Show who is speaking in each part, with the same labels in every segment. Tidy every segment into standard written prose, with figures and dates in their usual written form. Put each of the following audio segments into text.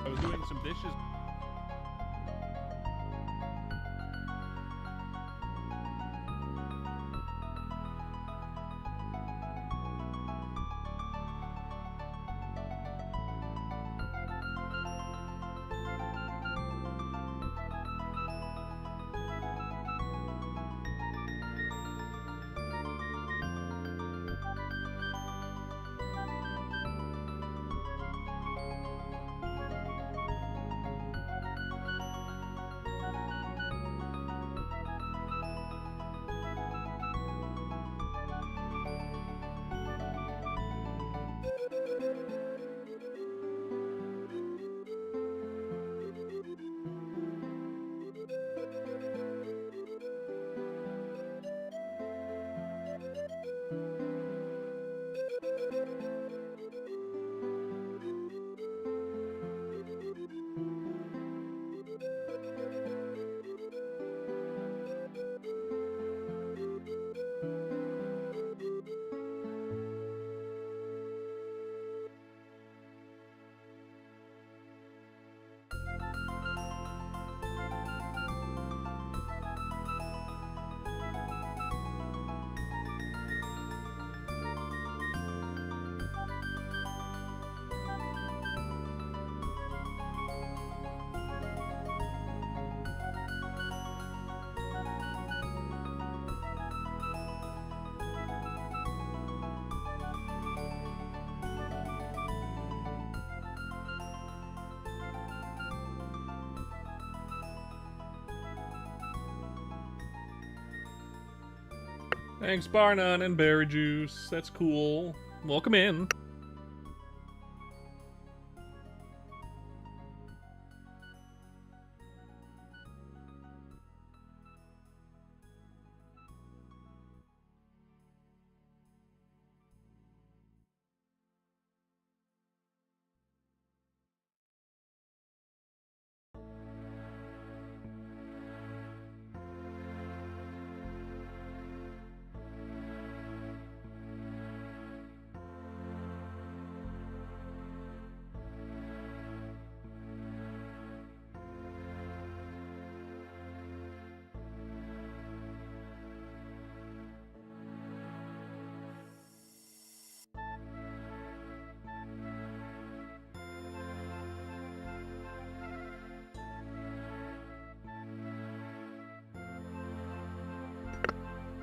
Speaker 1: I was doing some dishes. Thanks, Barnun and Berry Juice. That's cool. Welcome in.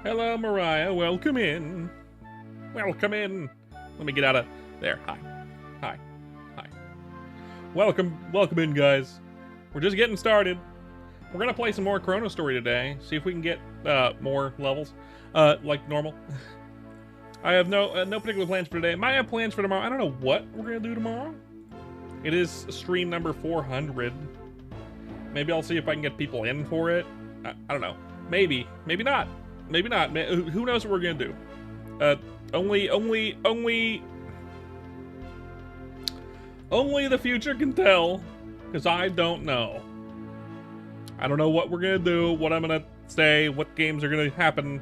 Speaker 1: Hello, Mariah. Welcome in. Welcome in. Let me get out of there. Hi. Hi. Hi. Welcome in, guys. We're just getting started. We're gonna play some more Chrono Story today. See if we can get more levels, like normal. I have no particular plans for today. Might have plans for tomorrow. I don't know what we're gonna do tomorrow. It is stream number 400. Maybe I'll see if I can get people in for it. I don't know. Maybe. Maybe not. Maybe not. Who knows what we're gonna do? Only the future can tell, because I don't know. I don't know what we're gonna do, what I'm gonna say, what games are gonna happen,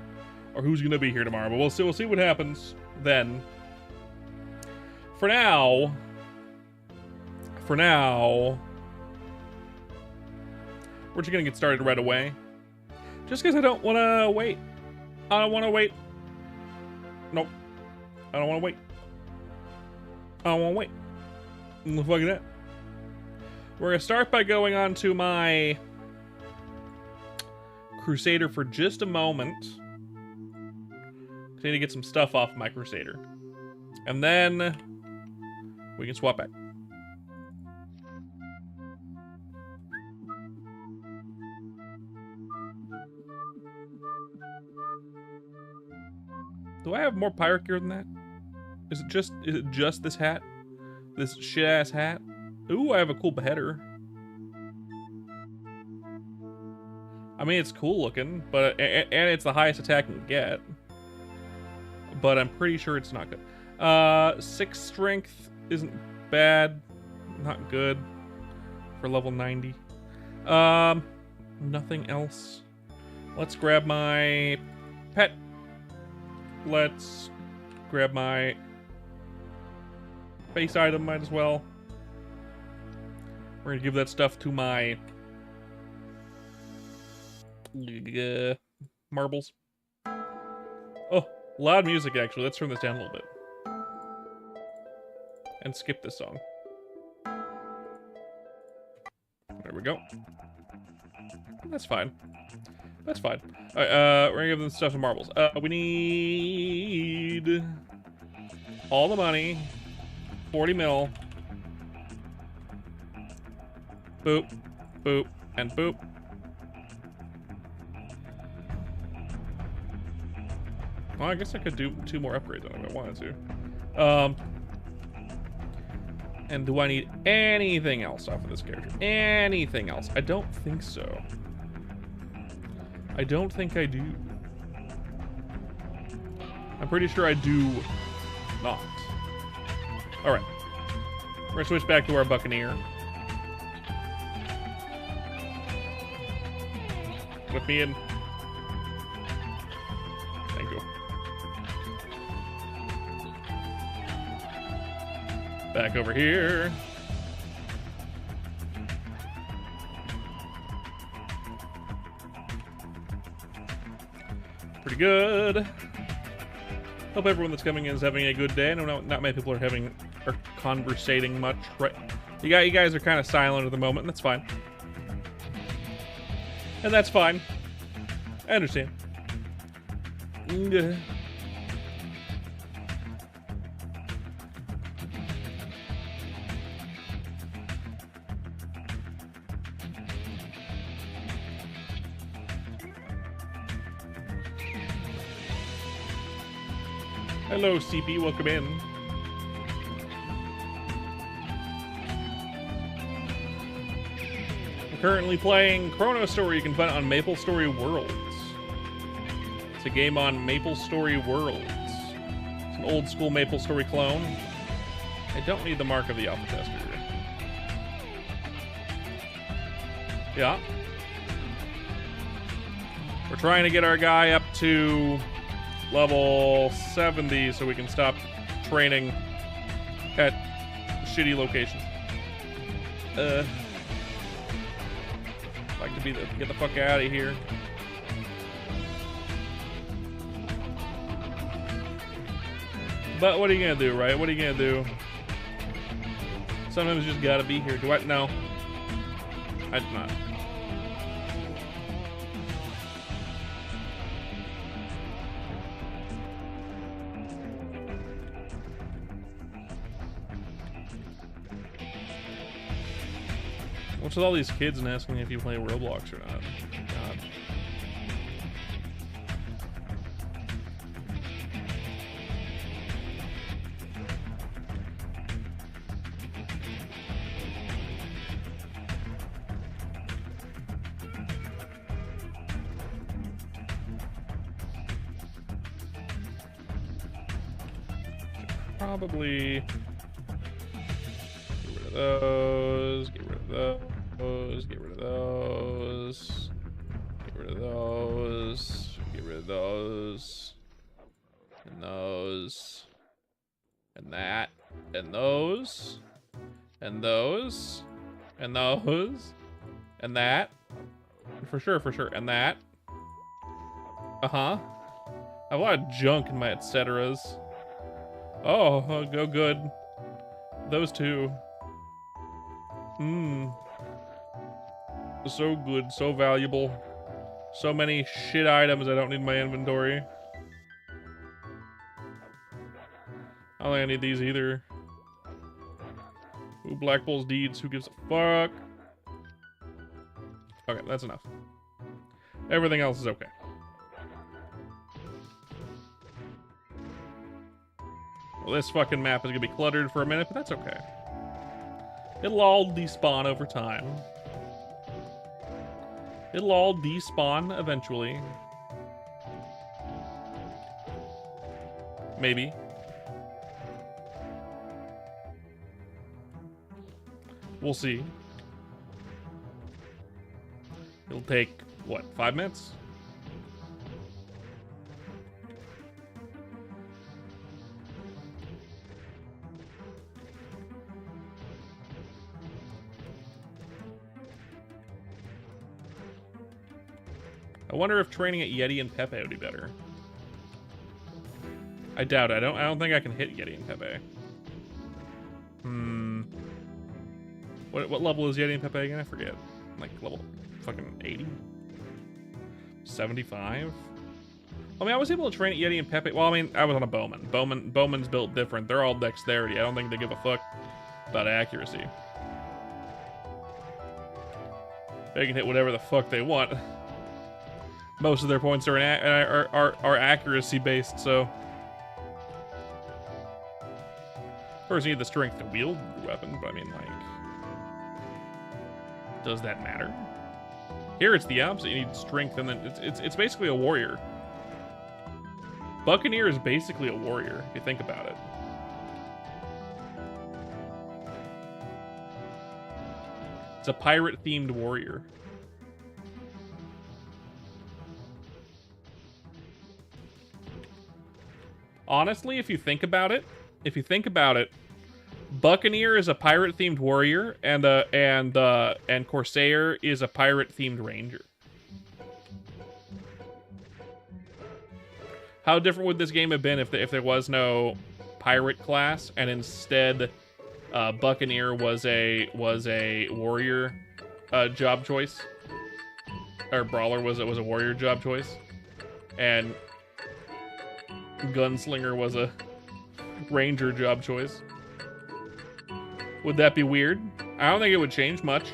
Speaker 1: or who's gonna be here tomorrow. But we'll see what happens then. For now, we're just gonna get started right away. Just because I don't want to wait. I don't want to wait. Nope. I don't want to wait. I don't want to wait. Look at that. We're going to start by going on to my Crusader for just a moment. I need to get some stuff off my Crusader. And then we can swap back. Do I have more pirate gear than that? Is it just this hat? This shit-ass hat? Ooh, I have a cool beheader. I mean, it's cool looking, but and it's the highest attack you can get. But I'm pretty sure it's not good. 6 strength isn't bad. Not good for level 90. Nothing else. Let's grab my pet. Let's grab my base item, might as well. We're gonna give that stuff to my marbles. Oh, loud music actually. Let's turn this down a little bit. And skip this song. There we go. That's fine. That's fine. Alright, we're gonna give them stuff to marbles. We need all the money. 40 mil. Boop, boop, and boop. Well, I guess I could do 2 more upgrades on it if I wanted to. And do I need anything else off of this character? Anything else? I don't think so. I don't think I do. I'm pretty sure I do not. Alright. We're gonna switch back to our Buccaneer. With me in. Thank you. Back over here. Pretty good. Hope everyone that's coming in is having a good day. I know not many people are conversating much, right? You guys are kind of silent at the moment, and that's fine. And that's fine. I understand. Hello, CP. Welcome in. I'm currently playing Chrono Story. You can find it on Maple Story Worlds. It's a game on Maple Story Worlds. It's an old school Maple Story clone. I don't need the mark of the alpha tester. Yeah. We're trying to get our guy up to level 70 so we can stop training at shitty locations. Like to get the fuck out of here. But what are you gonna do, right? What are you gonna do? Sometimes you just gotta be here. Do I? No. I do not. What's with all these kids and asking if you play Roblox or not? God. Probably get rid of those, get rid of those, get rid of those, get rid of those, get rid of those, and those, and that, and those, and those, and those, and that, for sure, and that. I have a lot of junk in my et ceteras. Oh, go good. Those two. So good, so valuable. So many shit items I don't need in my inventory. I don't think I need these either. Ooh, Black Bull's deeds, who gives a fuck? Okay, that's enough. Everything else is okay. Well, this fucking map is gonna be cluttered for a minute, but that's okay. It'll all despawn over time. It'll all despawn eventually. Maybe. We'll see. It'll take, what, 5 minutes? I wonder if training at Yeti and Pepe would be better. I doubt it. I don't think I can hit Yeti and Pepe. What level is Yeti and Pepe again? I forget. Like level fucking 80? 75? I mean, I was able to train at Yeti and Pepe. Well, I mean, I was on a Bowman. Bowman's built different. They're all dexterity. I don't think they give a fuck about accuracy. They can hit whatever the fuck they want. Most of their points are accuracy based, so. Of course, you need the strength to wield the weapon, but I mean, like, does that matter? Here it's the opposite. You need strength, and then it's basically a warrior. Buccaneer is basically a warrior, if you think about it. It's a pirate-themed warrior. Honestly, if you think about it, Buccaneer is a pirate-themed warrior, and Corsair is a pirate-themed ranger. How different would this game have been if there was no pirate class, and instead Buccaneer was a warrior job choice, or Brawler was a warrior job choice, and Gunslinger was a ranger job choice? Would that be weird? I don't think it would change much.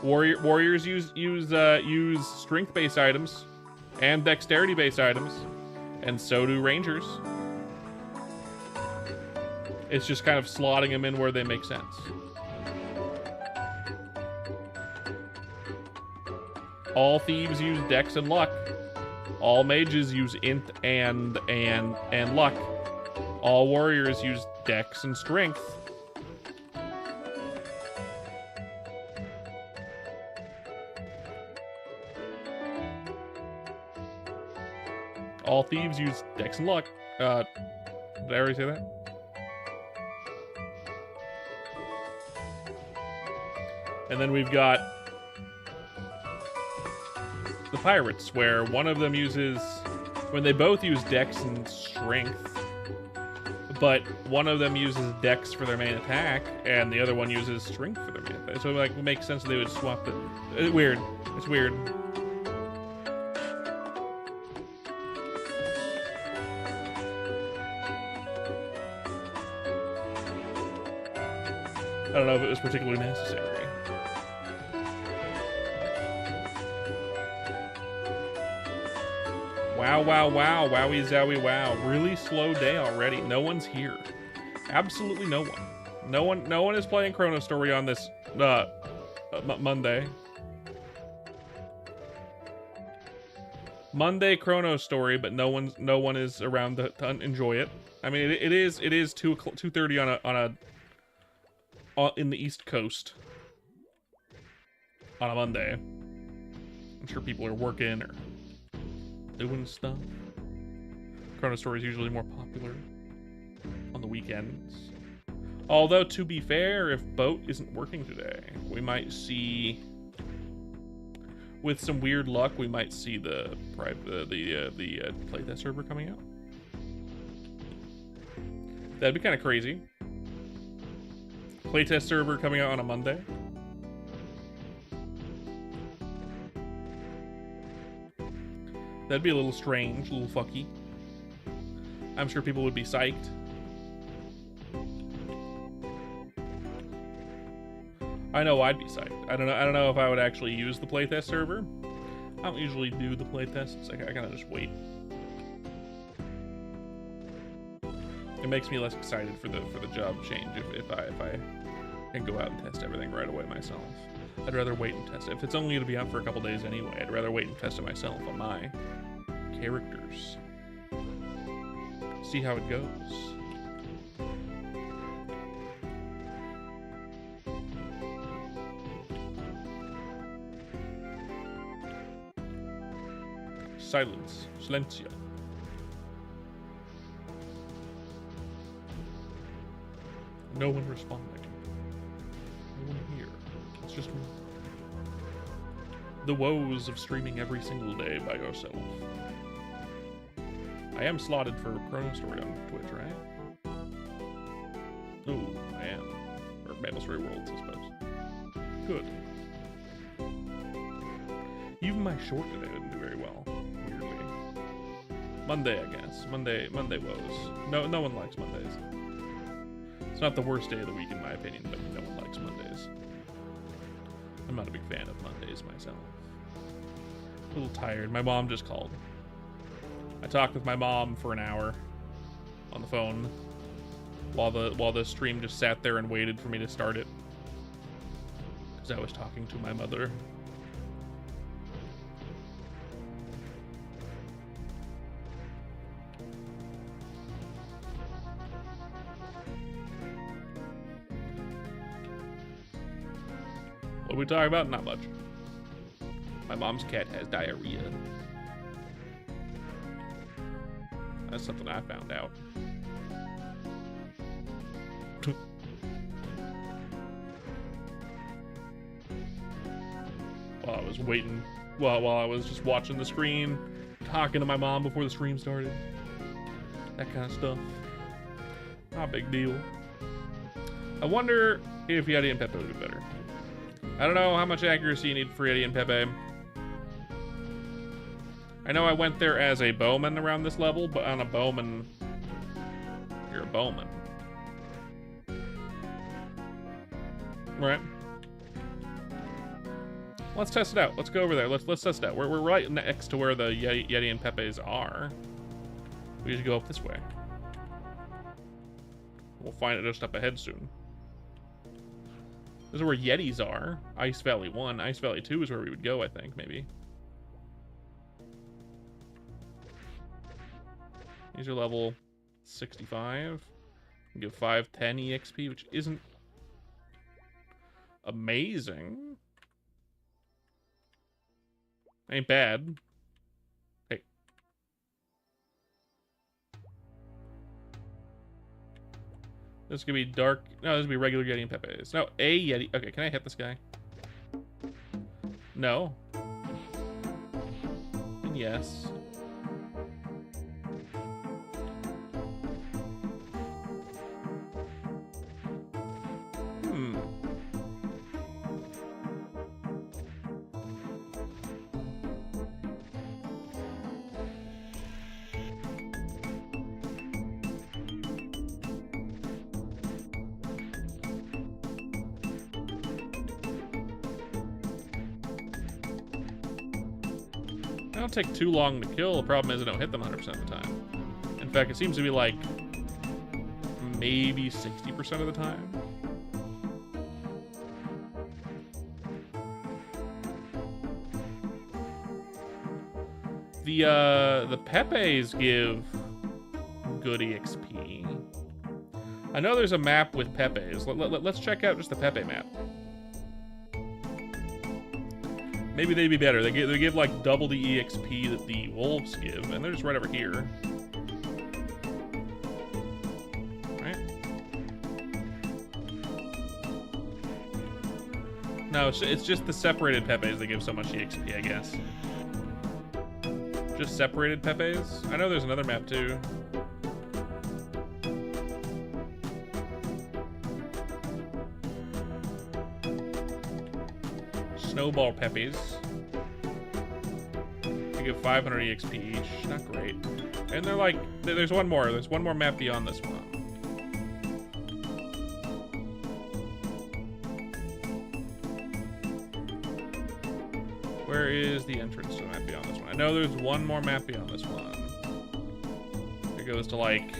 Speaker 1: Warriors use strength-based items and dexterity-based items, and so do rangers. It's just kind of slotting them in where they make sense. All thieves use dex and luck. All mages use int and luck. All warriors use dex and strength. All thieves use dex and luck. Did I already say that? And then we've got the pirates, where one of them uses, when they both use dex and strength, but one of them uses dex for their main attack, and the other one uses strength for their main attack. So like, it makes sense that they would swap the. It's weird. It's weird. I don't know if it was particularly necessary. Wow, wow, wow, wowie zowie wow. Really slow day already. No one's here. Absolutely no one. No one is playing Chrono Story on this Monday. Monday Chrono Story, but no one is around to enjoy it. I mean, it is 2:30 in the East Coast on a Monday. I'm sure people are working or doing stuff. Chrono Story is usually more popular on the weekends. Although, to be fair, if Boat isn't working today, we might see, with some weird luck, we might see the playtest server coming out. That'd be kind of crazy. Playtest server coming out on a Monday. That'd be a little strange, a little fucky. I'm sure people would be psyched. I know I'd be psyched. I don't know if I would actually use the playtest server. I don't usually do the playtests. I kind of just wait. It makes me less excited for the job change if I can go out and test everything right away myself. I'd rather wait and test it. If it's only going to be out for a couple days anyway, I'd rather wait and test it myself on my characters. See how it goes. Silence. Silencio. No one responding. No one here. It's just me. the woes of streaming every single day by yourself. I am slotted for Chrono Story on Twitch, right? Ooh, I am. Or Maple Story Worlds, I suppose. Good. Even my short today didn't do very well, weirdly. Monday, I guess. Monday woes. No one likes Mondays. It's not the worst day of the week in my opinion, but no one likes Mondays. I'm not a big fan of Mondays myself. A little tired. My mom just called. I talked with my mom for an hour on the phone while the stream just sat there and waited for me to start it. Because I was talking to my mother. What are we talking about? Not much. My mom's cat has diarrhea. That's something I found out. While I was waiting, while I was just watching the screen, talking to my mom before the stream started. That kind of stuff. Not a big deal. I wonder if Yeti and Pepe would be better. I don't know how much accuracy you need for Yeti and Pepe. I know I went there as a bowman around this level, but on a bowman, you're a bowman. Right. Let's test it out. Let's go over there. Let's test it out. We're right next to where the Yeti and Pepe's are. We should go up this way. We'll find it just up ahead soon. This is where Yetis are. Ice Valley 1. Ice Valley 2 is where we would go, I think, maybe. These are level 65. We give 510 EXP, which isn't amazing. Ain't bad. Hey. This could be dark. No, this would be regular Yeti and Pepe's. No, a Yeti. Okay, can I hit this guy? No. And yes. Don't take too long to kill. The problem is I don't hit them 100% of the time. In fact, it seems to be like maybe 60% of the time. The Pepes give good EXP. I know there's a map with Pepes. Let's check out just the Pepe map. Maybe they'd be better. They give like double the EXP that the wolves give, and they're just right over here. Right? No, it's just the separated Pepes that give so much EXP, I guess. Just separated Pepes? I know there's another map too. Snowball Pepes. They give 500 EXP each. Not great. And they're like, there's one more. There's one more map beyond this one. Where is the entrance to the map beyond this one? I know there's one more map beyond this one. It goes to like...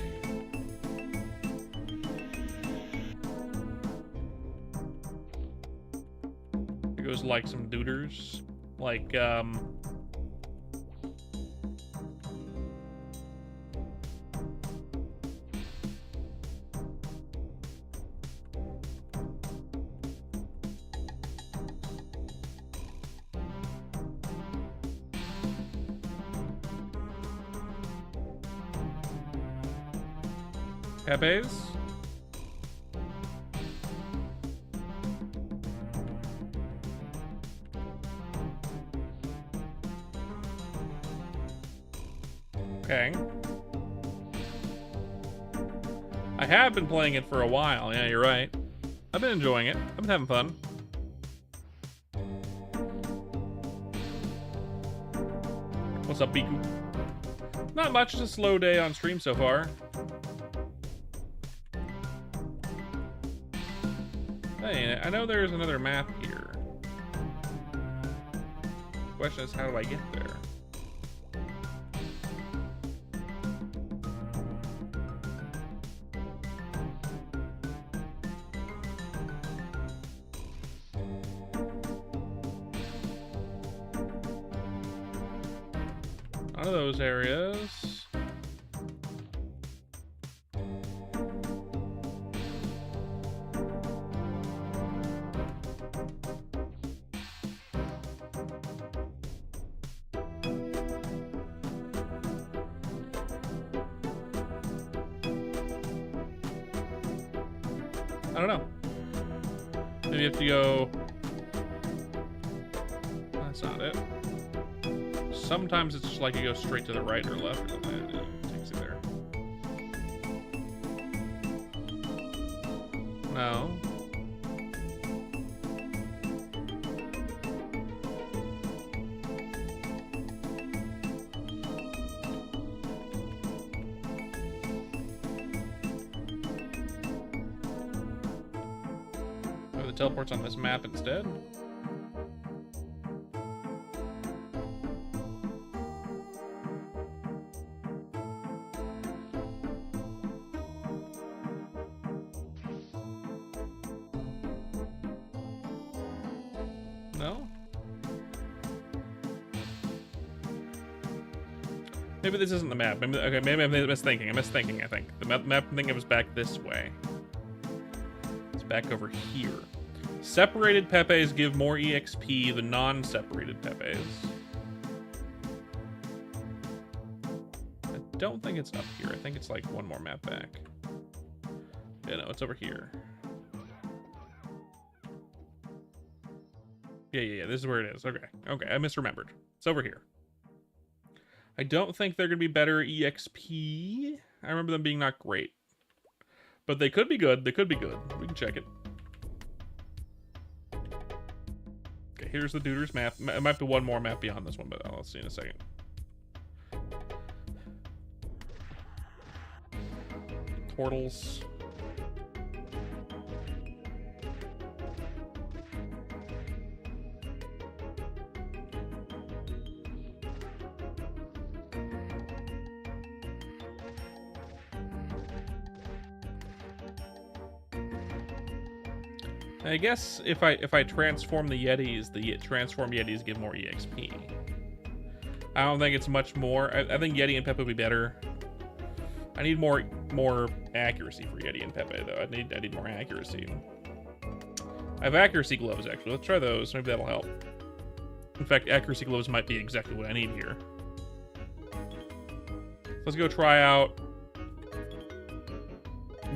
Speaker 1: goes like some duders, like Pepes. Okay. I have been playing it for a while. Yeah, you're right. I've been enjoying it. I've been having fun. What's up, Biku? Not much, just a slow day on stream so far. Hey, I know there's another map here. Question is, how do I get there? None of those areas. I don't know. Maybe you have to go... That's not it. Sometimes it's just like you go straight to the right or left or something. It takes you there. No. Oh, the teleport's on this map instead? No? Maybe this isn't the map. Maybe, okay, maybe I'm misthinking. I think. The map I'm thinking of is back this way. It's back over here. Separated Pepes give more EXP than non-separated Pepes. I don't think it's up here. I think it's like one more map back. Yeah, no, it's over here. Yeah, this is where it is. Okay, I misremembered. It's over here. I don't think they're going to be better EXP. I remember them being not great. But they could be good. They could be good. We can check it. Okay, here's the Duders map. It might be one more map beyond this one, but I'll see in a second. Portals. I guess if I transform the Yetis, the transform Yetis give more EXP. I don't think it's much more. I think Yeti and Pepe would be better. I need more accuracy for Yeti and Pepe though. I need more accuracy. I have accuracy gloves actually. Let's try those. Maybe that'll help. In fact, accuracy gloves might be exactly what I need here. Let's go try out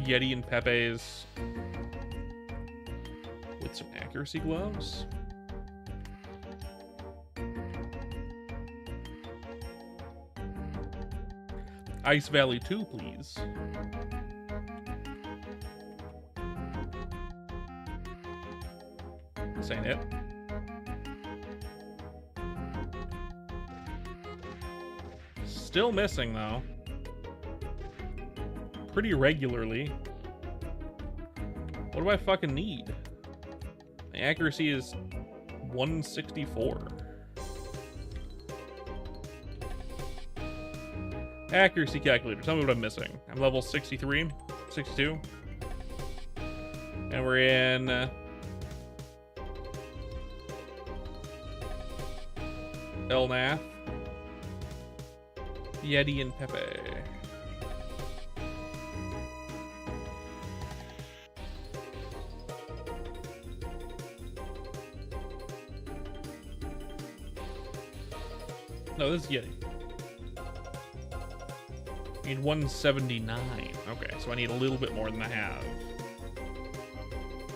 Speaker 1: Yeti and Pepe's with some accuracy gloves. Ice Valley 2, please. This ain't it. Still missing, though. Pretty regularly. What do I fucking need? My accuracy is 164. Accuracy calculator. Tell me what I'm missing. I'm level 63, 62. And we're in... Elnath. Yeti and Pepe. No, this is Yeti. I need 179. Okay, so I need a little bit more than I have.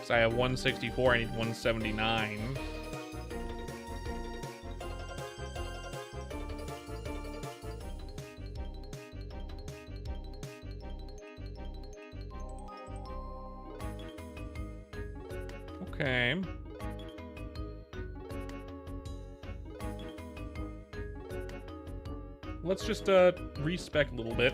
Speaker 1: So I have 164, I need 179. Okay. Let's just respec a little bit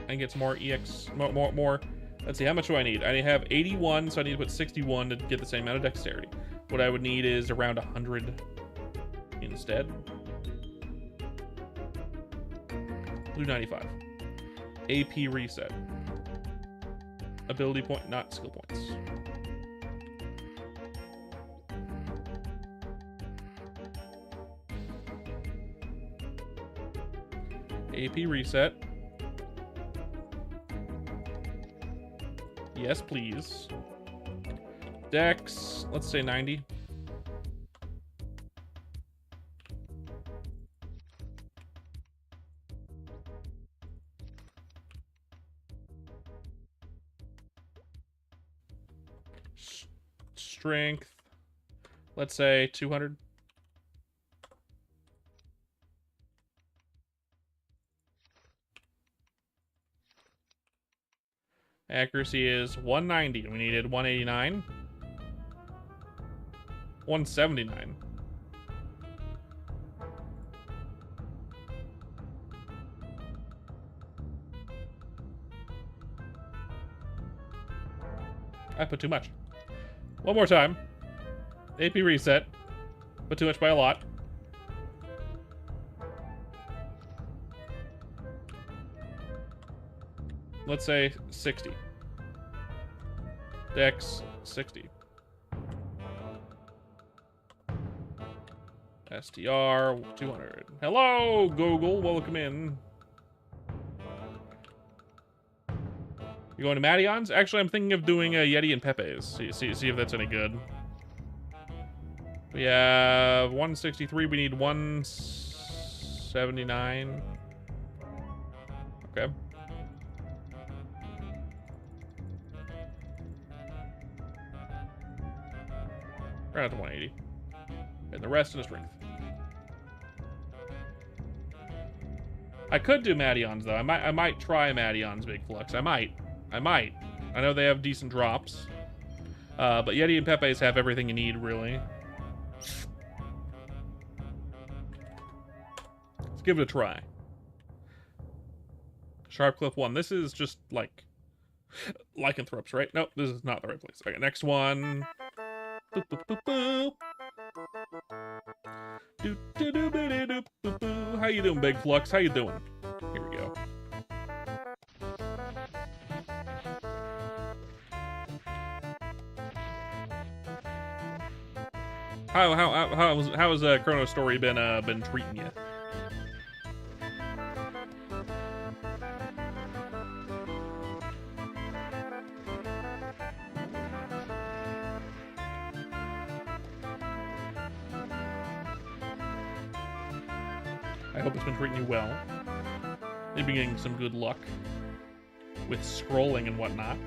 Speaker 1: and get some more EX, more. Let's see, how much do I need? I have 81, so I need to put 61 to get the same amount of dexterity. What I would need is around 100 instead. Blue 95. AP reset. Ability point, not skill points. AP reset. Yes, please. Dex, let's say 90. Strength, let's say 200. Accuracy is 190. We needed 189. 179. I put too much. One more time. AP reset. Put too much by a lot. Let's say 60. Dex 60. STR 200. Hello, Google. Welcome in. You going to Madion's? Actually, I'm thinking of doing Yeti and Pepe's. See if that's any good. We have 163. We need 179. Okay. Right to 180. And the rest in a strength. I could do Madion's though. I might try Madion's Big Flux. I might. I know they have decent drops. But Yeti and Pepe's have everything you need, really. Let's give it a try. Sharpcliff 1. This is just like lycanthropes, right? Nope, this is not the right place. Okay, next one. Boop, boop, boop, boop. Do, do, do, do, do, do, do, do. How you doing, Big Flux? How you doing? Here we go. How's Chrono Story been treating you? I hope it's been treating you well. You've been getting some good luck with scrolling and whatnot.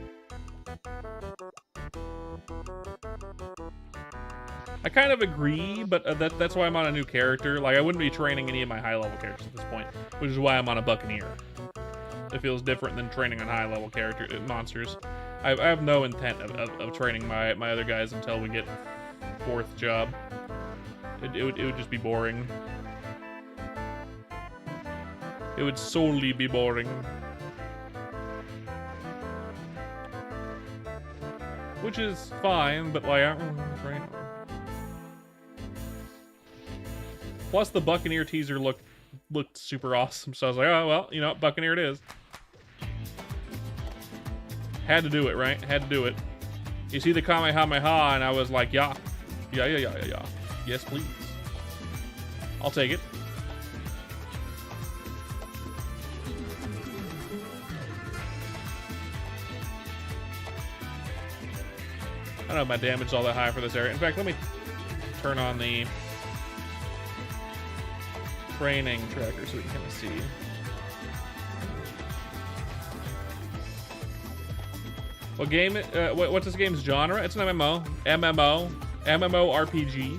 Speaker 1: I kind of agree, but that's why I'm on a new character. Like, I wouldn't be training any of my high-level characters at this point, which is why I'm on a Buccaneer. It feels different than training on high-level character monsters. I have no intent of training my other guys until we get 4th job. It would just be boring. It would solely be boring. Which is fine, but like, right. Plus, the Buccaneer teaser looked super awesome, so I was like, oh, well, you know, Buccaneer it is. Had to do it, right? Had to do it. You see the Kamehameha, and I was like, yeah. Yes, please. I'll take it. I don't know if my damage is all that high for this area. In fact, let me turn on the training tracker so we can kind of see. What game? What's this game's genre? It's an MMO. MMORPG.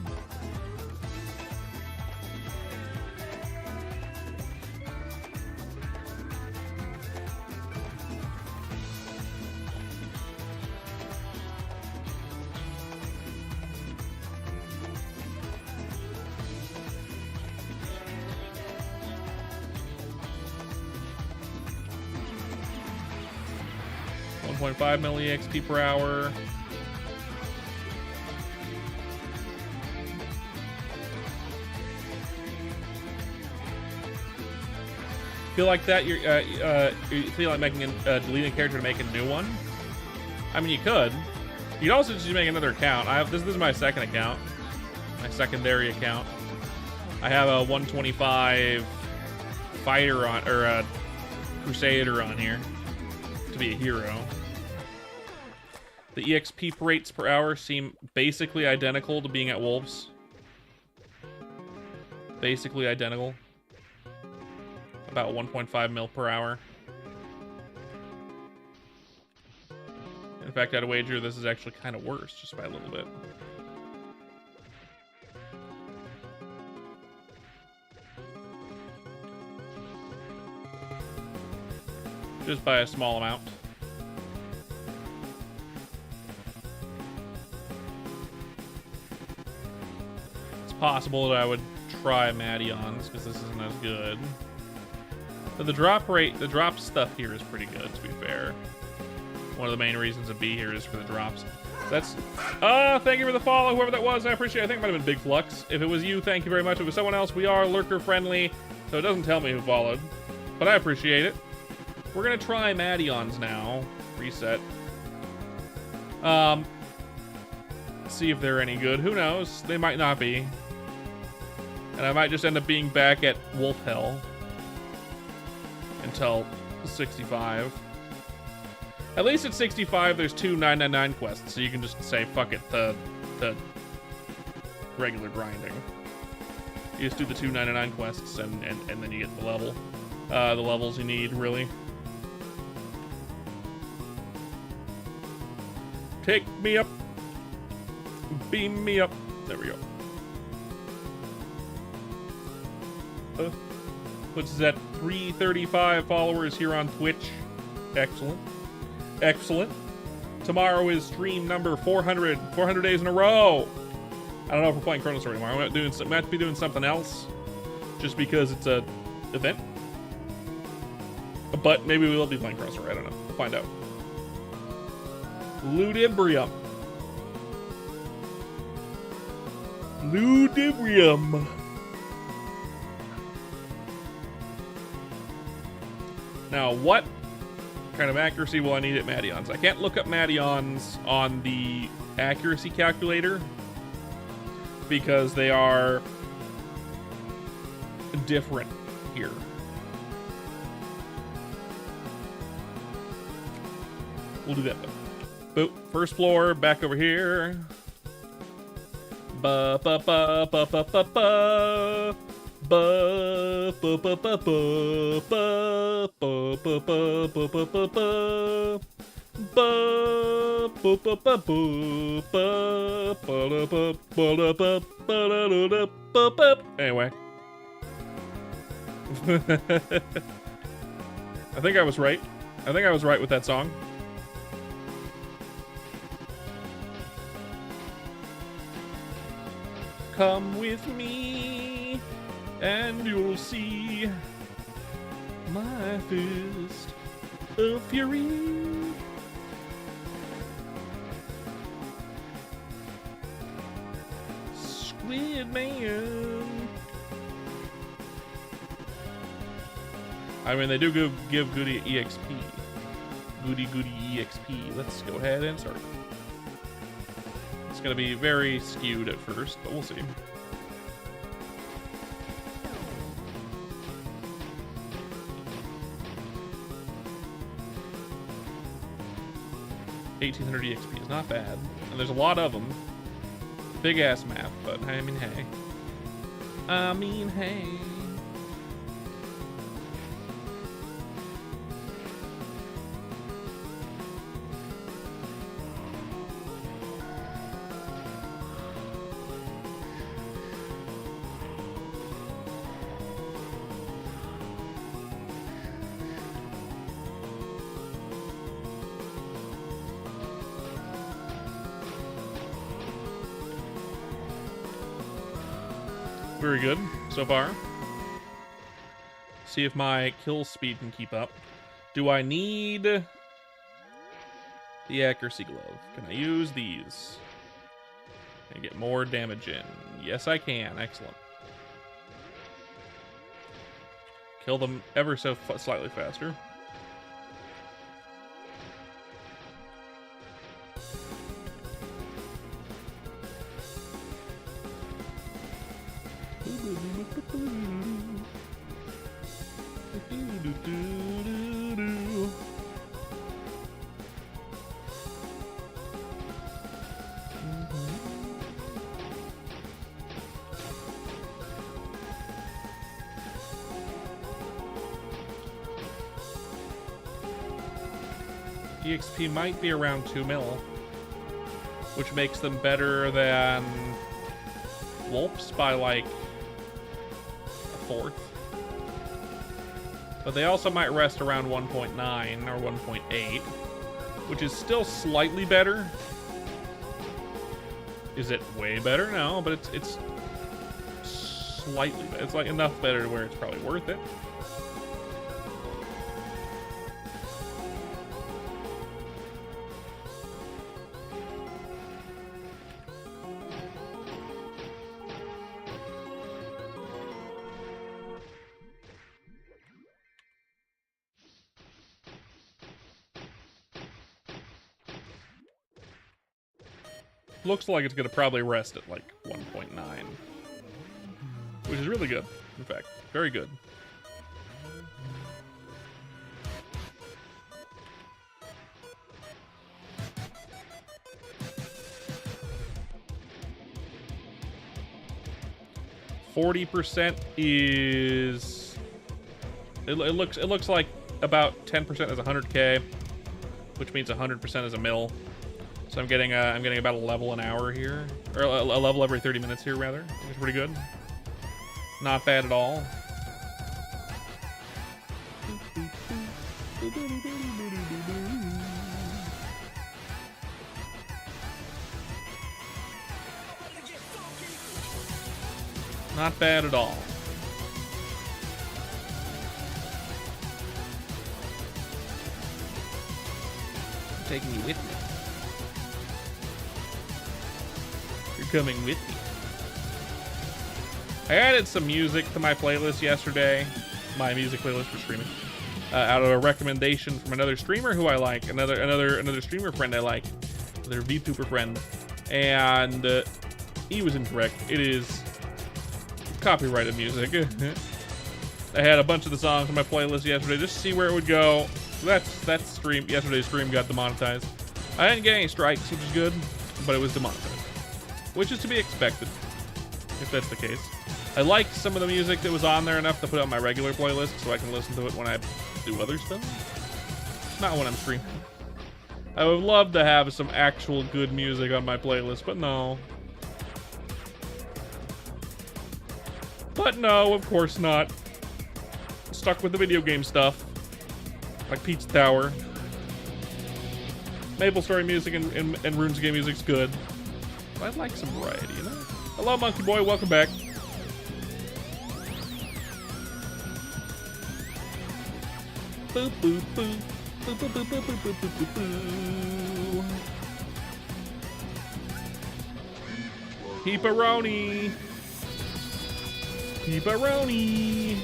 Speaker 1: 1.5 mil EXP per hour. Feel like that you feel like making deleting a character to make a new one? I mean, you could. You'd also just make another account. This is my second account, my secondary account. I have a 125 fighter on, or a crusader on here to be a hero. The EXP rates per hour seem basically identical to being at Wolves. Basically identical. About 1.5 mil per hour. In fact, I'd wager this is actually kind of worse, just by a little bit. Just by a small amount. It's possible that I would try Madions, because this isn't as good. But the drop rate, the drop stuff here is pretty good, to be fair. One of the main reasons to be here is for the drops. That's, thank you for the follow, whoever that was, I appreciate it. I think it might have been Big Flux. If it was you, thank you very much. If it was someone else, we are lurker friendly, so it doesn't tell me who followed. But I appreciate it. We're gonna try Madions now. Reset. See if they're any good. Who knows? They might not be. And I might just end up being back at Wolf Hell until 65. At least at 65, there's 2 999 quests, so you can just say, fuck it, the regular grinding. You just do the 2 999 quests, and then you get the level. The levels you need, really. Take me up. Beam me up. There we go. Which is at 335 followers here on Twitch. Excellent. Excellent. Tomorrow is stream number 400. 400 days in a row. I don't know if we're playing Chrono Story tomorrow. We might be doing something else. Just because it's a event. But maybe we will be playing Chrono Story. I don't know. We'll find out. Ludibrium. Ludibrium. Now, what kind of accuracy will I need at Madions? I can't look up Madions on the accuracy calculator because they are different here. We'll do that though. Boop. First floor, back over here. Ba ba ba ba ba ba ba. Ba ba ba ba ba ba ba ba ba ba ba ba ba ba ba. Anyway. I think I was right. I think I was right with that song. Come with me, and you'll see my fist of fury. Squid Man. I mean, they do give goody EXP. Goody EXP. Let's go ahead and start. It's going to be very skewed at first, but we'll see. $1,800 EXP is not bad. And there's a lot of them. Big ass map, but I mean, hey. I mean, hey. Very good so far. See if my kill speed can keep up. Do I need The accuracy glove. Can I use these? And get more damage in. Yes, I can. Excellent. Kill them ever so slightly faster. EXP might be around 2 mil, which makes them better than Wolps by like a fourth. But they also might rest around 1.9 or 1.8, which is still slightly better. Is it way better? No, but it's slightly better. It's like enough better to where it's probably worth it. Looks like it's going to probably rest at like 1.9, which is really good. In fact, very good. %40 is it looks like about 10% is 100K, which means 100% is a mil. So I'm getting about a level an hour here, or a level every 30 minutes here rather, which is pretty good. Not bad at all. Not bad at all. Taking you with me. Coming with me. I added some music to my playlist yesterday, my music playlist for streaming, out of a recommendation from another streamer who I like, another streamer friend I like, another vtuber friend, and he was incorrect. It is copyrighted music. I had a bunch of the songs on my playlist yesterday just to see where it would go. That stream, yesterday's stream got demonetized. I didn't get any strikes, which is good, but it was demonetized. Which is to be expected, if that's the case. I liked some of the music that was on there enough to put it on my regular playlist so I can listen to it when I do other stuff. Not when I'm streaming. I would love to have some actual good music on my playlist, but no. But no, of course not. Stuck with the video game stuff. Like Pizza Tower. MapleStory music and RuneScape music's good. I'd like some variety, you know? Hello, Monkey Boy. Welcome back. Boop, boop, boop. Boop, boop, boop, boop, boop, boop, boop, boop. Pepperoni. Pepperoni.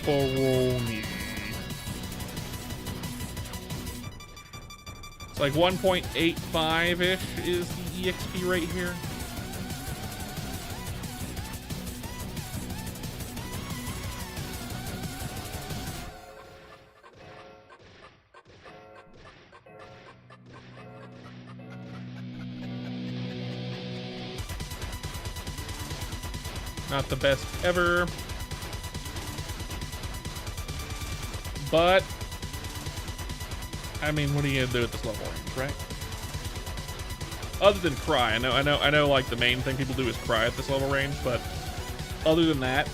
Speaker 1: Pepperoni. It's like 1.85-ish is the EXP rate here. Not the best ever. But I mean, what are you gonna do at this level range, right? Other than cry, I know like the main thing people do is cry at this level range, but other than that,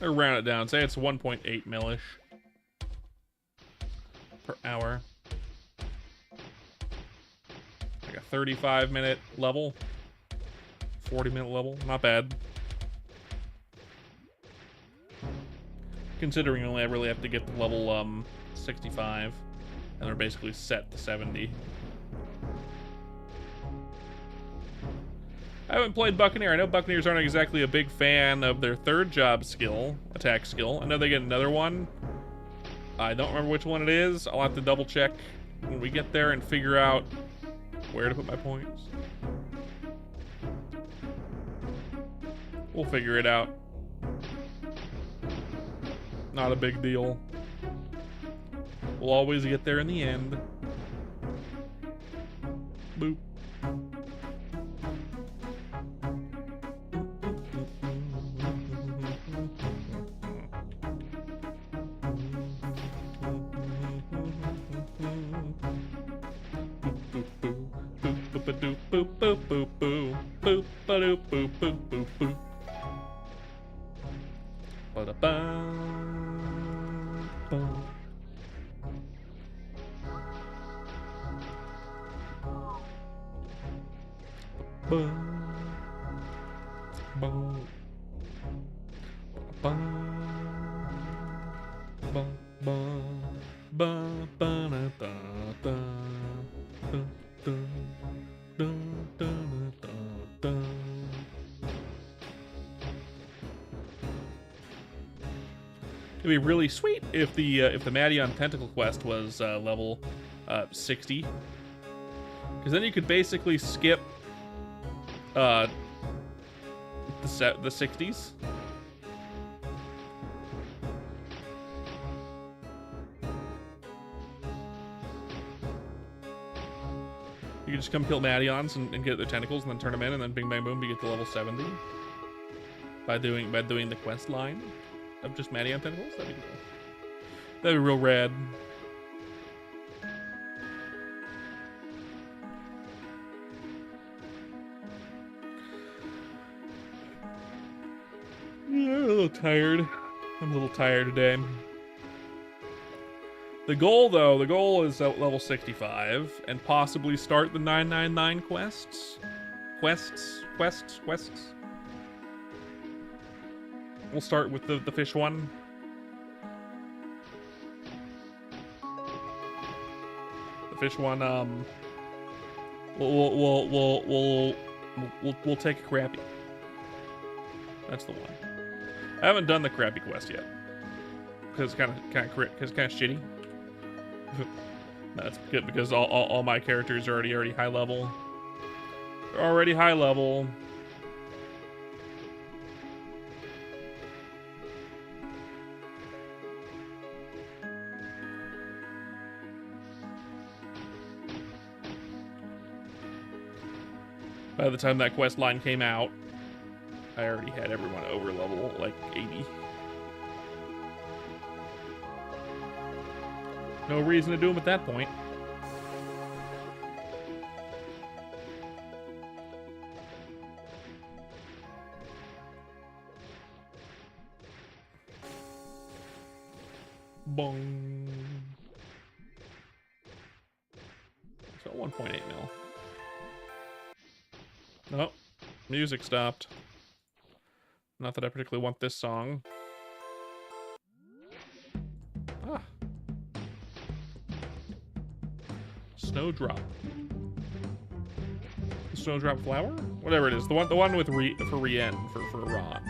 Speaker 1: Or round it down. Say it's 1.8 millish per hour. Like a 35-minute level. 40-minute level. Not bad. Considering you only really have to get to level 65. And they're basically set to 70. I haven't played Buccaneer. I know Buccaneers aren't exactly a big fan of their third job skill, attack skill. I know they get another one. I don't remember which one it is. I'll have to double check when we get there and figure out where to put my points. We'll figure it out. Not a big deal. We'll always get there in the end. Boop. Boop boop boop boop boop boop boop boop boop boop boop. It'd be really sweet if the Madion Tentacle quest was level 60, because then you could basically skip the 60s. You could just come kill Madions and get their tentacles, and then turn them in, and then bing bang boom, you get to level 70 by doing the quest line of just Madion tentacles. That'd be cool. That'd be real rad. Yeah, I'm a little tired. I'm a little tired today. The goal, though, is at level 65 and possibly start the 999 quests. Quests. We'll start with the fish one. The fish one. We'll take a crappy. That's the one. I haven't done the crappy quest yet because it's kind of shitty. That's good because all my characters are already high level. They're already high level. By the time that quest line came out, I already had everyone over level like 80. No reason to do them at that point. Bong. So 1.8 mil. Oh, music stopped. Not that I particularly want this song. Ah. Snowdrop. Snowdrop flower? Whatever it is. The one with for Rien, for Ron.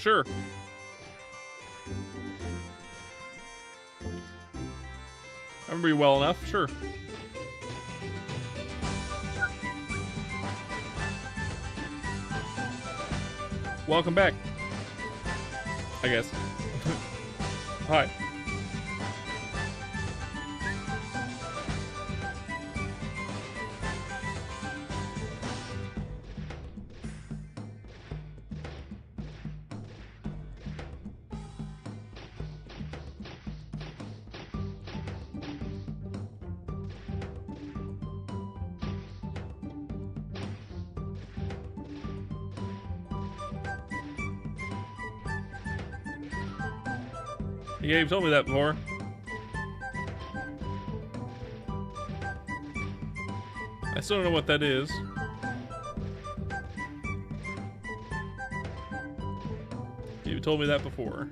Speaker 1: Sure. I remember you well enough, sure. Welcome back. I guess. Hi. Yeah, you've told me that before. I still don't know what that is. You told me that before.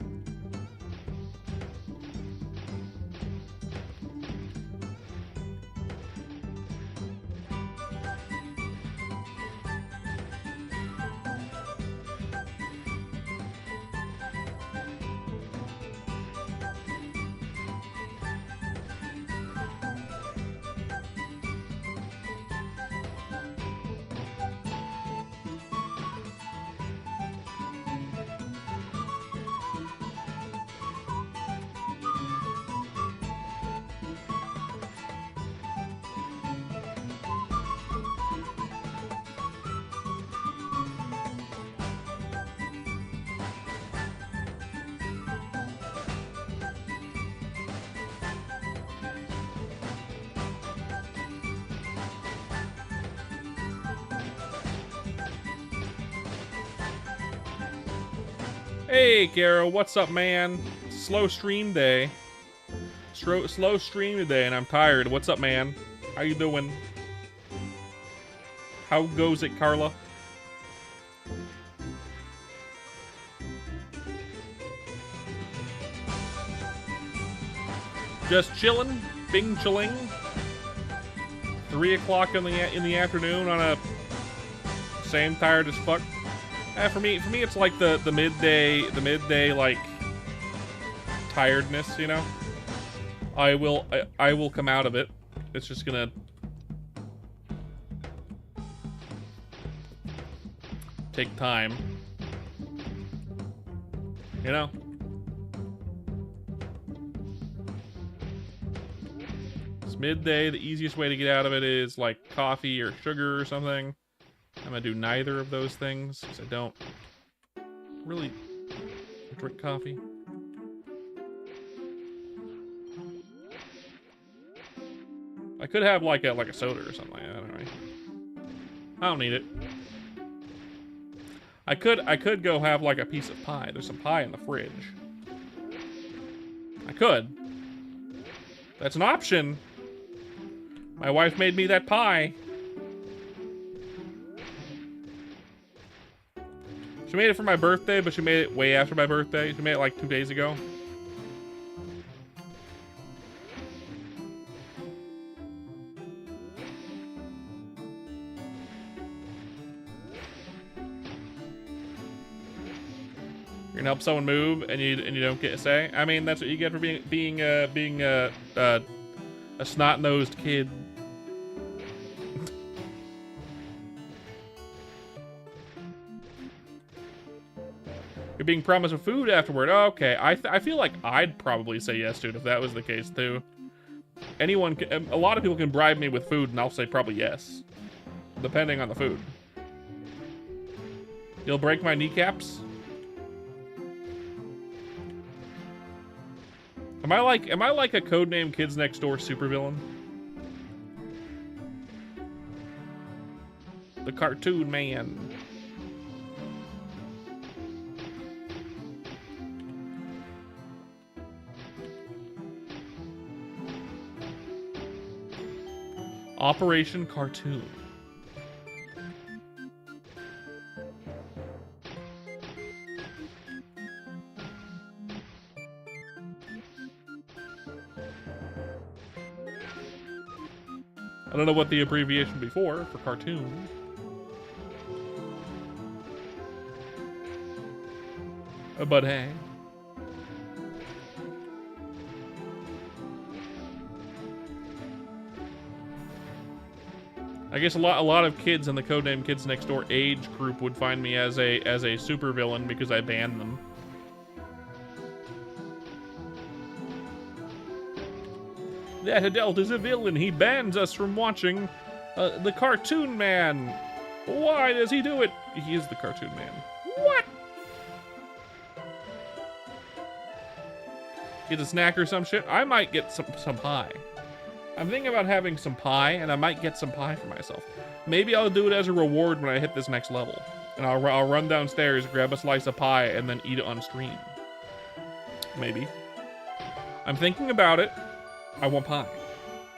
Speaker 1: Hey, Garo, what's up, man? Slow stream day. Slow stream today, and I'm tired. What's up, man? How you doing? How goes it, Carla? Just chilling, bing chilling. 3 o'clock in the afternoon on a same tired as fuck. For me, it's like the midday like tiredness, you know. I will come out of it. It's just gonna take time, you know. It's midday. The easiest way to get out of it is like coffee or sugar or something. I'm gonna do neither of those things because I don't really drink coffee. I could have like a soda or something like that. Anyway. I don't need it. I could go have like a piece of pie. There's some pie in the fridge. I could. That's an option. My wife made me that pie. She made it for my birthday, but she made it way after my birthday. She made it like 2 days ago. You're gonna help someone move, and you don't get a say. I mean, that's what you get for being a snot-nosed kid. You're being promised with food afterward. Oh, okay, I feel like I'd probably say yes to it if that was the case too. A lot of people can bribe me with food, and I'll say probably yes, depending on the food. You'll break my kneecaps. Am I like a codename Kids Next Door supervillain? The cartoon man. Operation Cartoon. I don't know what the abbreviation before for cartoon. But hey. I guess a lot of kids in the codename Kids Next Door age group would find me as a supervillain because I banned them. That adult is a villain. He bans us from watching the Cartoon Man. Why does he do it? He is the Cartoon Man. What? Get a snack or some shit? I might get some pie. I'm thinking about having some pie, and I might get some pie for myself. Maybe I'll do it as a reward when I hit this next level. And I'll run downstairs, grab a slice of pie, and then eat it on stream. Maybe. I'm thinking about it. I want pie.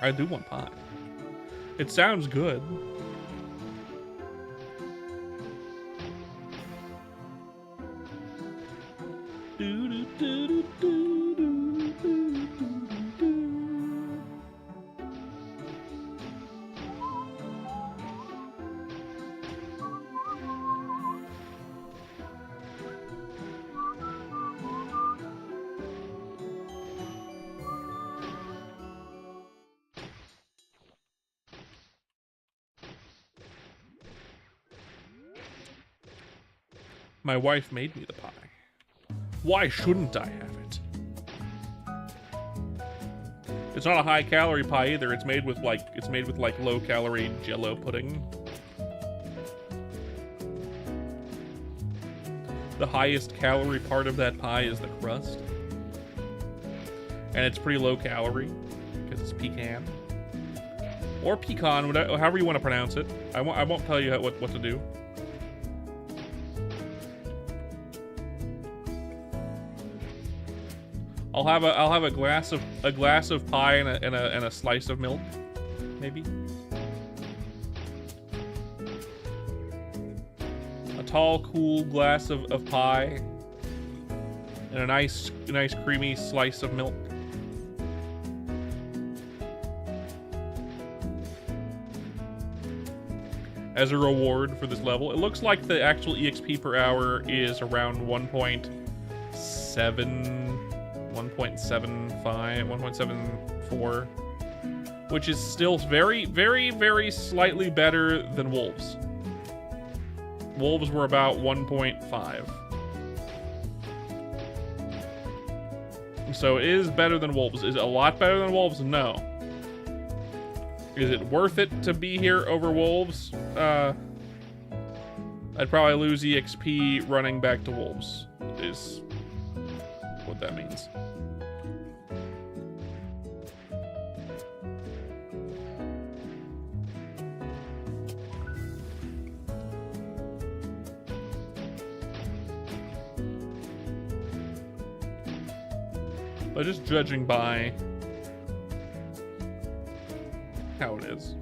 Speaker 1: I do want pie. It sounds good. My wife made me the pie. Why shouldn't I have it? It's not a high calorie pie either. It's made with like low calorie Jello pudding. The highest calorie part of that pie is the crust. And it's pretty low calorie because it's pecan. Or pecan, however you want to pronounce it. I won't tell you what to do. I'll have a glass of pie and a slice of milk, maybe. A tall, cool glass of pie and a nice creamy slice of milk. As a reward for this level. It looks like the actual EXP per hour is around 1.7, 1.75, 1.74, which is still very, very, very slightly better than Wolves. Wolves were about 1.5. So it is better than Wolves. Is it a lot better than Wolves? No. Is it worth it to be here over Wolves? I'd probably lose EXP running back to Wolves, is what that means. But just judging by how it is.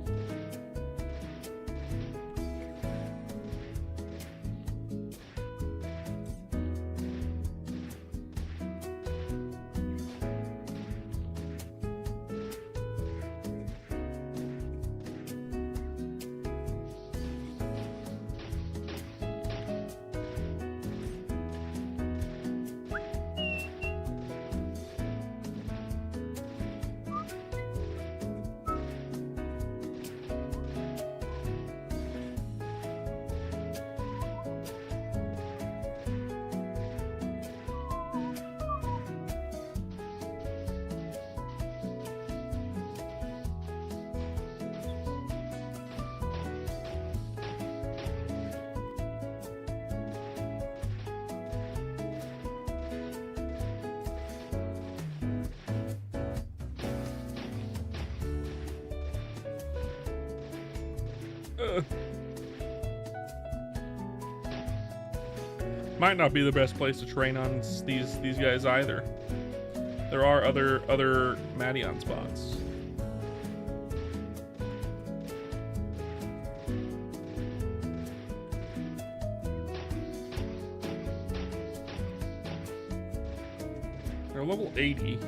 Speaker 1: Might not be the best place to train on these guys either. There are other Madion spots. They're level 80.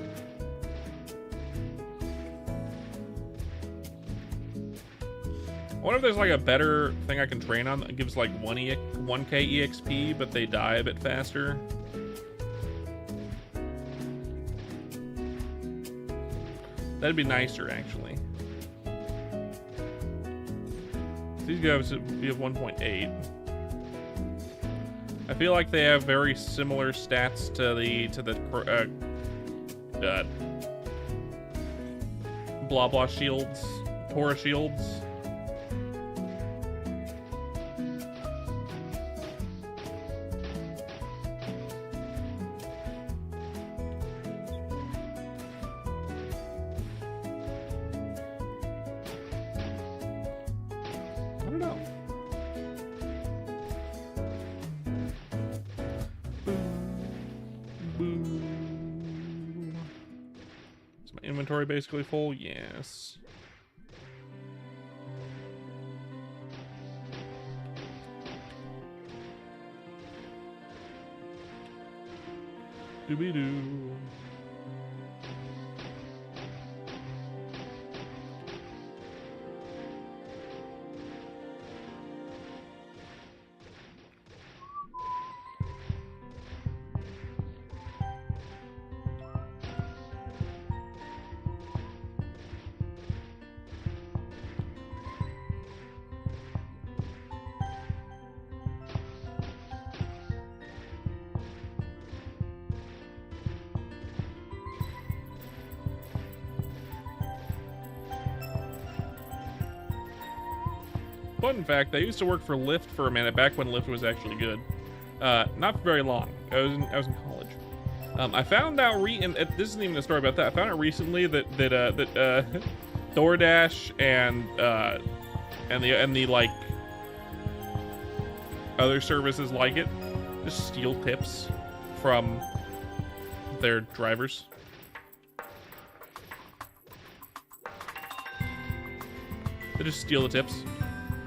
Speaker 1: I wonder if there's like a better thing I can train on that gives like 1k EXP, but they die a bit faster. That'd be nicer, actually. These guys we have 1.8. I feel like they have very similar stats to the blah blah shields, Tora shields. I don't know. Is my inventory basically full? Yes. Doobie-doo. Fun fact, I used to work for Lyft for a minute, back when Lyft was actually good. Not for very long. I was in college. I found out this isn't even a story about that. I found out recently that DoorDash and the like other services like it just steal tips from their drivers. They just steal the tips.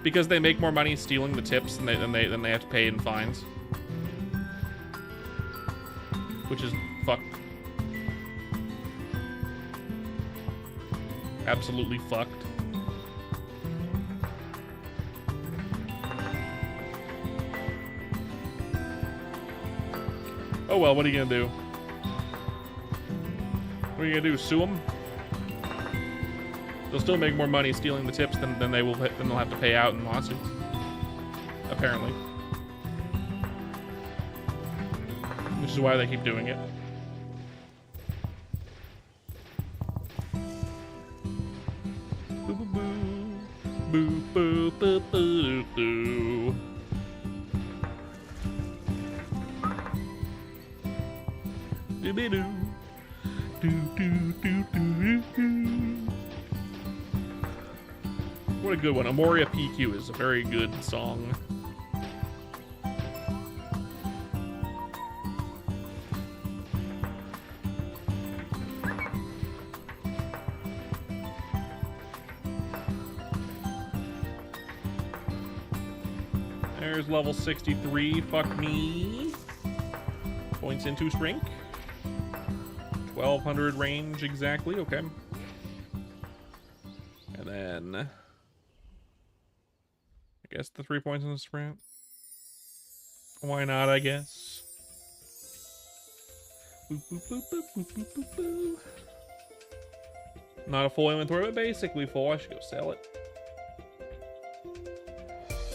Speaker 1: Because they make more money stealing the tips than they have to pay in fines. Which is fucked. Absolutely fucked. Oh well, what are you gonna do? What are you gonna do, sue them? They'll still make more money stealing the tips than they'll have to pay out in lawsuits. Apparently. Which is why they keep doing it. Boo boo boo. Boo boo boo boo boo. Doobie doo. Do do do do do. What a good one. Amoria PQ is a very good song. There's level 63. Fuck me. Points into Strink. 1200 range exactly. Okay. And then I guess the 3 points in the sprint. Why not, I guess. Boop, boop, boop, boop, boop, boop, boop, boop. Not a full inventory, but basically full. I should go sell it.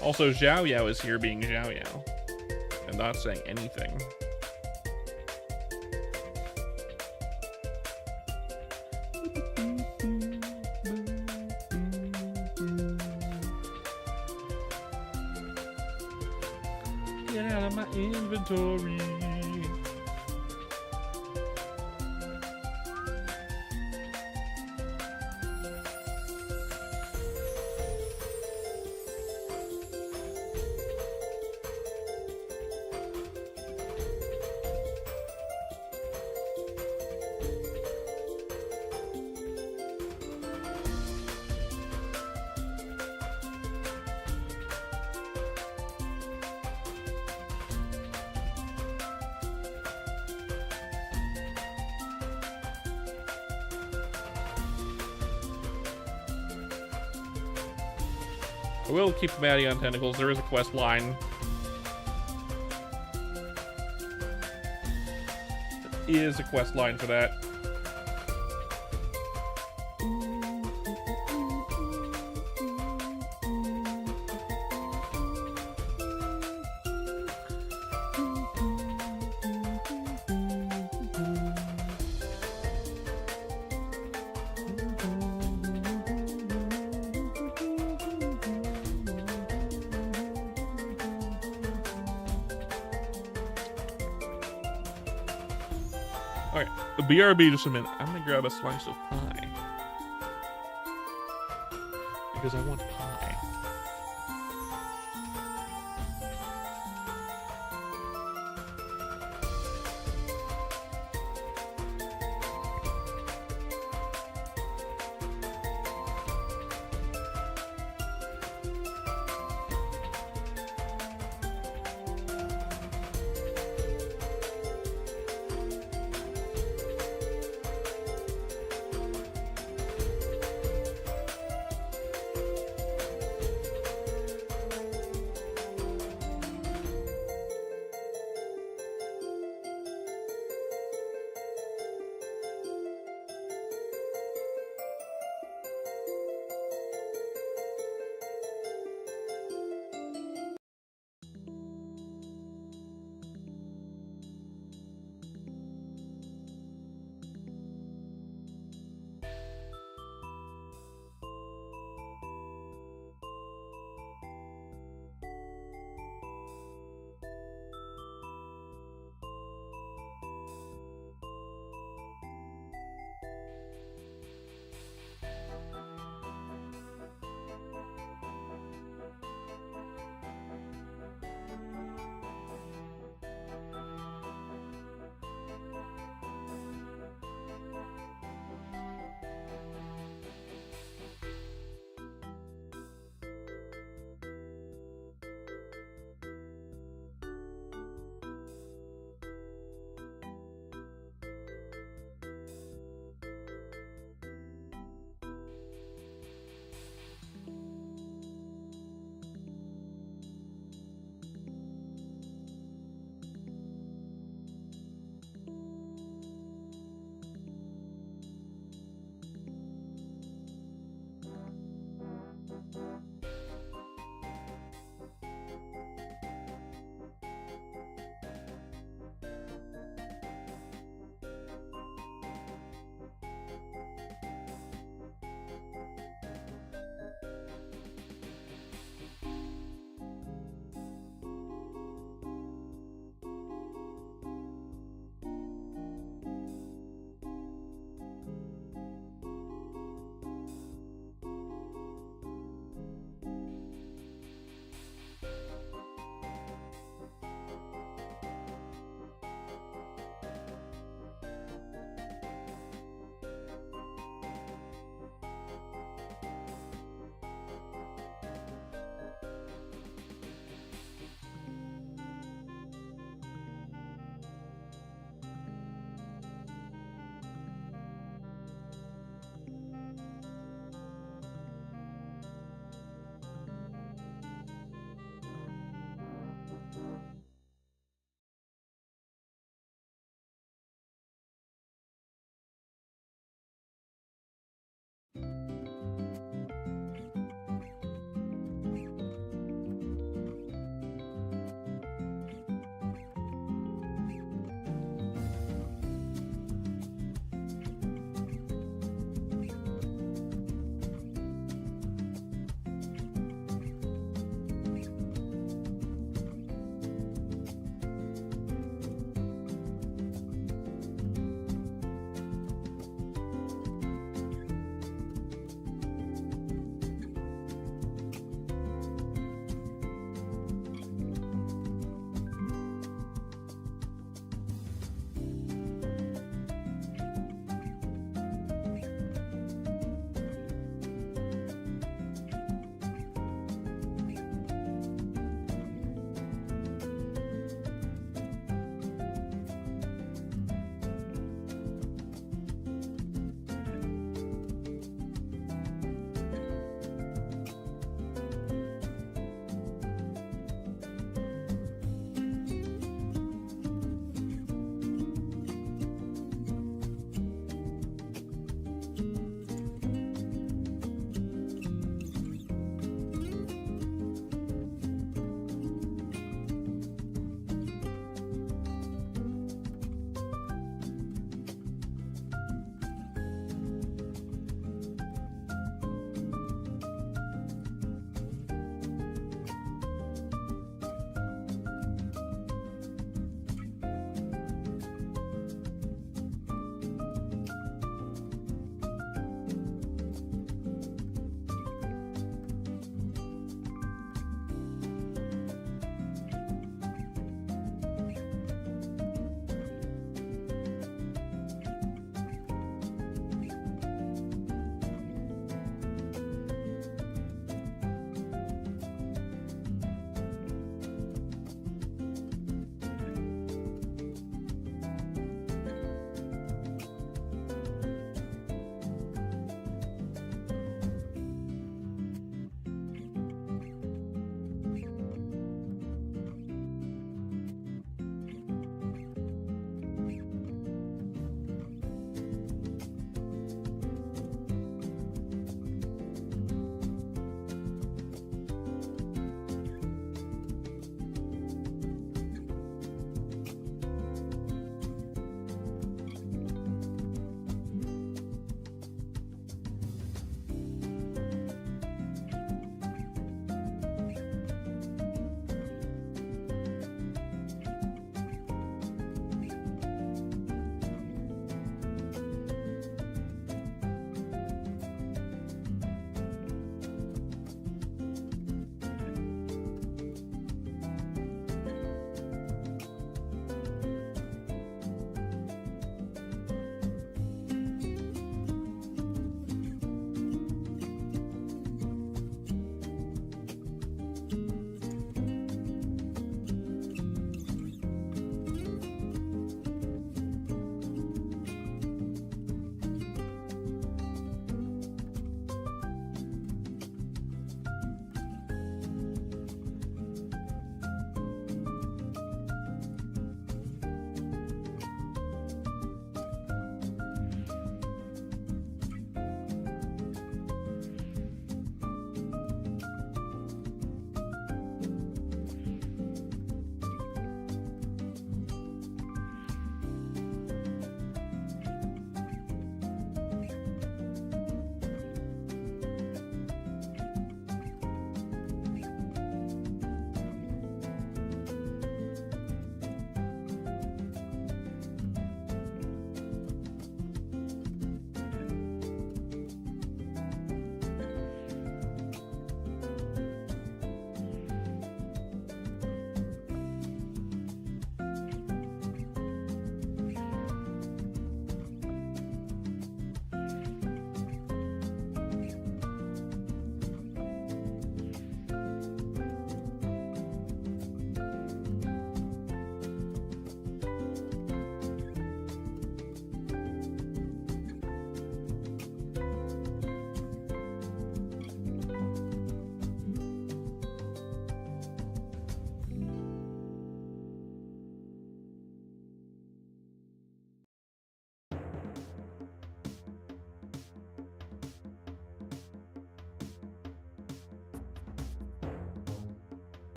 Speaker 1: Also, Xiao Yao is here being Xiao Yao. And not saying anything. Get out of my inventory. I will keep Maddie on tentacles. There is a quest line. There is a quest line for that. Alright, BRB just a minute. I'm gonna grab a slice of pie. Because I want pie.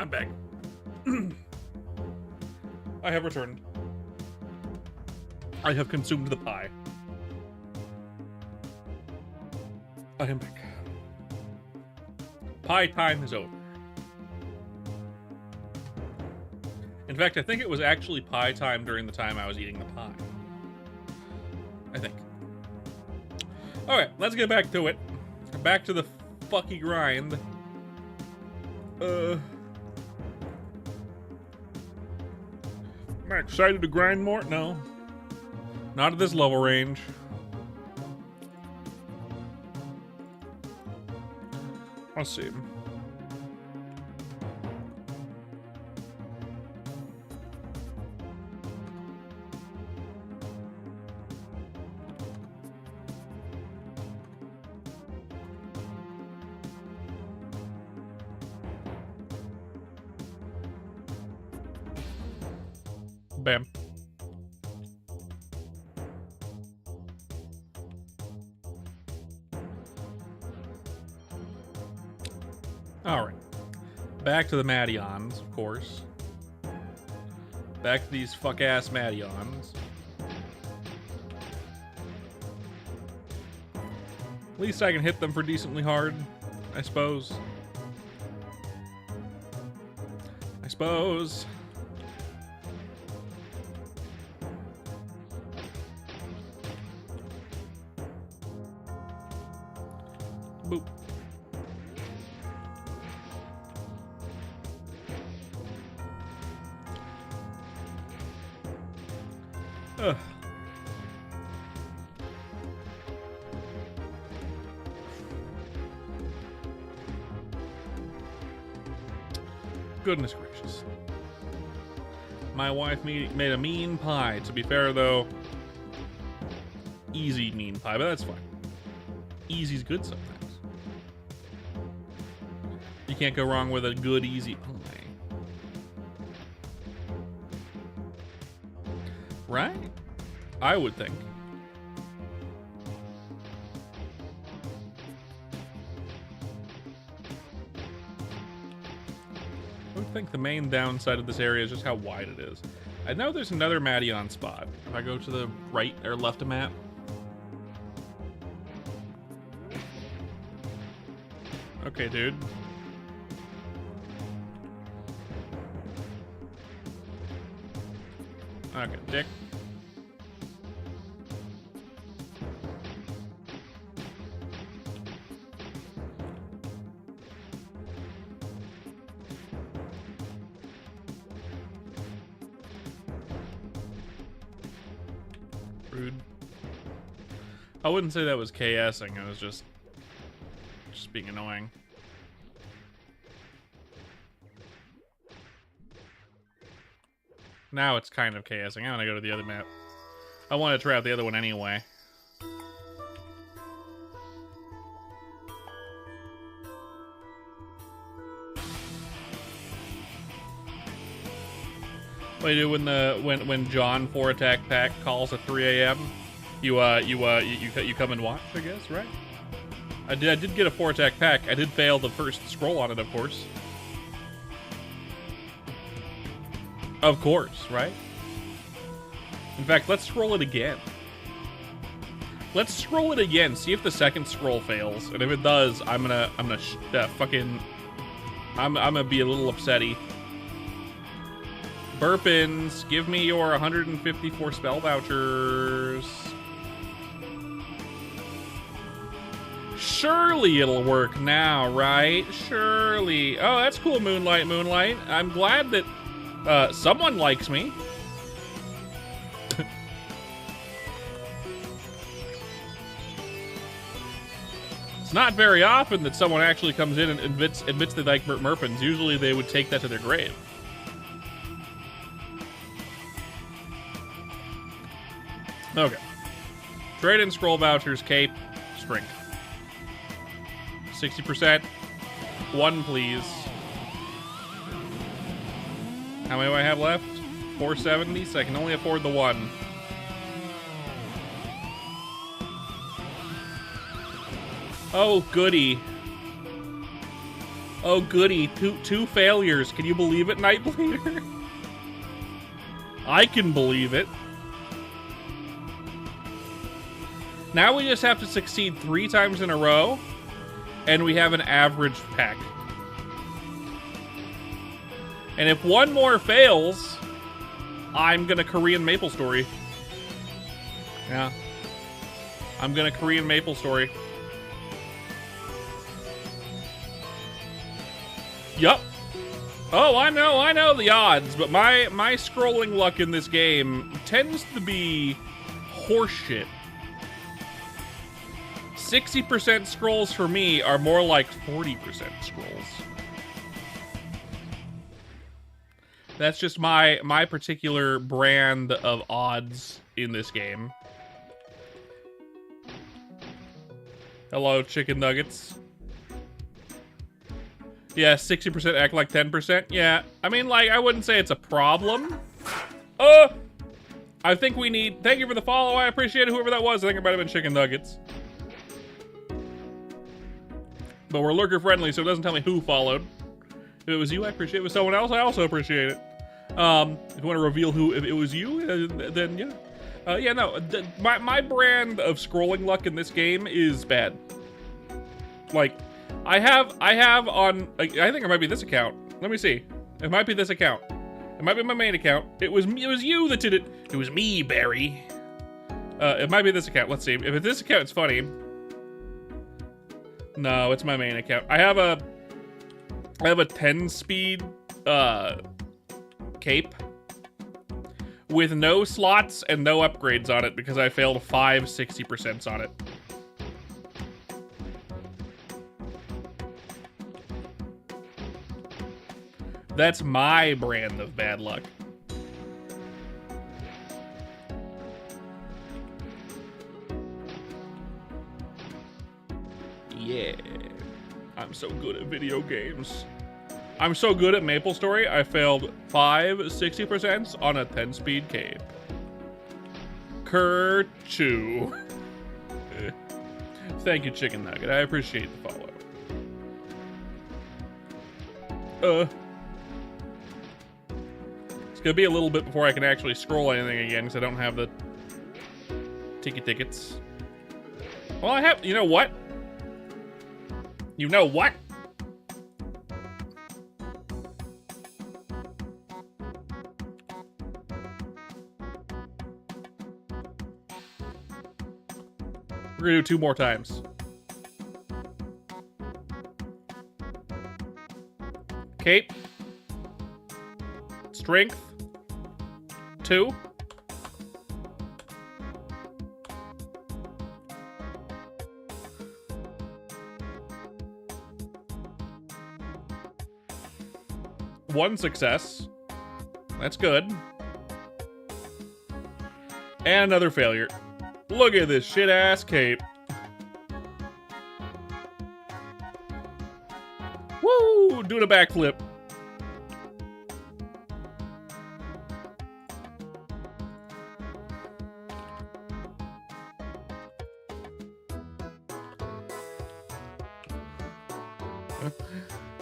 Speaker 1: I'm back. I have returned. I have consumed the pie. I am back. Pie time is over. In fact, I think it was actually pie time during the time I was eating the pie. I think. Alright, let's get back to it. Back to the fucky grind. Am I excited to grind more? No. Not at this level range. Let's see. Bam. Alright. Back to the Madions, of course. Back to these fuck-ass Madions. At least I can hit them for decently hard, I suppose. I suppose. Boop. Ugh. Goodness gracious. My wife made a mean pie. To be fair, though, easy mean pie, but that's fine. Easy's good sometimes. You can't go wrong with a good, easy pie. Right? I would think. I would think the main downside of this area is just how wide it is. I know there's another Madion spot. If I go to the right or left of map. Okay, dude. Okay, dick. Rude. I wouldn't say that was KSing, it was just being annoying. Now it's kind of KSing. I want to go to the other map. I want to try out the other one anyway. What do you do when John 4 attack pack calls at 3 a.m.? You come and watch, I guess, right? I did get a 4 attack pack. I did fail the first scroll on it, of course. Of course, right? In fact, let's scroll it again. Let's scroll it again. See if the second scroll fails, and if it does, I'm gonna be a little upsetty. Burpins, give me your 154 spell vouchers. Surely it'll work now, right? Surely. Oh, that's cool, Moonlight. I'm glad that someone likes me. It's not very often that someone actually comes in and admits they like Merpins. Usually they would take that to their grave. Okay. Trade in scroll vouchers, cape, strength. 60%. One, please. How many do I have left? 470, so I can only afford the one. Oh, goody. Oh, goody. Two failures. Can you believe it, Nightbleeder? I can believe it. Now we just have to succeed 3 times in a row, and we have an average pack. And if one more fails, I'm gonna Korean Maple Story. Yeah. I'm gonna Korean Maple Story. Yup. Oh, I know the odds, but my scrolling luck in this game tends to be horseshit. 60% scrolls for me are more like 40% scrolls. That's just my particular brand of odds in this game. Hello, chicken nuggets. Yeah, 60% act like 10%. Yeah, I mean, like, I wouldn't say it's a problem. I think we need... Thank you for the follow. I appreciate it, whoever that was. I think it might have been chicken nuggets. But we're lurker friendly, so it doesn't tell me who followed. If it was you, I appreciate it. If it was someone else, I also appreciate it. If you want to reveal who, if it was you, then yeah. Yeah, no, my brand of scrolling luck in this game is bad. Like, I have on, I think it might be this account. Let me see. It might be this account. It might be my main account. It was you that did it. It was me, Barry. It might be this account. Let's see. If it's this account, it's funny. No, it's my main account. I have a 10-speed cape with no slots and no upgrades on it because I failed 5 60% on it. That's my brand of bad luck. Yeah. I'm so good at video games. I'm so good at Maple Story, I failed 5 60% on a 10-speed cape. Kerchoo. Thank you, Chicken Nugget. I appreciate the follow. It's gonna be a little bit before I can actually scroll anything again because I don't have the tickets. Well, I have, you know what? You know what? We're gonna do 2 more times. Cape. Strength. 2. One success. That's good. And another failure. Look at this shit-ass cape. Woo! Doing a backflip.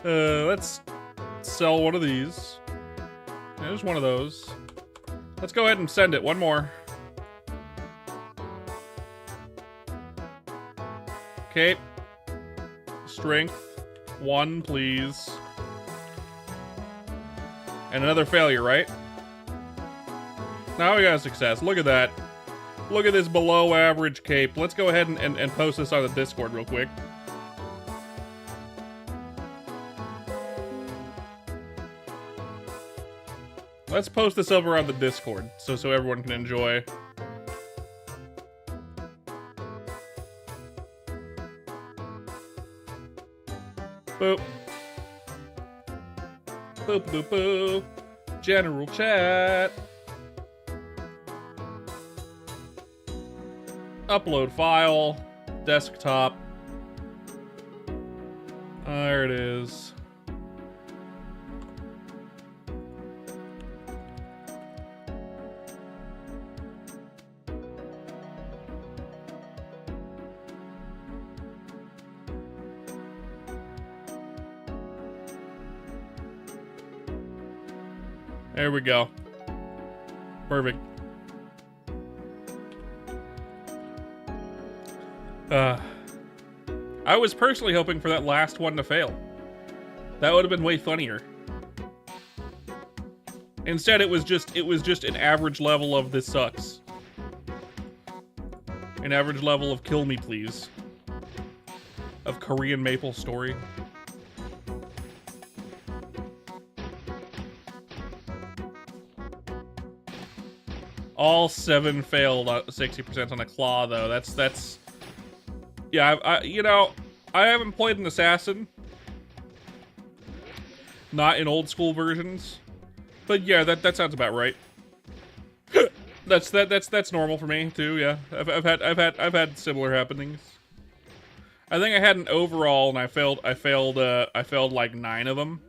Speaker 1: Let's sell one of these. There's one of those. Let's go ahead and send it. One more. Okay. Strength. 1, please. And another failure, right? Now we got a success. Look at that. Look at this below average cape. Let's go ahead and post this on the Discord real quick. Let's post this over on the Discord so everyone can enjoy. Boop. Boop, boop, boop. General chat. Upload file. Desktop. There it is. There we go. Perfect. I was personally hoping for that last one to fail. That would have been way funnier. Instead, it was just an average level of this sucks. An average level of kill me please. Of Korean Maple Story. All 7 failed 60% on a claw though. That's yeah, you know, I haven't played an assassin. Not in old school versions. But yeah, that sounds about right. That's normal for me too, yeah. I've had similar happenings. I think I had an overall and I failed like 9 of them.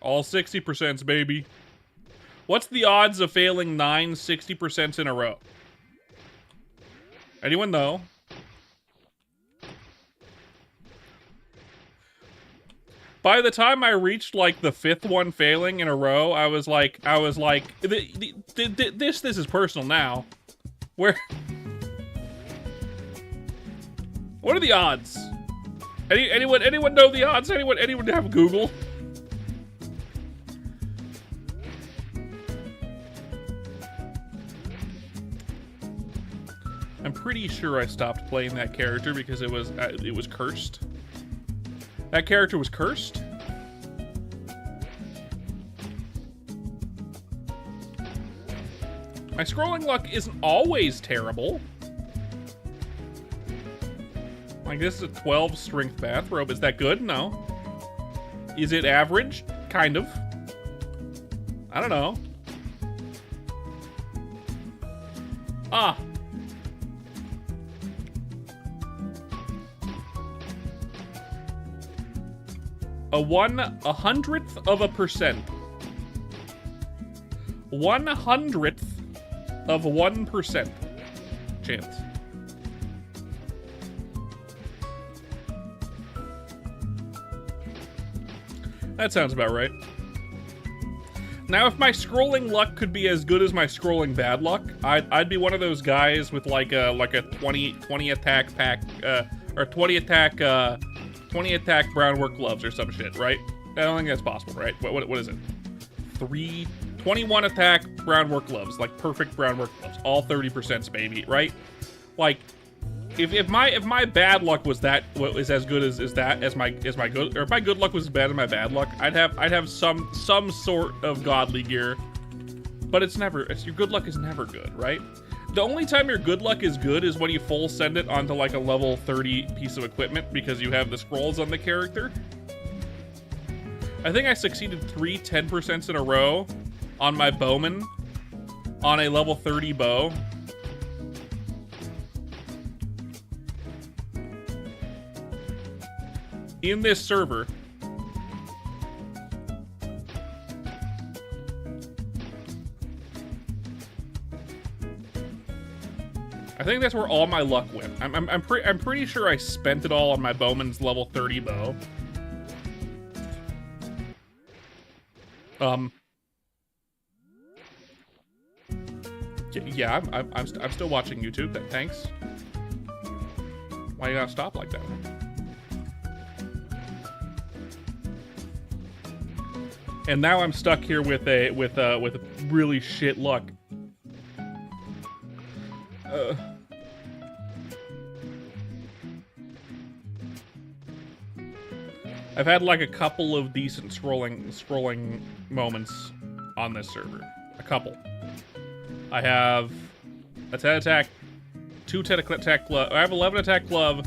Speaker 1: All 60%, baby. What's the odds of failing 9 60% in a row? Anyone know? By the time I reached like the 5th one failing in a row, I was like, this is personal now. Where? What are the odds? Anyone know the odds? Anyone have Google? I'm pretty sure I stopped playing that character because it was cursed. That character was cursed? My scrolling luck isn't always terrible. Like, this is a 12 strength bathrobe. Is that good? No. Is it average? Kind of. I don't know. Ah. A 1/100th of a percent. 1/100th of 1% chance. That sounds about right. Now, if my scrolling luck could be as good as my scrolling bad luck, I'd be one of those guys with like a 20 attack pack or 20 attack brown work gloves or some shit, right? I don't think that's possible, right? What is it? 21 attack brown work gloves, like perfect brown work gloves, all 30%, baby, right? Like, if my bad luck was as good as my good, or if my good luck was as bad as my bad luck, I'd have some sort of godly gear, but your good luck is never good, right? The only time your good luck is good is when you full send it onto like a level 30 piece of equipment because you have the scrolls on the character. I think I succeeded 3 10% in a row on my bowman on a level 30 bow. In this server. I think that's where all my luck went. I'm pretty sure I spent it all on my bowman's level 30 bow. Yeah, I'm still watching YouTube. Thanks. Why you gotta stop like that? And now I'm stuck here with really shit luck. I've had like a couple of decent scrolling moments on this server. A couple. I have a 10 attack, 2 10 attack glove. I have 11 attack glove,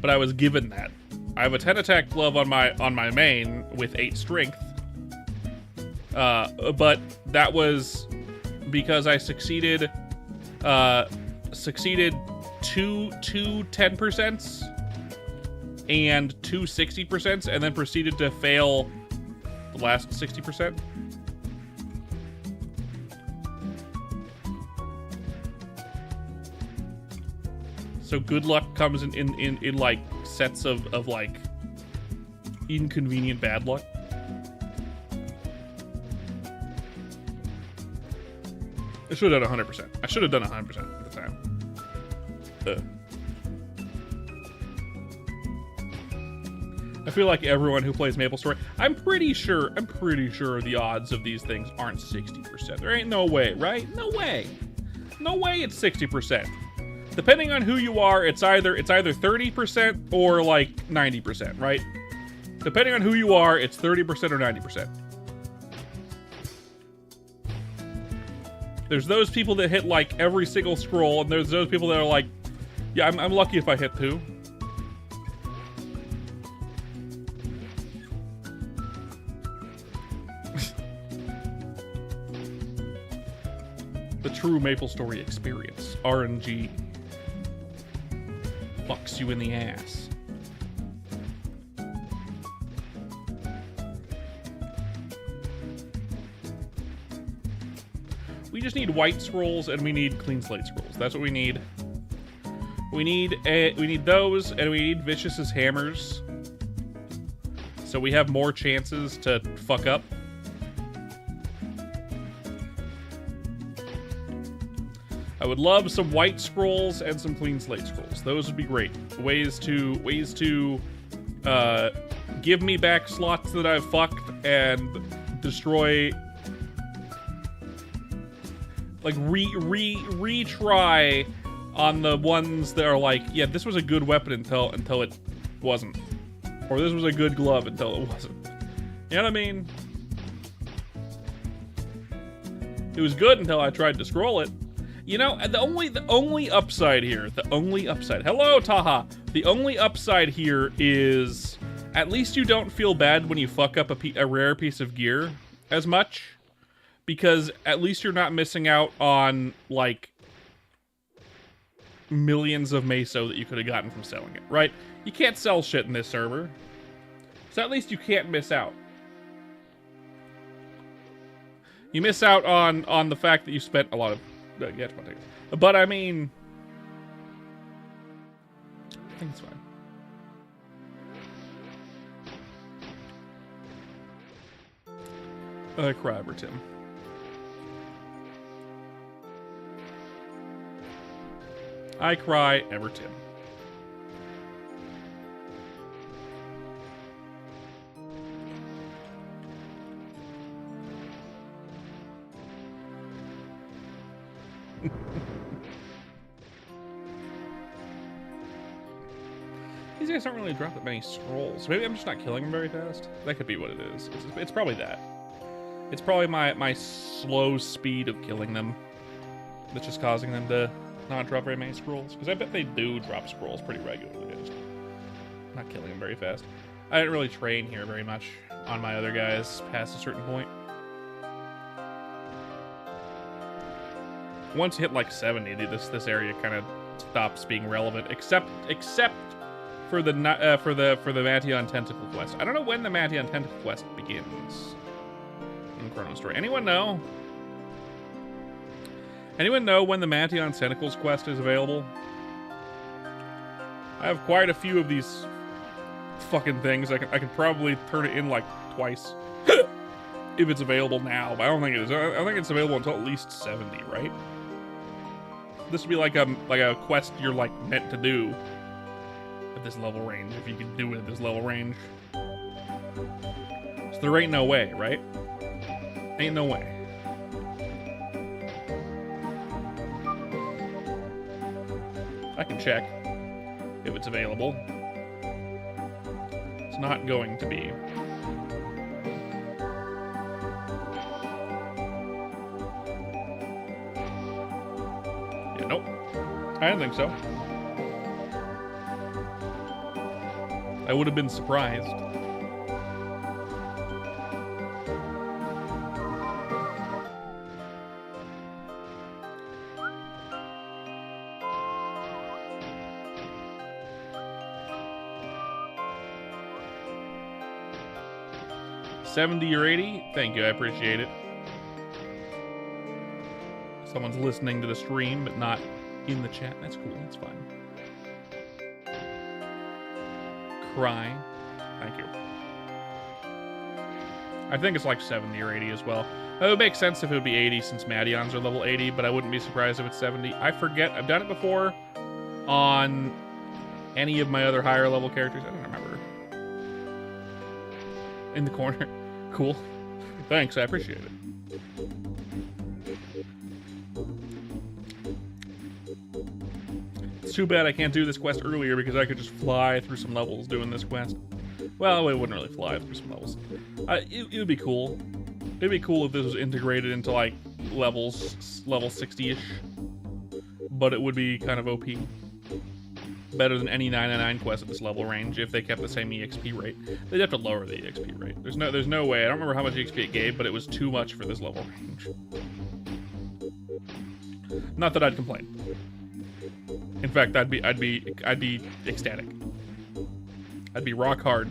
Speaker 1: but I was given that. I have a 10 attack glove on my main with 8 strength. But that was because I succeeded 2 10% and 2 60%, and then proceeded to fail the last 60%. So good luck comes in like sets of like inconvenient bad luck. I should have done 100%. I should have done 100% at the time. I feel like everyone who plays MapleStory, I'm pretty sure the odds of these things aren't 60%. There ain't no way, right? No way. No way it's 60%. Depending on who you are, it's either 30% or like 90%, right? Depending on who you are, it's 30% or 90%. There's those people that hit like every single scroll, and there's those people that are like, yeah, I'm lucky if I hit 2. The true MapleStory experience. RNG. Fucks you in the ass. We just need white scrolls and we need clean slate scrolls. That's what we need. We need those, and we need Vicious's hammers. So we have more chances to fuck up. I would love some white scrolls and some clean slate scrolls. Those would be great. Ways to give me back slots that I've fucked and destroy, like retry on the ones that are like, yeah, this was a good weapon until it wasn't, or this was a good glove until it wasn't. You know what I mean? It was good until I tried to scroll it. You know, the only upside here, hello, Taha. The only upside here is at least you don't feel bad when you fuck up a rare piece of gear as much, because at least you're not missing out on, like, millions of meso that you could have gotten from selling it, right? You can't sell shit in this server, so at least you can't miss out. You miss out on the fact that you spent a lot of but I mean, I think it's fine. Cry over Tim. I cry ever Tim. These guys don't really drop that many scrolls. Maybe I'm just not killing them very fast. That could be what it is. It's probably that. It's probably my slow speed of killing them that's just causing them to not drop very many scrolls. Because I bet they do drop scrolls pretty regularly. I'm just not killing them very fast. I didn't really train here very much on my other guys past a certain point. Once you hit like 70, this area kind of stops being relevant, except for the Mattion Tentacle quest. I don't know when the Mattion Tentacle quest begins in Chrono Story. Anyone know? Anyone know when the Mattion Tentacles quest is available? I have quite a few of these fucking things. I can probably turn it in like twice if it's available now, but I don't think it is. I don't think it's available until at least 70, right? This would be like a quest you're like meant to do at this level range, if you can do it at this level range. So there ain't no way, right? Ain't no way. I can check if it's available. It's not going to be. Yeah, nope. I didn't think so. I would have been surprised. $70 or $80? Thank you, I appreciate it. Someone's listening to the stream, but not in the chat. That's cool, that's fine. Cry. Thank you. I think it's like 70 or 80 as well. It would make sense if it would be 80 since Madions are level 80, but I wouldn't be surprised if it's 70. I forget. I've done it before on any of my other higher level characters. I don't remember. In the corner. Cool. Thanks, I appreciate it. It's too bad I can't do this quest earlier because I could just fly through some levels doing this quest. Well, it wouldn't really fly through some levels. It would be cool. It'd be cool if this was integrated into like level 60-ish. But it would be kind of OP. Better than any 999 quest at this level range if they kept the same EXP rate. They'd have to lower the EXP rate. There's no way. I don't remember how much EXP it gave, but it was too much for this level range. Not that I'd complain. In fact, I'd be ecstatic. I'd be rock hard.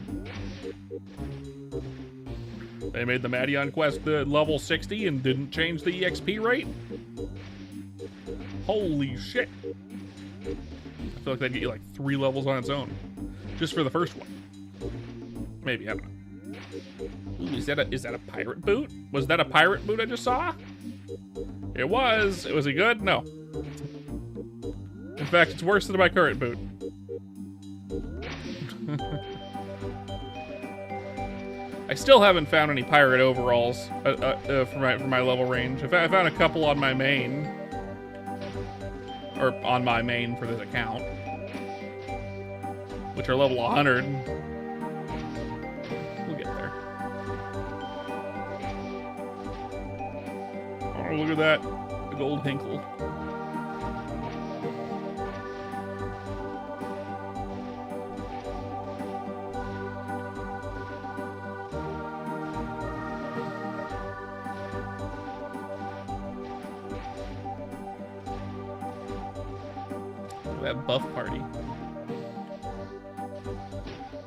Speaker 1: They made the Madion quest level 60 and didn't change the EXP rate? Holy shit. I feel like that'd get you like 3 levels on its own. Just for the first one. Maybe, I don't know. Ooh, is that a pirate boot? Was that a pirate boot I just saw? It was. Was it good? No. In fact, it's worse than my current boot. I still haven't found any pirate overalls for my level range. I found a couple on my main. Or on my main for this account. Which are level 100. We'll get there. Oh, look at that. The gold hinkle. That buff party.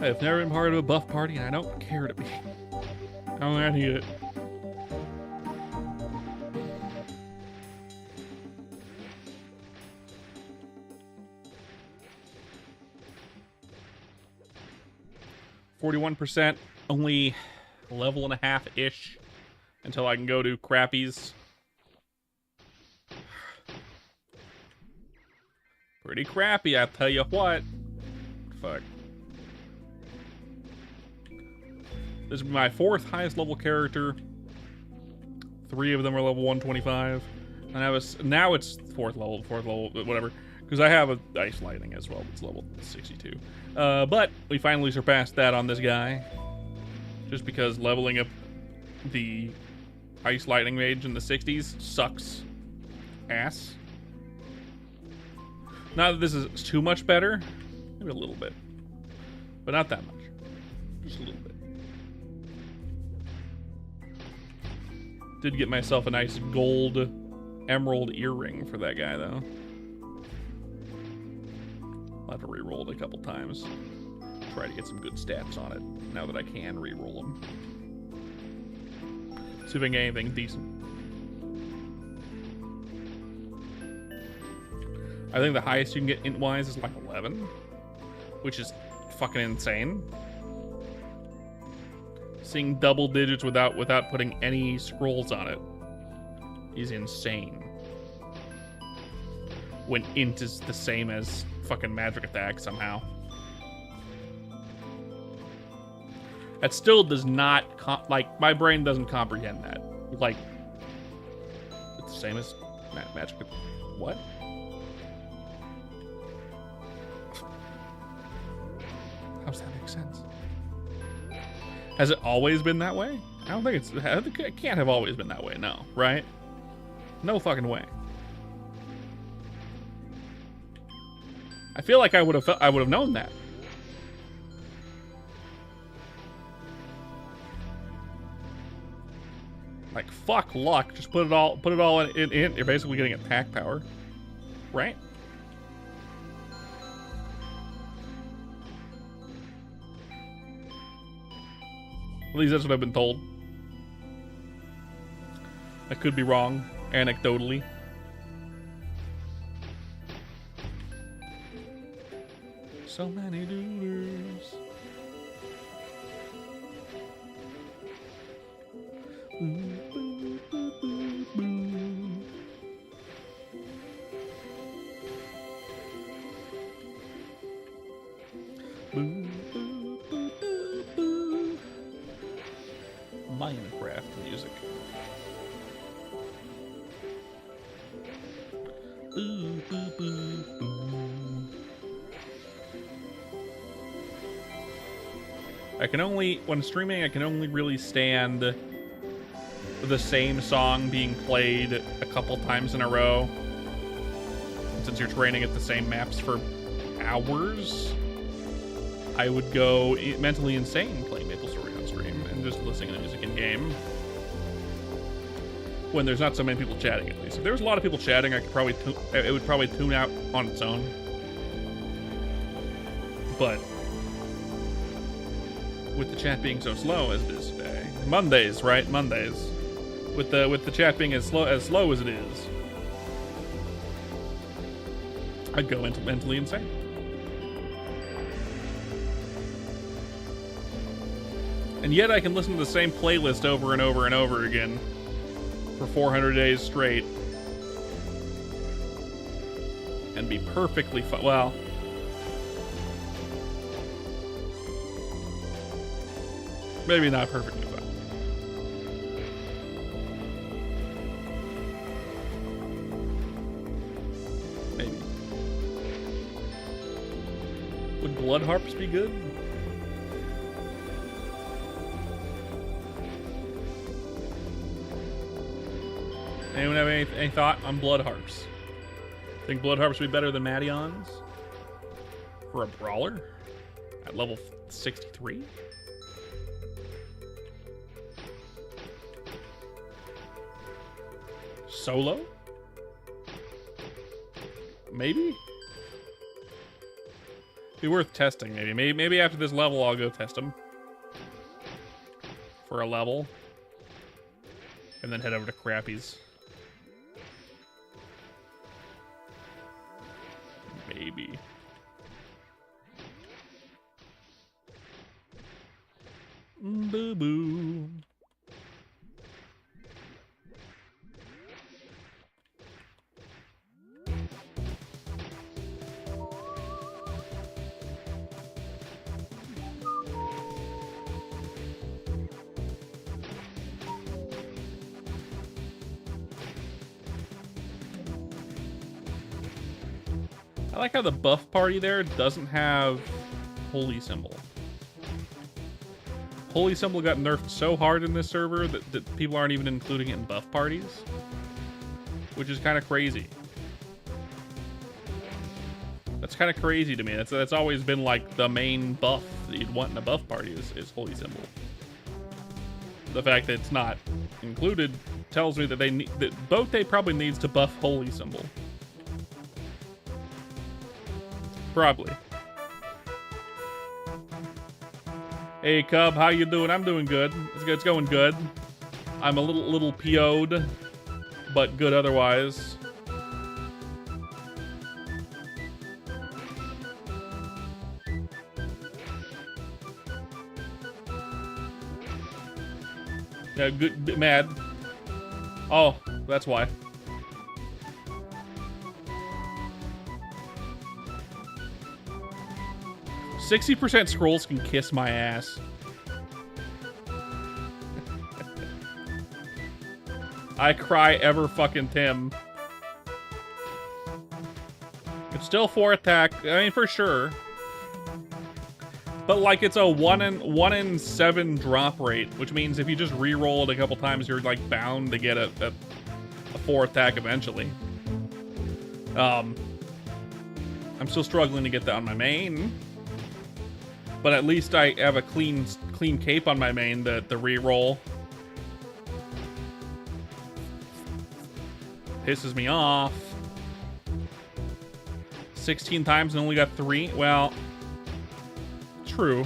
Speaker 1: I've never been part of a buff party, and I don't care to be. I don't need it. %, only a level and a half-ish until I can go to crappies. Pretty crappy, I tell you what. Fuck. This is my 4th highest level character. 3 of them are level 125. And now it's 4th level, whatever. Because I have a Ice Lightning as well. It's level 62. But we finally surpassed that on this guy. Just because leveling up the Ice Lightning Mage in the 60s sucks ass. Not that this is too much better. Maybe a little bit. But not that much. Just a little bit. Did get myself a nice gold emerald earring for that guy, though. I'll have to re-roll it a couple times. Try to get some good stats on it, now that I can re-roll them. See if I can get anything decent. I think the highest you can get int-wise is like 11, which is fucking insane. Seeing double digits without putting any scrolls on it is insane. When int is the same as fucking magic attack somehow. That still does not, like, my brain doesn't comprehend that. Like, it's the same as magic. What? How does that make sense? Has it always been that way? I don't think it can't have always been that way, no, right? No fucking way. I feel like I would have known that. Like, fuck luck. Just put it all in. You're basically getting attack power, right? At least that's what I've been told. I could be wrong, anecdotally. So many doers. Boo, boo, boo, boo, boo. Minecraft music. Boo, boo, boo, boo. I can only, when streaming, I can only really stand the same song being played a couple times in a row. Since you're training at the same maps for hours, I would go mentally insane playing MapleStory on stream and just listening to music in game. When there's not so many people chatting, at least. If there was a lot of people chatting, it would probably tune out on its own. But with the chat being so slow as it is today, Mondays, right? Mondays, with the chat being as slow as it is, I'd go into mentally insane. And yet I can listen to the same playlist over and over and over again for 400 days straight and be perfectly fine. Well, maybe not perfectly fine. Maybe. Would blood harps be good? Anyone have any thought on blood harps? Think blood harps would be better than Madions for a brawler at level 63? Solo? Maybe? Be worth testing, maybe. Maybe after this level I'll go test them for a level and then head over to Crappy's. Maybe. Boo boo. I like how the buff party there doesn't have Holy Symbol. Holy Symbol got nerfed so hard in this server that people aren't even including it in buff parties, which is kind of crazy. That's kind of crazy to me. That's always been like the main buff that you'd want in a buff party is Holy Symbol. The fact that it's not included tells me that they probably needs to buff Holy Symbol. Probably. Hey Cub, how you doing? I'm doing good. It's going good. I'm a little PO'd, but good otherwise. Yeah, good, mad. Oh, that's why. 60% scrolls can kiss my ass. I cry ever fucking Tim. It's still 4 attack. I mean, for sure. But like, it's a 1 in 7 drop rate, which means if you just re-roll it a couple times, you're like bound to get a 4 attack eventually. I'm still struggling to get that on my main. But at least I have a clean cape on my main, the re-roll. Pisses me off. 16 times and only got 3? Well, true.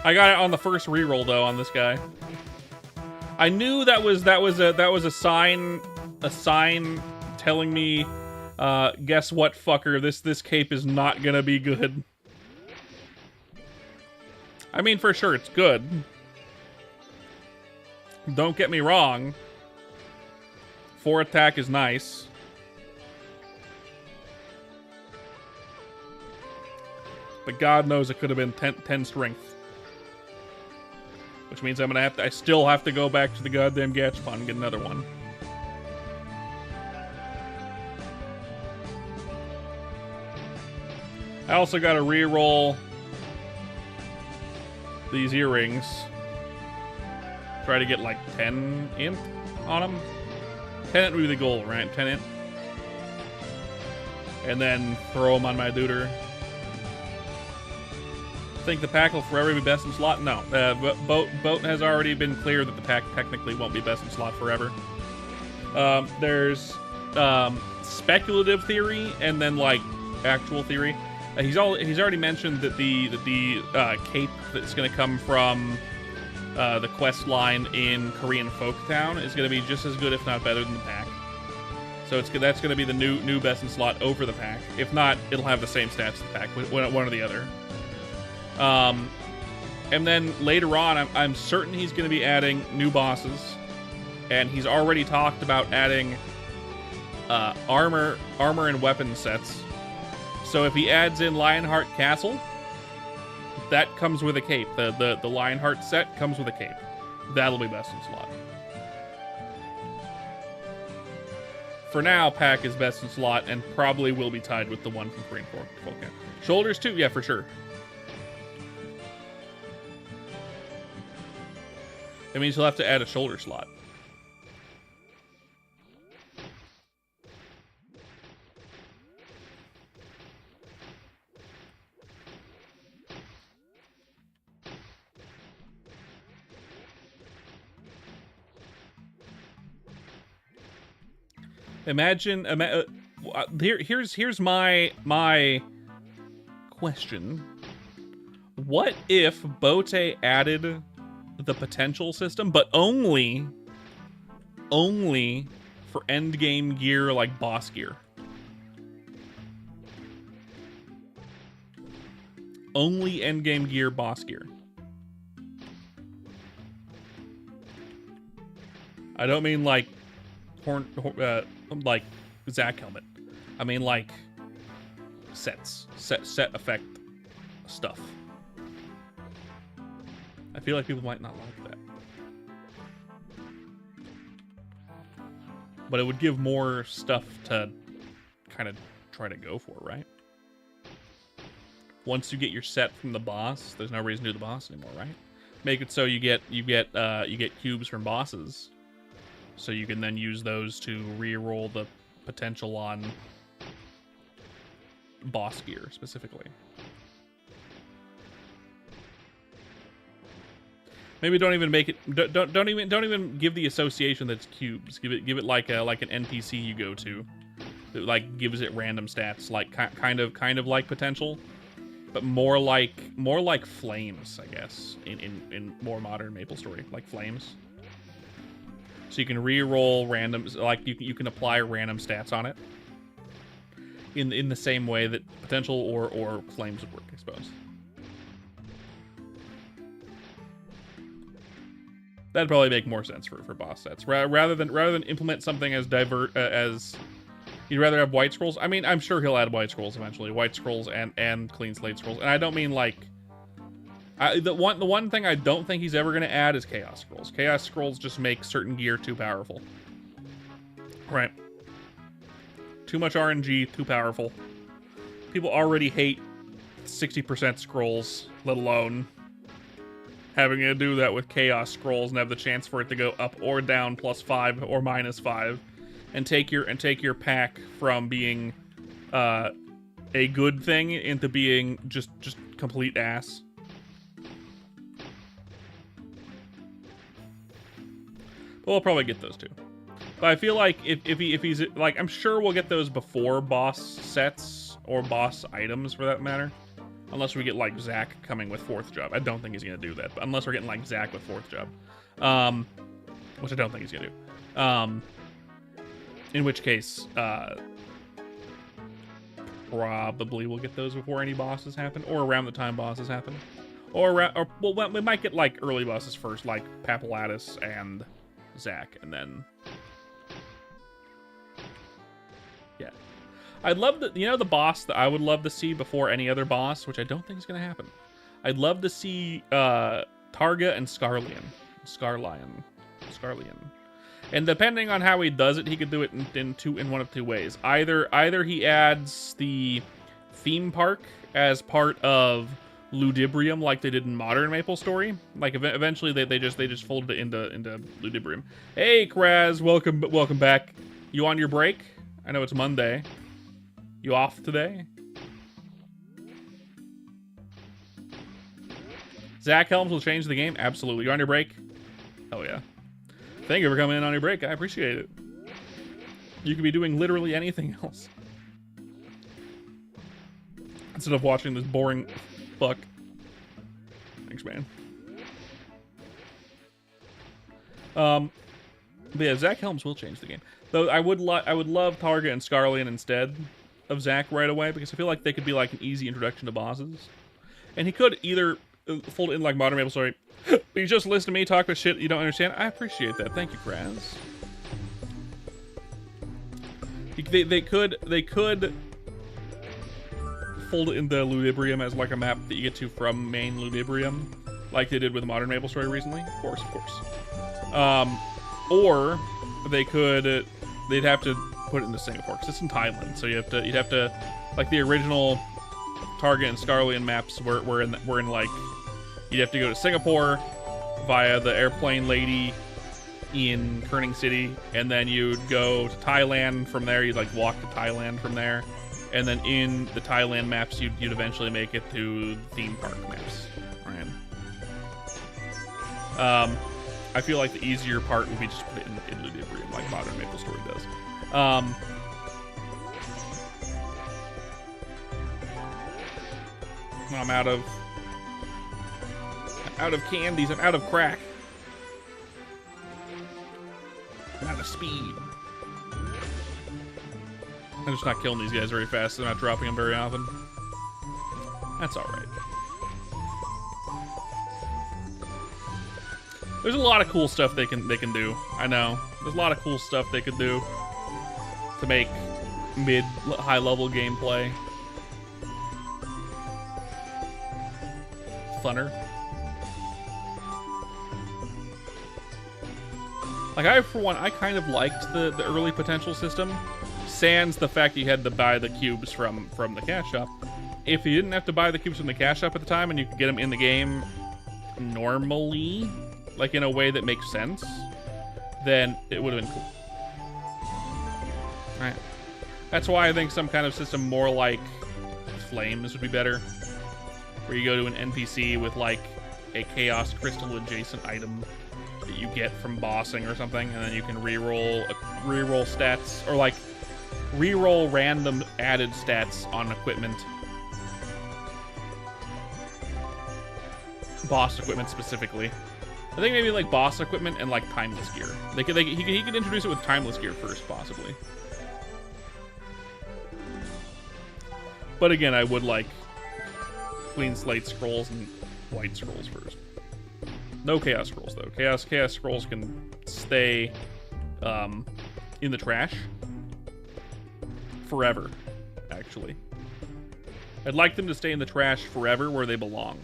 Speaker 1: I got it on the first re-roll though on this guy. I knew that was a sign telling me, guess what, fucker? This cape is not gonna be good. I mean, for sure, it's good. Don't get me wrong. 4 attack is nice. But God knows it could have been 10 strength. Which means I'm gonna I still have to go back to the goddamn Gachapon and get another one. I also gotta re-roll these earrings. Try to get like 10 int on them. 10 int would be the goal, right? 10 int. And then throw them on my duder. Think the pack will forever be best in slot? No. Boat has already been clear that the pack technically won't be best in slot forever. There's speculative theory and then like actual theory. He's already mentioned that the cape that's going to come from the quest line in Korean Folktown is going to be just as good, if not better, than the pack. So that's going to be the new best in slot over the pack. If not, it'll have the same stats as the pack, one or the other. And then later on, I'm certain he's going to be adding new bosses, and he's already talked about adding armor and weapon sets. So if he adds in Lionheart Castle, that comes with a cape. The Lionheart set comes with a cape. That'll be best in slot. For now, pack is best in slot and probably will be tied with the one from Korean Folktown. Shoulders too, yeah, for sure. That means he'll have to add a shoulder slot. Here's my question. What if Bote added the potential system, but only for end game gear like boss gear? Only end game gear, boss gear. I don't mean like like Zack helmet. I mean like set effect stuff. I feel like people might not like that. But it would give more stuff to kind of try to go for, right? Once you get your set from the boss, there's no reason to do the boss anymore, right? Make it so you get cubes from bosses. So you can then use those to re-roll the potential on boss gear specifically. Maybe don't even make it. Don't even give the association that's cubes. Give it like an NPC you go to, that like gives it random stats, like kind of like potential, but more like flames, I guess. In more modern MapleStory, like flames. So you can re-roll randoms, like you can apply random stats on it. In the same way that potential or flames would work, I suppose. That'd probably make more sense for boss sets rather than implement something as as you'd rather have white scrolls. I mean, I'm sure he'll add white scrolls eventually, white scrolls and clean slate scrolls. And I don't mean like the one thing I don't think he's ever going to add is chaos scrolls. Chaos scrolls just make certain gear too powerful. Right. Too much RNG, too powerful. People already hate 60% scrolls, let alone having to do that with chaos scrolls and have the chance for it to go up or down +5 or -5, and take your pack from being a good thing into being just complete ass. We'll probably get those too. But I feel like if he's like, I'm sure we'll get those before boss sets or boss items for that matter. Unless we get, like, Zack coming with 4th job. I don't think he's going to do that. But unless we're getting, like, Zack with 4th job. Which I don't think he's going to do. In which case, probably we'll get those before any bosses happen. Or around the time bosses happen. Well, we might get, like, early bosses first. Like, Papulatus and Zack. And then... yeah. I'd love the, you know, the boss that I would love to see before any other boss, which I don't think is going to happen. I'd love to see Targa and Scarlion. And depending on how he does it, he could do it in one of two ways. Either he adds the theme park as part of Ludibrium, like they did in Modern MapleStory. Like eventually they just folded it into Ludibrium. Hey, Kraz, welcome back. You on your break? I know it's Monday. You off today? Zach Helms will change the game? Absolutely. You on your break? Hell yeah. Thank you for coming in on your break. I appreciate it. You could be doing literally anything else instead of watching this boring fuck. Thanks, man. But yeah, Zach Helms will change the game. Though I would love Targa and Scarlion instead of Zach right away, because I feel like they could be like an easy introduction to bosses. And he could either fold in like Modern MapleStory. You just listen to me talk about shit you don't understand. I appreciate that. Thank you, Kraz. They could fold it into Ludibrium as like a map that you get to from main Ludibrium, like they did with Modern MapleStory recently. Of course. Or they'd have to put it into Singapore because it's in Thailand. So you'd have to like the original Targa and Scarlion maps were in like, you'd have to go to Singapore via the airplane lady in Kerning City, and then you'd go to Thailand from there. You'd like walk to Thailand from there, and then in the Thailand maps you'd eventually make it to the theme park maps. Right. I feel like the easier part would be just put it in Ludibrium like Modern MapleStory does. I'm out of candies. I'm out of crack. I'm out of speed. I'm just not killing these guys very fast. They're not dropping them very often. That's all right. There's a lot of cool stuff they can do. I know. There's a lot of cool stuff they could do to make high level gameplay funner. Like for one, I kind of liked the early potential system, sans the fact you had to buy the cubes from the cash shop. If you didn't have to buy the cubes from the cash shop at the time and you could get them in the game normally, like in a way that makes sense, then it would have been cool. Alright. That's why I think some kind of system more like Flames would be better, where you go to an NPC with like a Chaos Crystal adjacent item that you get from bossing or something, and then you can reroll stats, or like reroll random added stats on equipment. Boss equipment specifically. I think maybe like boss equipment and like timeless gear. He could introduce it with timeless gear first, possibly. But again, I would like clean slate scrolls and white scrolls first. No chaos scrolls though. Chaos scrolls can stay in the trash forever. Actually, I'd like them to stay in the trash forever, where they belong.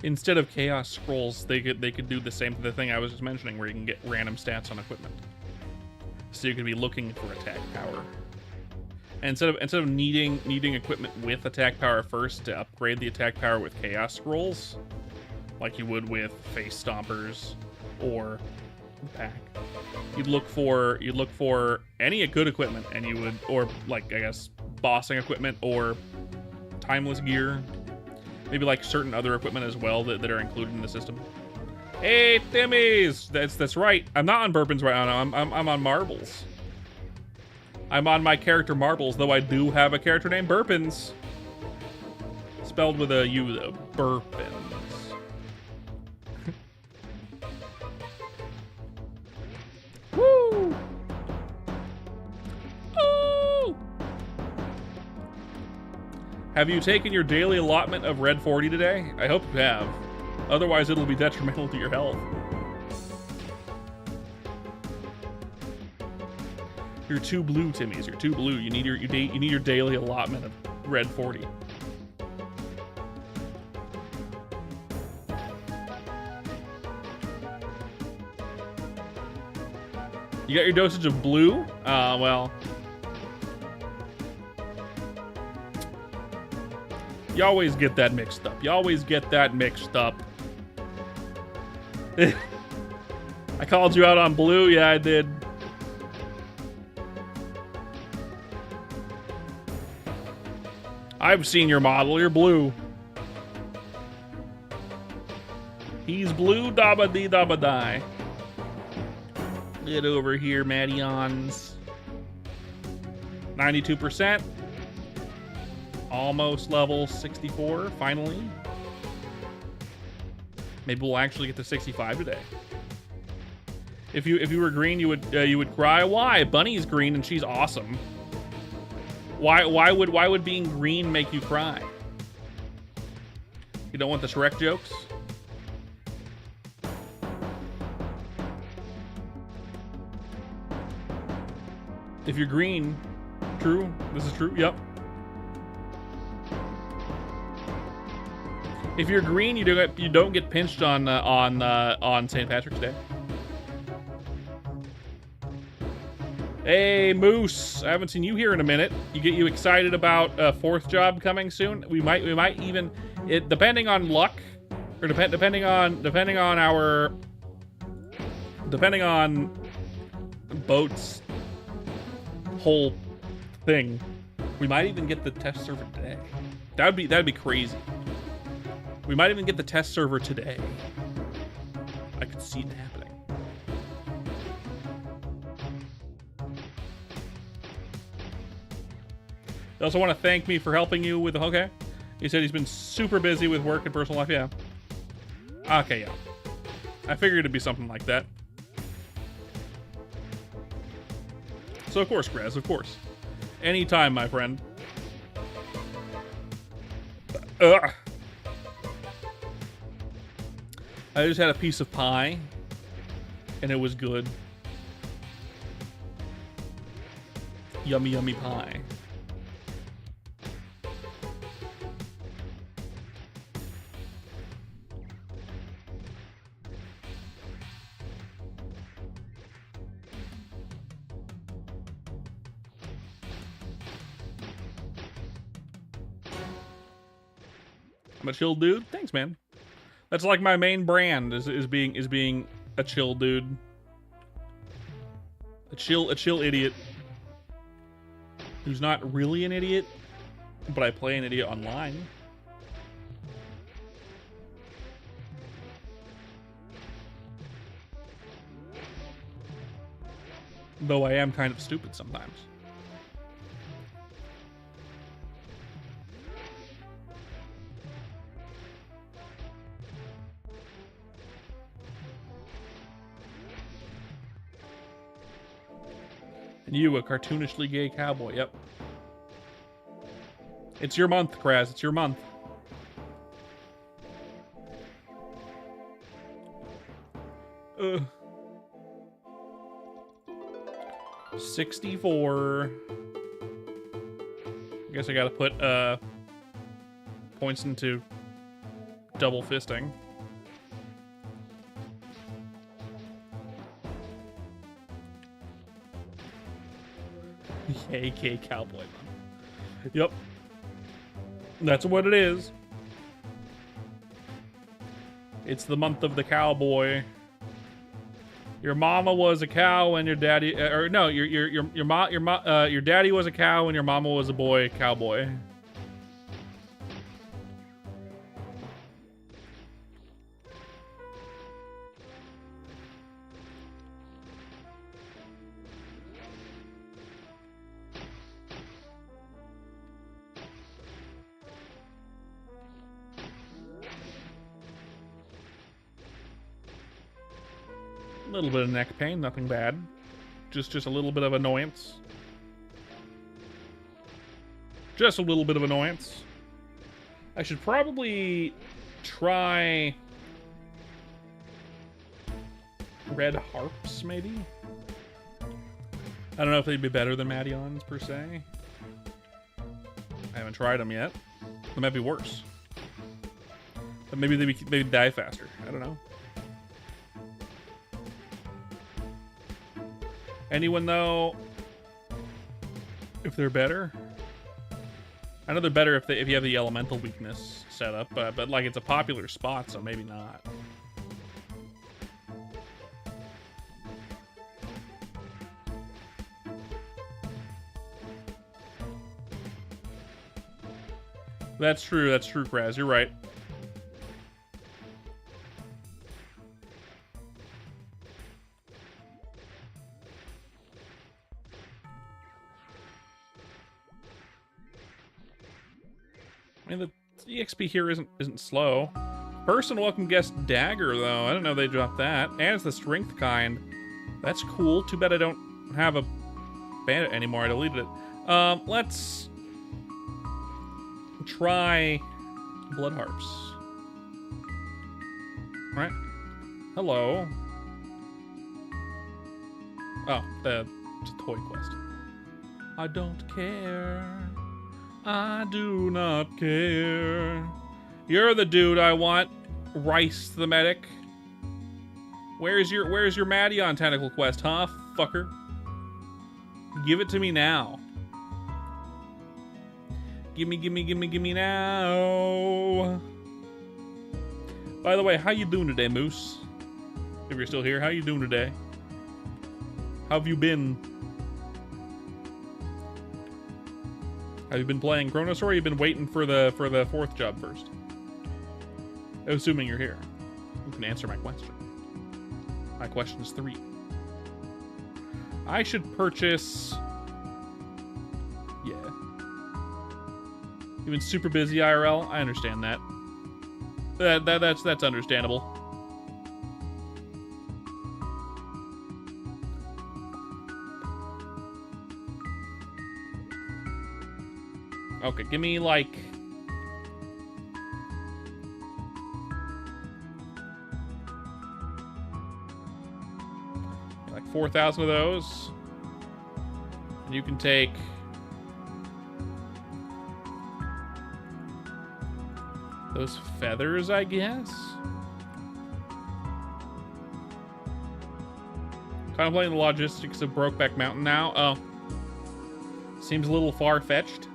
Speaker 1: Instead of chaos scrolls, they could do the thing I was just mentioning, where you can get random stats on equipment. So you could be looking for attack power. And instead of needing equipment with attack power first to upgrade the attack power with chaos scrolls, like you would with face stompers or pack, you'd look for any good equipment, and you would, or like I guess bossing equipment or timeless gear. Maybe like certain other equipment as well that are included in the system. Hey, Timmies! That's right. I'm not on Bourbons right now. I'm on Marbles. I'm on my character Marbles, though I do have a character named Burpins. Spelled with a U though. Burpins. Woo! Have you taken your daily allotment of red 40 today? I hope you have. Otherwise, it'll be detrimental to your health. You're too blue, Timmies. You're too blue. You need your daily allotment of red 40. You got your dosage of blue? Well. You always get that mixed up. You always get that mixed up. I called you out on blue? Yeah, I did. I've seen your model. You're blue. He's blue, dabba dee dabba die. Get over here, Mattyons. 92%. Almost level 64, finally. Maybe we'll actually get to 65 today. If you were green, you would cry. Why? Bunny's green and she's awesome. Why would being green make you cry? You don't want the Shrek jokes? If you're green, true. This is true. Yep. If you're green, you don't get pinched on St. Patrick's Day. Hey Moose, I haven't seen you here in a minute. You excited about a fourth job coming soon? We might even, depending on luck, or depending on Boat's whole thing, we might even get the test server today. That'd be crazy. We might even get the test server today. I could see it happening. They also want to thank me for helping you with the... Okay. He said he's been super busy with work and personal life. Yeah. Okay, yeah. I figured it'd be something like that. So of course, Graz, of course. Anytime, my friend. Ugh. I just had a piece of pie, and it was good. Yummy, yummy pie. I'm a chill dude. Thanks, man. That's like my main brand is being a chill dude. A chill idiot. Who's not really an idiot, but I play an idiot online. Though I am kind of stupid sometimes. And you, a cartoonishly gay cowboy. Yep. It's your month, Kraz. It's your month. Ugh. 64. I guess I gotta put points into double fisting. AK cowboy month. Yep. That's what it is. It's the month of the cowboy. Your mama was a cow and your daddy, or no, your daddy was a cow and your mama was a boy cowboy. A little bit of neck pain, nothing bad. Just a little bit of annoyance. Just a little bit of annoyance. I should probably try red harps, maybe? I don't know if they'd be better than Madions, per se. I haven't tried them yet. They might be worse. But maybe they'd die faster. I don't know. Anyone know if they're better? I know they're better if you have the elemental weakness set up, but like it's a popular spot, so maybe not. That's true, Kraz. You're right. I mean, the EXP here isn't slow. Person welcome guest dagger though. I don't know they dropped that. And it's the strength kind. That's cool. Too bad I don't have a bandit anymore. I deleted it. Let's try blood harps. Right? Hello. Oh, it's a toy quest. I don't care. I do not care. You're the dude I want, Rice the medic. Where's your Madion tentacle quest, huh, fucker? Give it to me now. Gimme now. By the way, how you doing today, Moose? If you're still here, how you doing today? How have you been? Have you been playing Chronos, or have you been waiting for the fourth job first? Assuming you're here, you can answer my question. My question is 3. I should purchase. Yeah. You've been super busy, IRL. I understand that. That's understandable. Okay, give me like 4,000 of those. And you can take those feathers, I guess. Contemplating the logistics of Brokeback Mountain now. Oh. Seems a little far-fetched.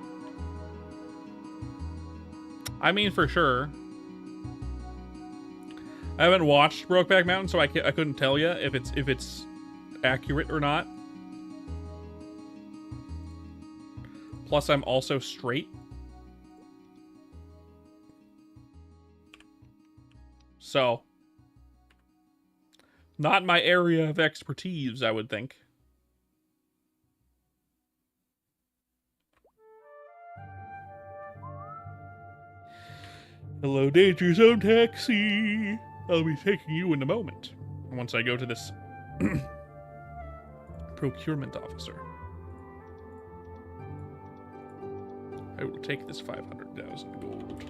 Speaker 1: I mean, for sure. I haven't watched Brokeback Mountain, so I couldn't tell you if it's accurate or not. Plus, I'm also straight. So, not my area of expertise, I would think. Hello, Danger Zone Taxi. I'll be taking you in a moment. Once I go to this procurement officer. I will take this 500,000 gold.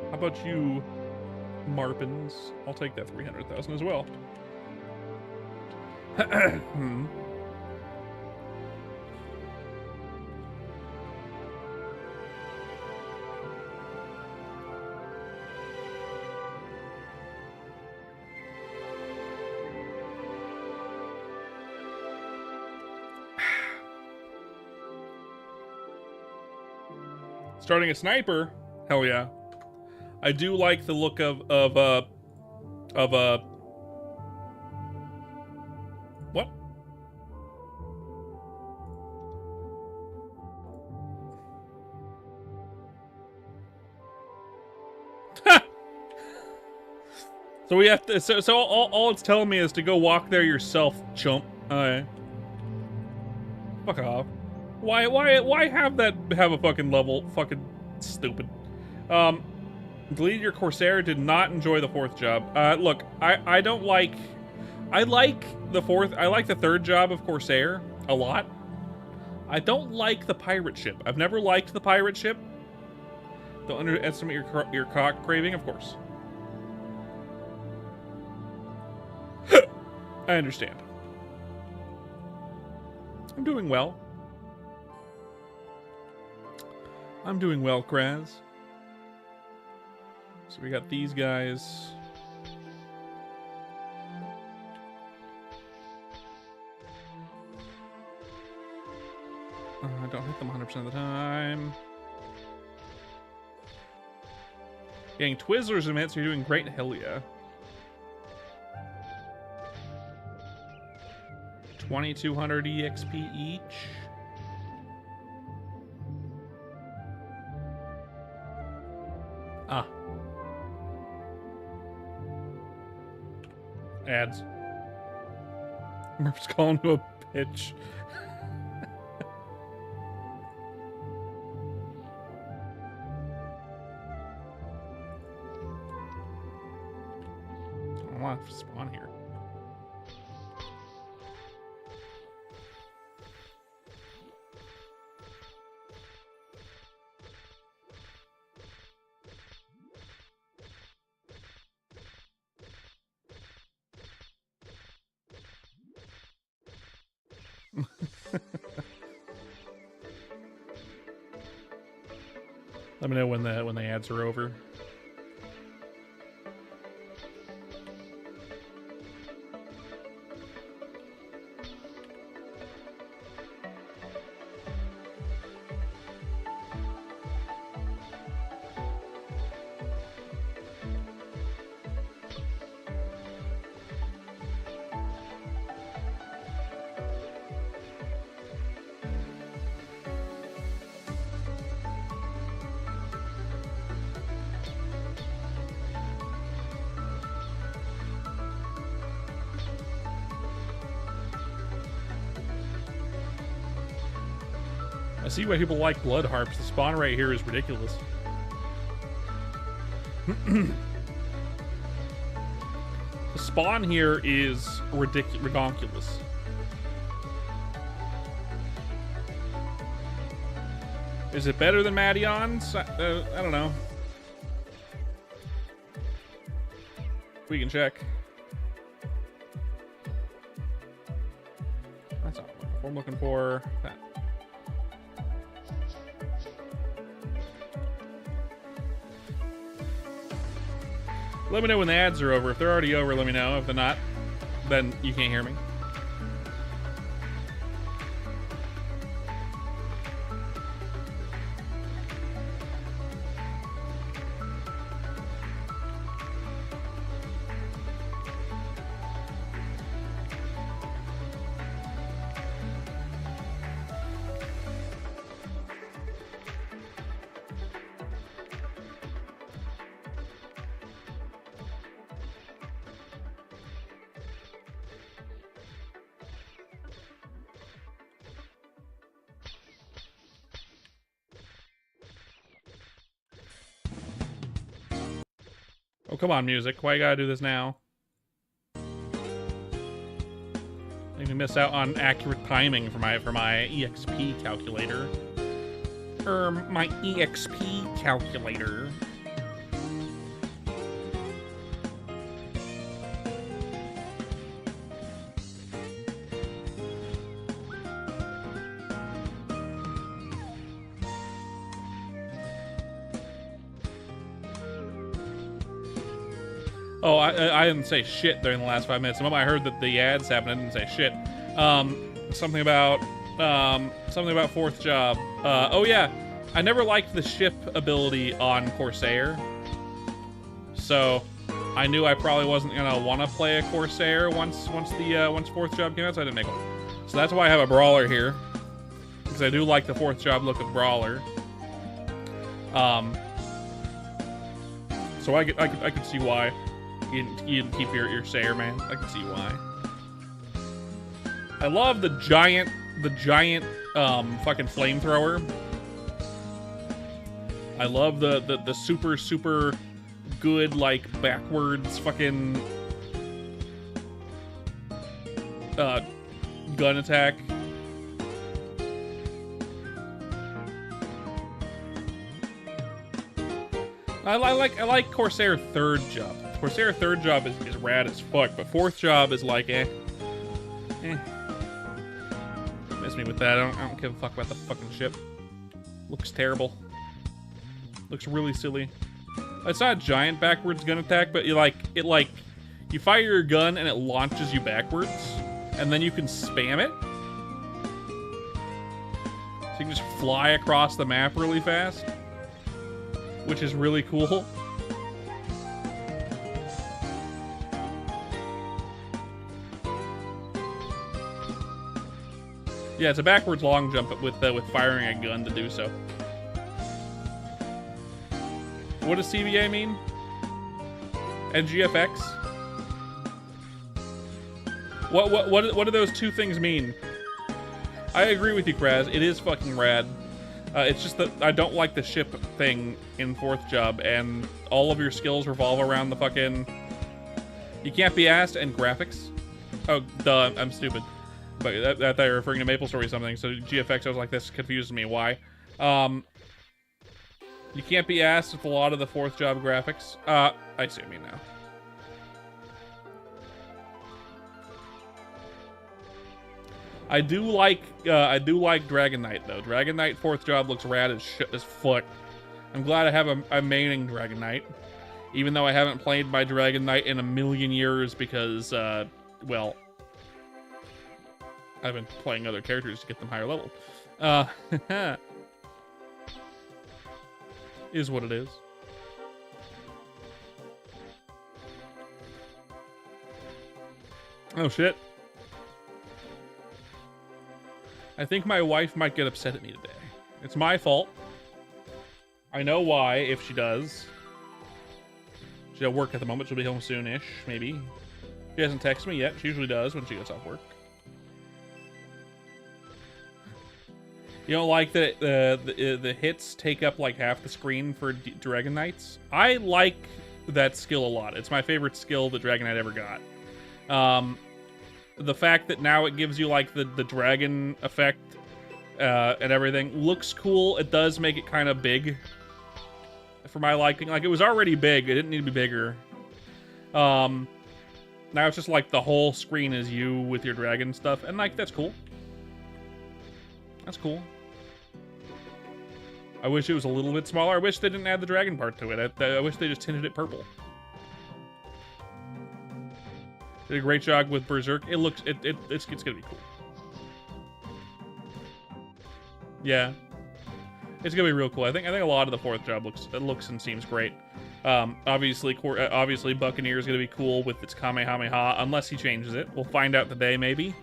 Speaker 1: How about you, Marpins? I'll take that 300,000 as well. Starting a sniper? Hell yeah. I do like the look of what? So we have to. So all it's telling me is to go walk there yourself, chump. Alright. Fuck off. Why have a fucking level? Fucking stupid. Deleted your Corsair, did not enjoy the 4th job. Look, I don't like... I like the 3rd job of Corsair a lot. I don't like the pirate ship. I've never liked the pirate ship. Don't underestimate your cock craving, of course. I understand. I'm doing well. I'm doing well, Kraz. So we got these guys. I don't hit them 100% of the time. Getting Twizzlers emits, you're doing great, hell yeah. 2200 EXP each. Ah. Ads. Murph's calling to a bitch. I don't want to spawn here. Let me know when the ads are over. I see why people like blood harps. The spawn right here is ridiculous. The spawn here is ridiculous. Is it better than Madion's? I don't know. We can check. That's not what I'm looking for. That. Let me know when the ads are over. If they're already over, let me know. If they're not, then you can't hear me. Oh, come on, music. Why you gotta do this now? Make me miss out on accurate timing for my EXP calculator. My EXP calculator. Oh, I didn't say shit during the last 5 minutes. The moment I heard that the ads happened, I didn't say shit. Something about fourth job. Oh yeah, I never liked the ship ability on Corsair, so I knew I probably wasn't gonna want to play a Corsair once fourth job came out. So I didn't make one. So that's why I have a brawler here, because I do like the fourth job look of brawler. So I could see why. You didn't keep your Sayer, man. I can see why. I love the giant fucking flamethrower. I love the super good, like, backwards fucking gun attack. I like Corsair third job. Corsair third job is rad as fuck, but fourth job is like eh. Miss me with that. I don't give a fuck about the fucking ship. Looks terrible. Looks really silly. It's not a giant backwards gun attack, but you fire your gun and it launches you backwards, and then you can spam it. So you can just fly across the map really fast, which is really cool. Yeah, it's a backwards long jump, but with firing a gun to do so. What does CBA mean? And GFX? What do those two things mean? I agree with you, Kraz. It is fucking rad. It's just that I don't like the ship thing in fourth job, and all of your skills revolve around the fucking... You can't be asked, and graphics. Oh, duh, I'm stupid. But I thought you were referring to MapleStory or something, so GFX, I was like, this confused me. Why? You can't be asked with a lot of the fourth job graphics. I see what you mean now. I do like Dragon Knight though. Dragon Knight fourth job looks rad as fuck. I'm glad I have a maining Dragon Knight, even though I haven't played my Dragon Knight in a million years because, well, I've been playing other characters to get them higher level. Is what it is. Oh shit. I think my wife might get upset at me today. It's my fault. I know why, if she does. She's at work at the moment. She'll be home soon-ish, maybe. She hasn't texted me yet. She usually does when she gets off work. You don't like that the hits take up like half the screen for Dragon Knights? I like that skill a lot. It's my favorite skill that Dragon Knight ever got. The fact that now it gives you like the dragon effect and everything looks cool. It does make it kind of big for my liking. Like, it was already big. It didn't need to be bigger. Now it's just like the whole screen is you with your dragon stuff, and like that's cool. That's cool. I wish it was a little bit smaller. I wish they didn't add the dragon part to it. I wish they just tinted it purple. Did a great job with Berserk. It looks it's gonna be cool. Yeah, it's gonna be real cool. I think a lot of the fourth job looks and seems great. Obviously Buccaneer is gonna be cool with its Kamehameha, unless he changes it. We'll find out today, maybe.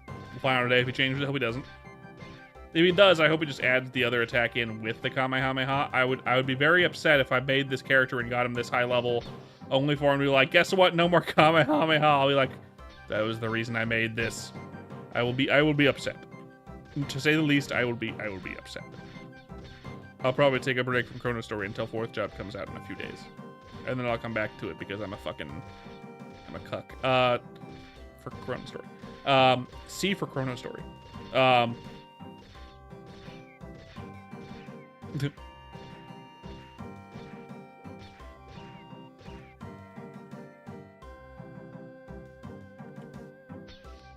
Speaker 1: We'll find out today if he changes it. I hope he doesn't. If he does, I hope he just adds the other attack in with the Kamehameha. I would be very upset if I made this character and got him this high level, only for him to be like, guess what? No more Kamehameha. I'll be like, that was the reason I made this. I will be upset. To say the least, I will be upset. I'll probably take a break from Chrono Story until fourth job comes out in a few days, and then I'll come back to it because I'm a cuck. For Chrono Story. C for Chrono Story.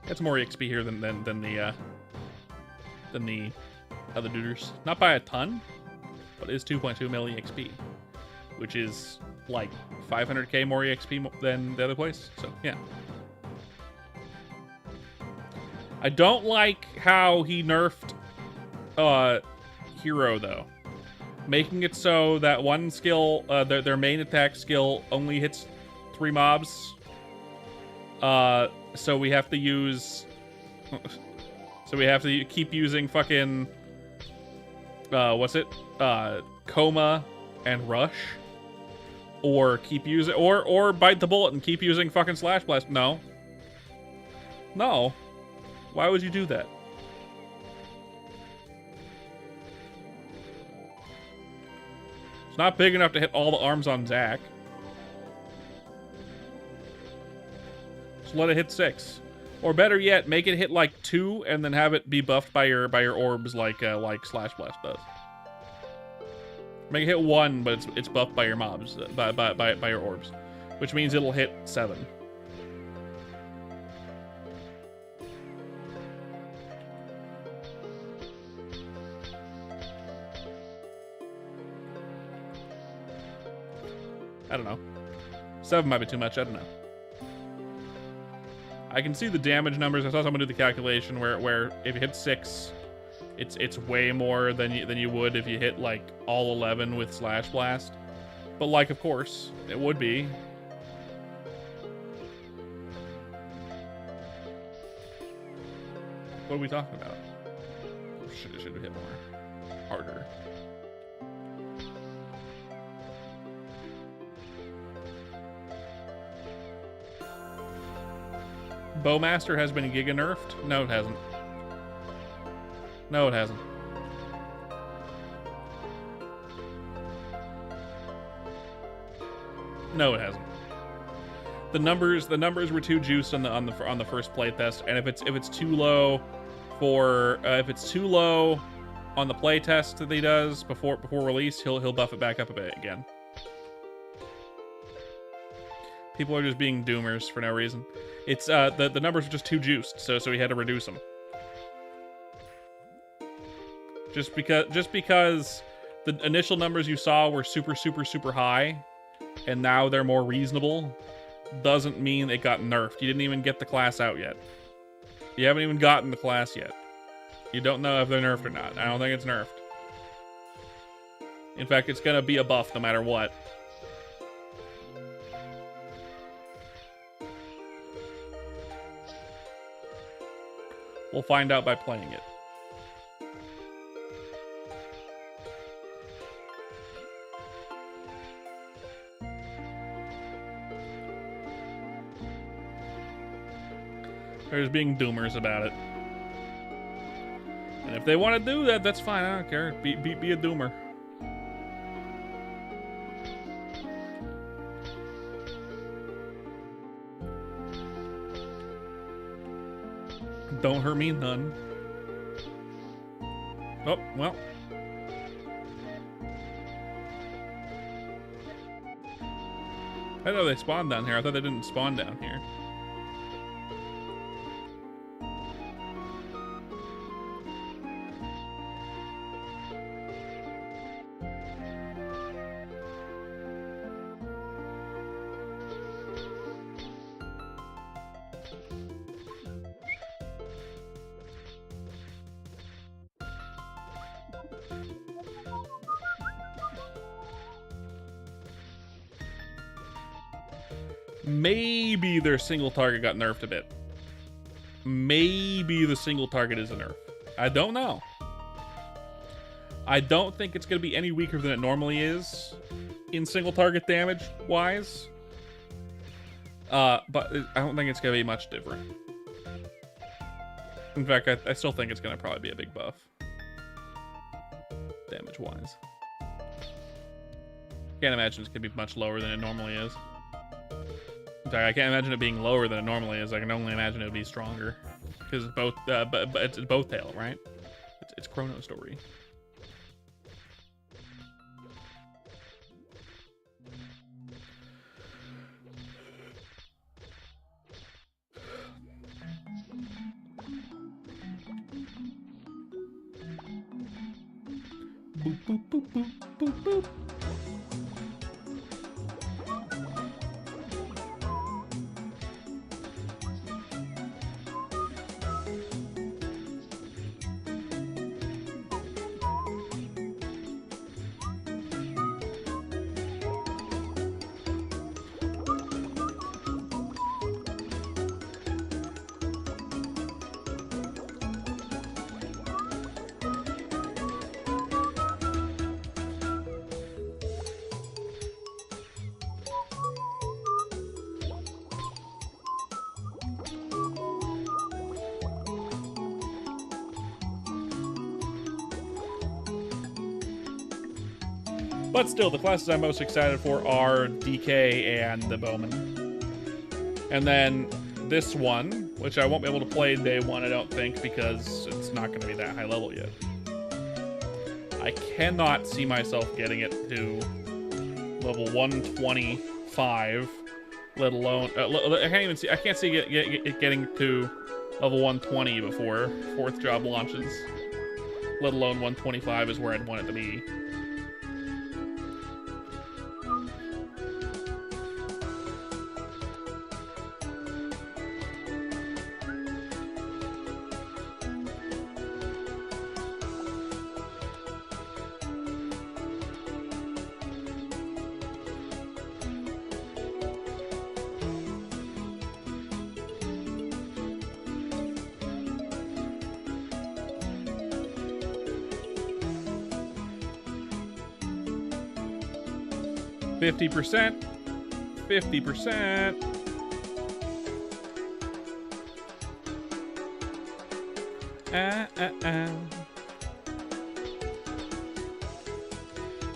Speaker 1: It's more EXP here than the other duders. Not by a ton, but it's 2.2 million EXP, which is like 500k more EXP than the other place. So yeah. I don't like how he nerfed Hero though, making it so that one skill, their main attack skill, only hits 3 mobs. So we have to use... So we have to keep using fucking... Coma and Rush. Or keep using... Or Bite the Bullet and keep using fucking Slash Blast. No. No. Why would you do that? It's not big enough to hit all the arms on Zack. Just let it hit 6. Or better yet, make it hit like 2 and then have it be buffed by your orbs like Slash Blast does. Make it hit 1, but it's buffed by your mobs, by your orbs, which means it'll hit 7. I don't know. 7 might be too much. I don't know. I can see the damage numbers. I saw someone do the calculation where if you hit 6, it's way more than you would if you hit like all 11 with Slash Blast. But like, of course, it would be. What are we talking about? Should have hit more harder. Bowmaster has been giga nerfed? No, it hasn't. No, it hasn't. No, it hasn't. The numbers were too juiced on the first playtest, and if it's too low for if it's too low on the playtest that he does before release, he'll buff it back up a bit again. People are just being doomers for no reason. It's the numbers are just too juiced, so he had to reduce them. Just because the initial numbers you saw were super high, and now they're more reasonable, doesn't mean it got nerfed. You didn't even get the class out yet. You haven't even gotten the class yet. You don't know if they're nerfed or not. I don't think it's nerfed. In fact, it's gonna be a buff no matter what. We'll find out by playing it. They're just being doomers about it. And if they want to do that, that's fine. I don't care. Be a doomer. Don't hurt me none. Oh, well. I didn't know they spawned down here. I thought they didn't spawn down here. Maybe their single target got nerfed a bit. Maybe the single target is a nerf. I don't know. I don't think it's going to be any weaker than it normally is in single target damage wise. But I don't think it's going to be much different. In fact, I still think it's going to probably be a big buff. Damage wise. Can't imagine it's going to be much lower than it normally is. In fact, I can't imagine it being lower than it normally is. I can only imagine it would be stronger. Because it's both, but it's both tail, right? It's Chrono Story. Boop, boop, boop, boop, boop, boop. But still, the classes I'm most excited for are DK and the Bowman. And then this one, which I won't be able to play day one, I don't think, because it's not going to be that high level yet. I cannot see myself getting it to level 125, let alone I can't see it getting to level 120 before 4th job launches, let alone 125 is where I'd want it to be. %, 50%.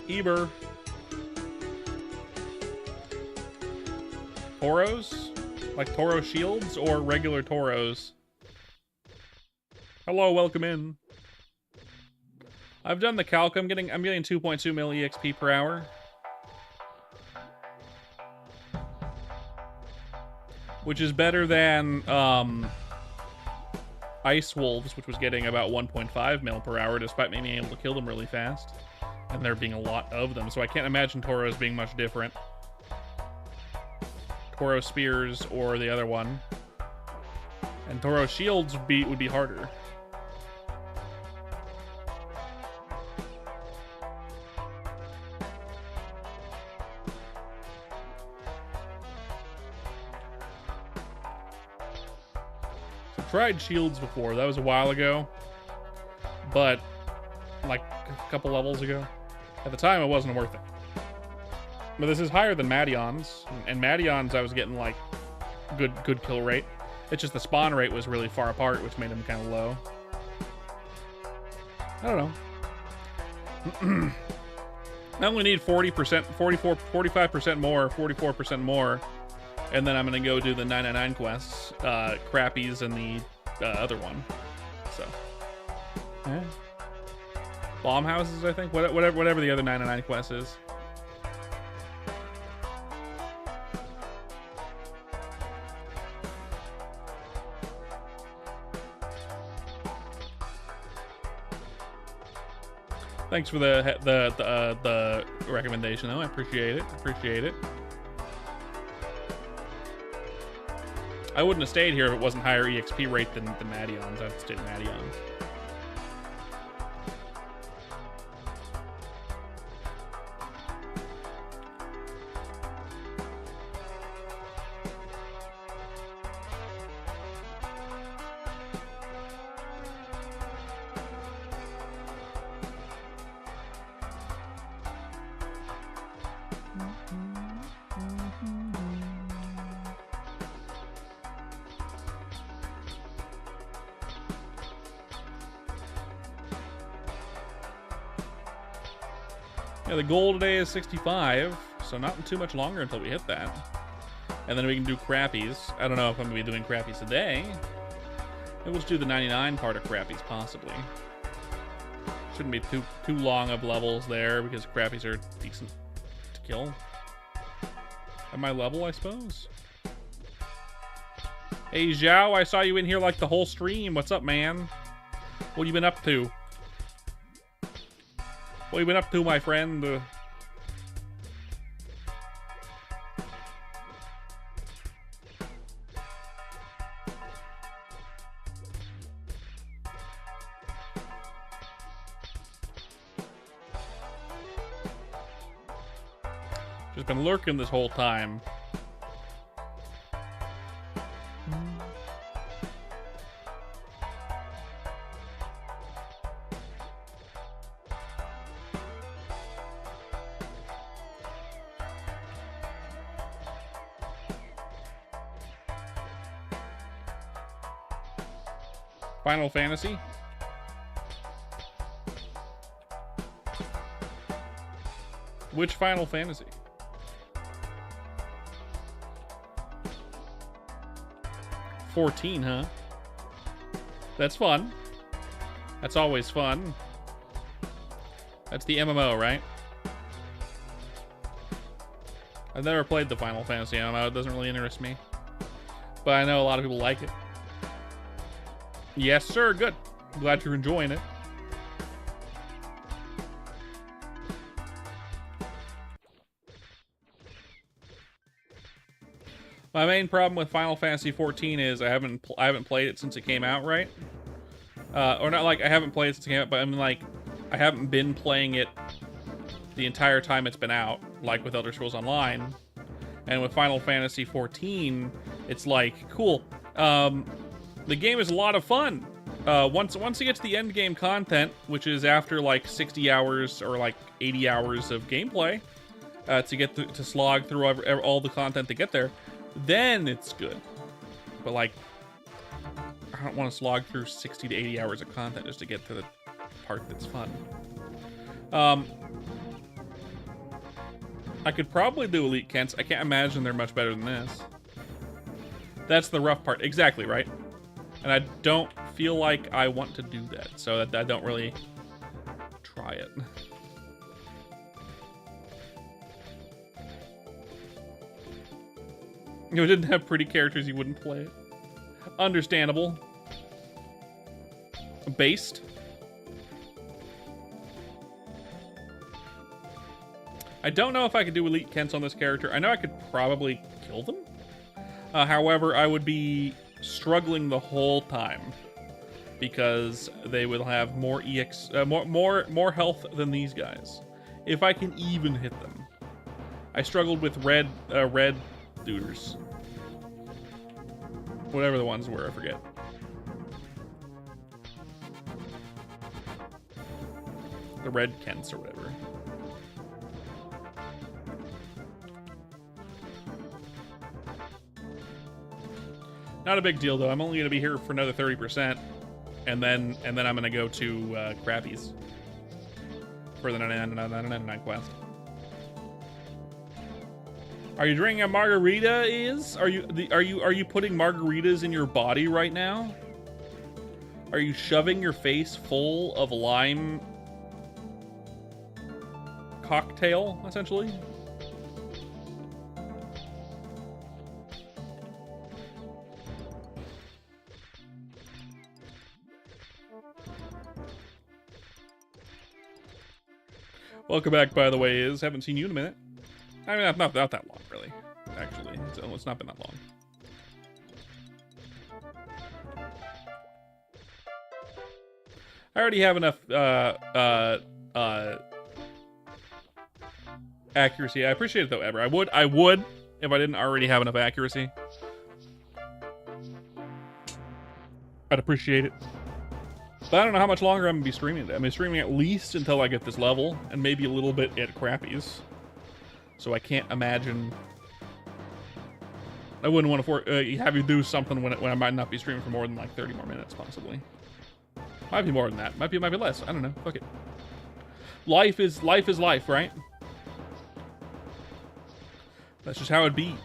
Speaker 1: Eber. Toros? Like Toro shields or regular Toros? Hello, welcome in. I've done the calc. I'm getting 2.2 mil EXP per hour. Which is better than Ice Wolves, which was getting about 1.5 mil per hour, despite me being able to kill them really fast. And there being a lot of them, so I can't imagine Toros being much different. Toro Spears or the other one. And Toro Shields would be harder. Tried shields before. That was a while ago, but like a couple levels ago. At the time, it wasn't worth it. But this is higher than Madion's, and Madion's I was getting like good kill rate. It's just the spawn rate was really far apart, which made them kind of low. I don't know. I only need 40%, 45% more, 44% more. And then I'm going to go do the 999 quests, Crappies, and the other one. So, yeah. Bomb houses, I think? Whatever the other 999 quest is. Thanks for the recommendation, though. I appreciate it. Appreciate it. I wouldn't have stayed here if it wasn't higher EXP rate than Madion's. I'd have stayed in Madion's. Yeah, the goal today is 65, so not too much longer until we hit that. And then we can do Crappies. I don't know if I'm going to be doing Crappies today. Maybe we'll just do the 99 part of Crappies, possibly. Shouldn't be too long of levels there, because Crappies are decent to kill. At my level, I suppose. Hey, Zhao, I saw you in here like the whole stream. What's up, man? What you been up to? What you been up to, my friend? Just been lurking this whole time. Final Fantasy? Which Final Fantasy? $14, huh? That's fun. That's always fun. That's the MMO, right? I've never played the Final Fantasy MMO. It doesn't really interest me. But I know a lot of people like it. Yes, sir. Good. Glad you're enjoying it. My main problem with Final Fantasy 14 is I haven't played it since it came out, right? Or not like I haven't played it since it came out, but I mean like I haven't been playing it the entire time it's been out, like with Elder Scrolls Online. And with Final Fantasy 14, it's like, cool. The game is a lot of fun. Once you get to the end game content, which is after like 60 hours or like 80 hours of gameplay, to slog through all the content to get there, then it's good. But like, I don't want to slog through 60 to 80 hours of content just to get to the part that's fun. I could probably do Elite Kents. I can't imagine they're much better than this. That's the rough part. Exactly, right? And I don't feel like I want to do that, so that I don't really try it. If it didn't have pretty characters, you wouldn't play it. Understandable. Based. I don't know if I could do Elite Kents on this character. I know I could probably kill them. However, I would be struggling the whole time because they will have more more health than these guys, if I can even hit them. I struggled with red dudes, whatever the ones were, I forget. The red Kents or whatever. Not a big deal though. I'm only gonna be here for another 30%, and then I'm gonna go to Crappies for the 99 quest. Are you drinking a margarita? Are you putting margaritas in your body right now? Are you shoving your face full of lime cocktail, essentially? Welcome back, by the way, haven't seen you in a minute. I mean, not that long, really, actually. It's not been that long. I already have enough accuracy. I appreciate it, though, Ever. I would if I didn't already have enough accuracy. I'd appreciate it. But I don't know how much longer I'm going to be streaming it. I'm streaming at least until I get this level, and maybe a little bit at Crappies. So I can't imagine... I wouldn't want to have you do something when I might not be streaming for more than like 30 more minutes, possibly. Might be more than that. Might be less. I don't know. Fuck it. Life is life, right? That's just how it be.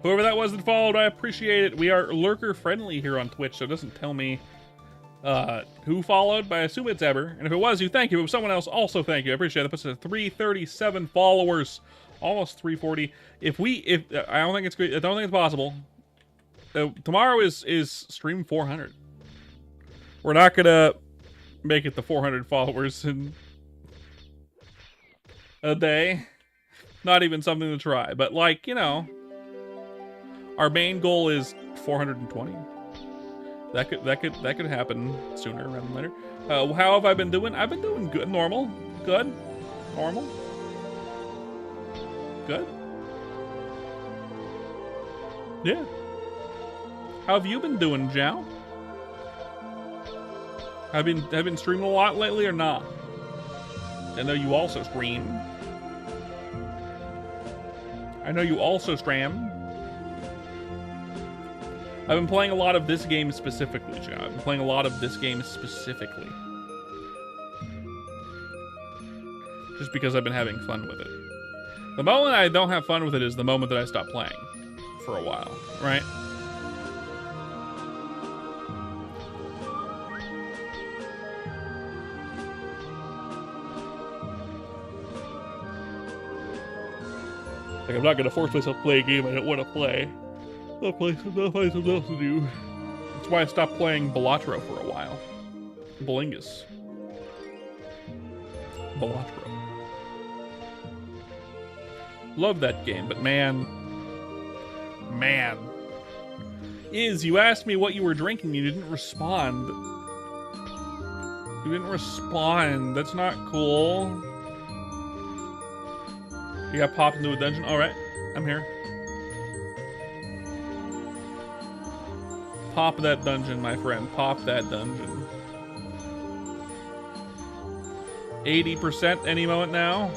Speaker 1: Whoever that was that followed, I appreciate it. We are lurker friendly here on Twitch, so it doesn't tell me who followed, but I assume it's Eber. And if it was you, thank you. If it was someone else, also thank you. I appreciate it. That puts us at 337 followers, almost 340. I don't think it's possible. Tomorrow is stream 400. We're not gonna make it to 400 followers in a day. Not even something to try, but like, you know, our main goal is 420. That could happen sooner rather than later. How have I been doing? I've been doing good, normal, good, normal, good. Yeah. How have you been doing, Zhao? Have been streaming a lot lately or not? I know you also stream. I know you also stream. I've been playing a lot of this game specifically, John. I've been playing a lot of this game specifically. Just because I've been having fun with it. The moment I don't have fun with it is the moment that I stop playing for a while, right? Like, I'm not gonna force myself to play a game I don't want to play. I'll find something else to do. That's why I stopped playing Balatro for a while. Balingus. Balatro. Love that game, but man. You asked me what you were drinking, you didn't respond. You didn't respond. That's not cool. You got popped into a dungeon? Alright, I'm here. Pop that dungeon, my friend. Pop that dungeon. 80% any moment now.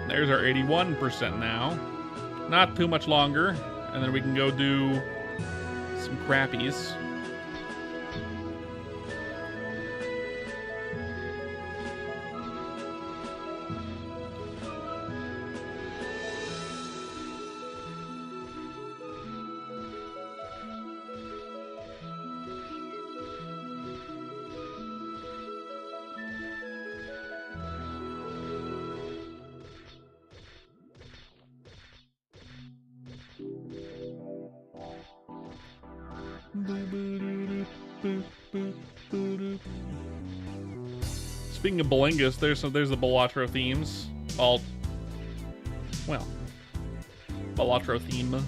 Speaker 1: There's our 81% now. Not too much longer. And then we can go do some crappies. Speaking of Balingus, there's the Balatro themes. Balatro theme.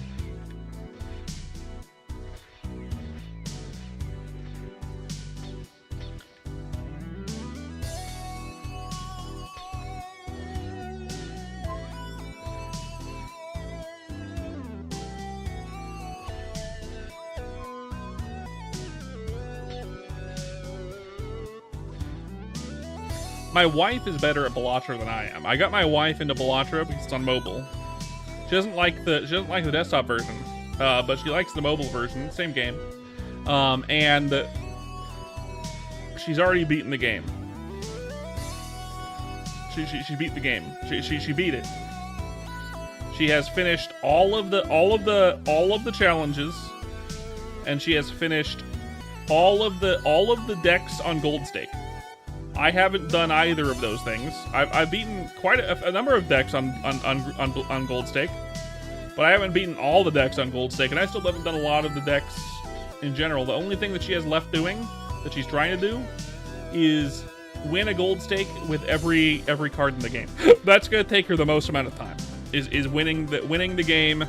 Speaker 1: My wife is better at Balatro than I am. I got my wife into Balatro because it's on mobile. She doesn't like the desktop version, but she likes the mobile version. Same game, and she's already beaten the game. She beat the game. She beat it. She has finished all of the challenges, and she has finished all of the decks on Gold Stake. I haven't done either of those things. I've beaten quite a number of decks on Gold Stake, but I haven't beaten all the decks on Gold Stake, and I still haven't done a lot of the decks in general. The only thing that she has left doing, that she's trying to do, is win a Gold Stake with every card in the game. That's gonna take her the most amount of time. Is winning the game,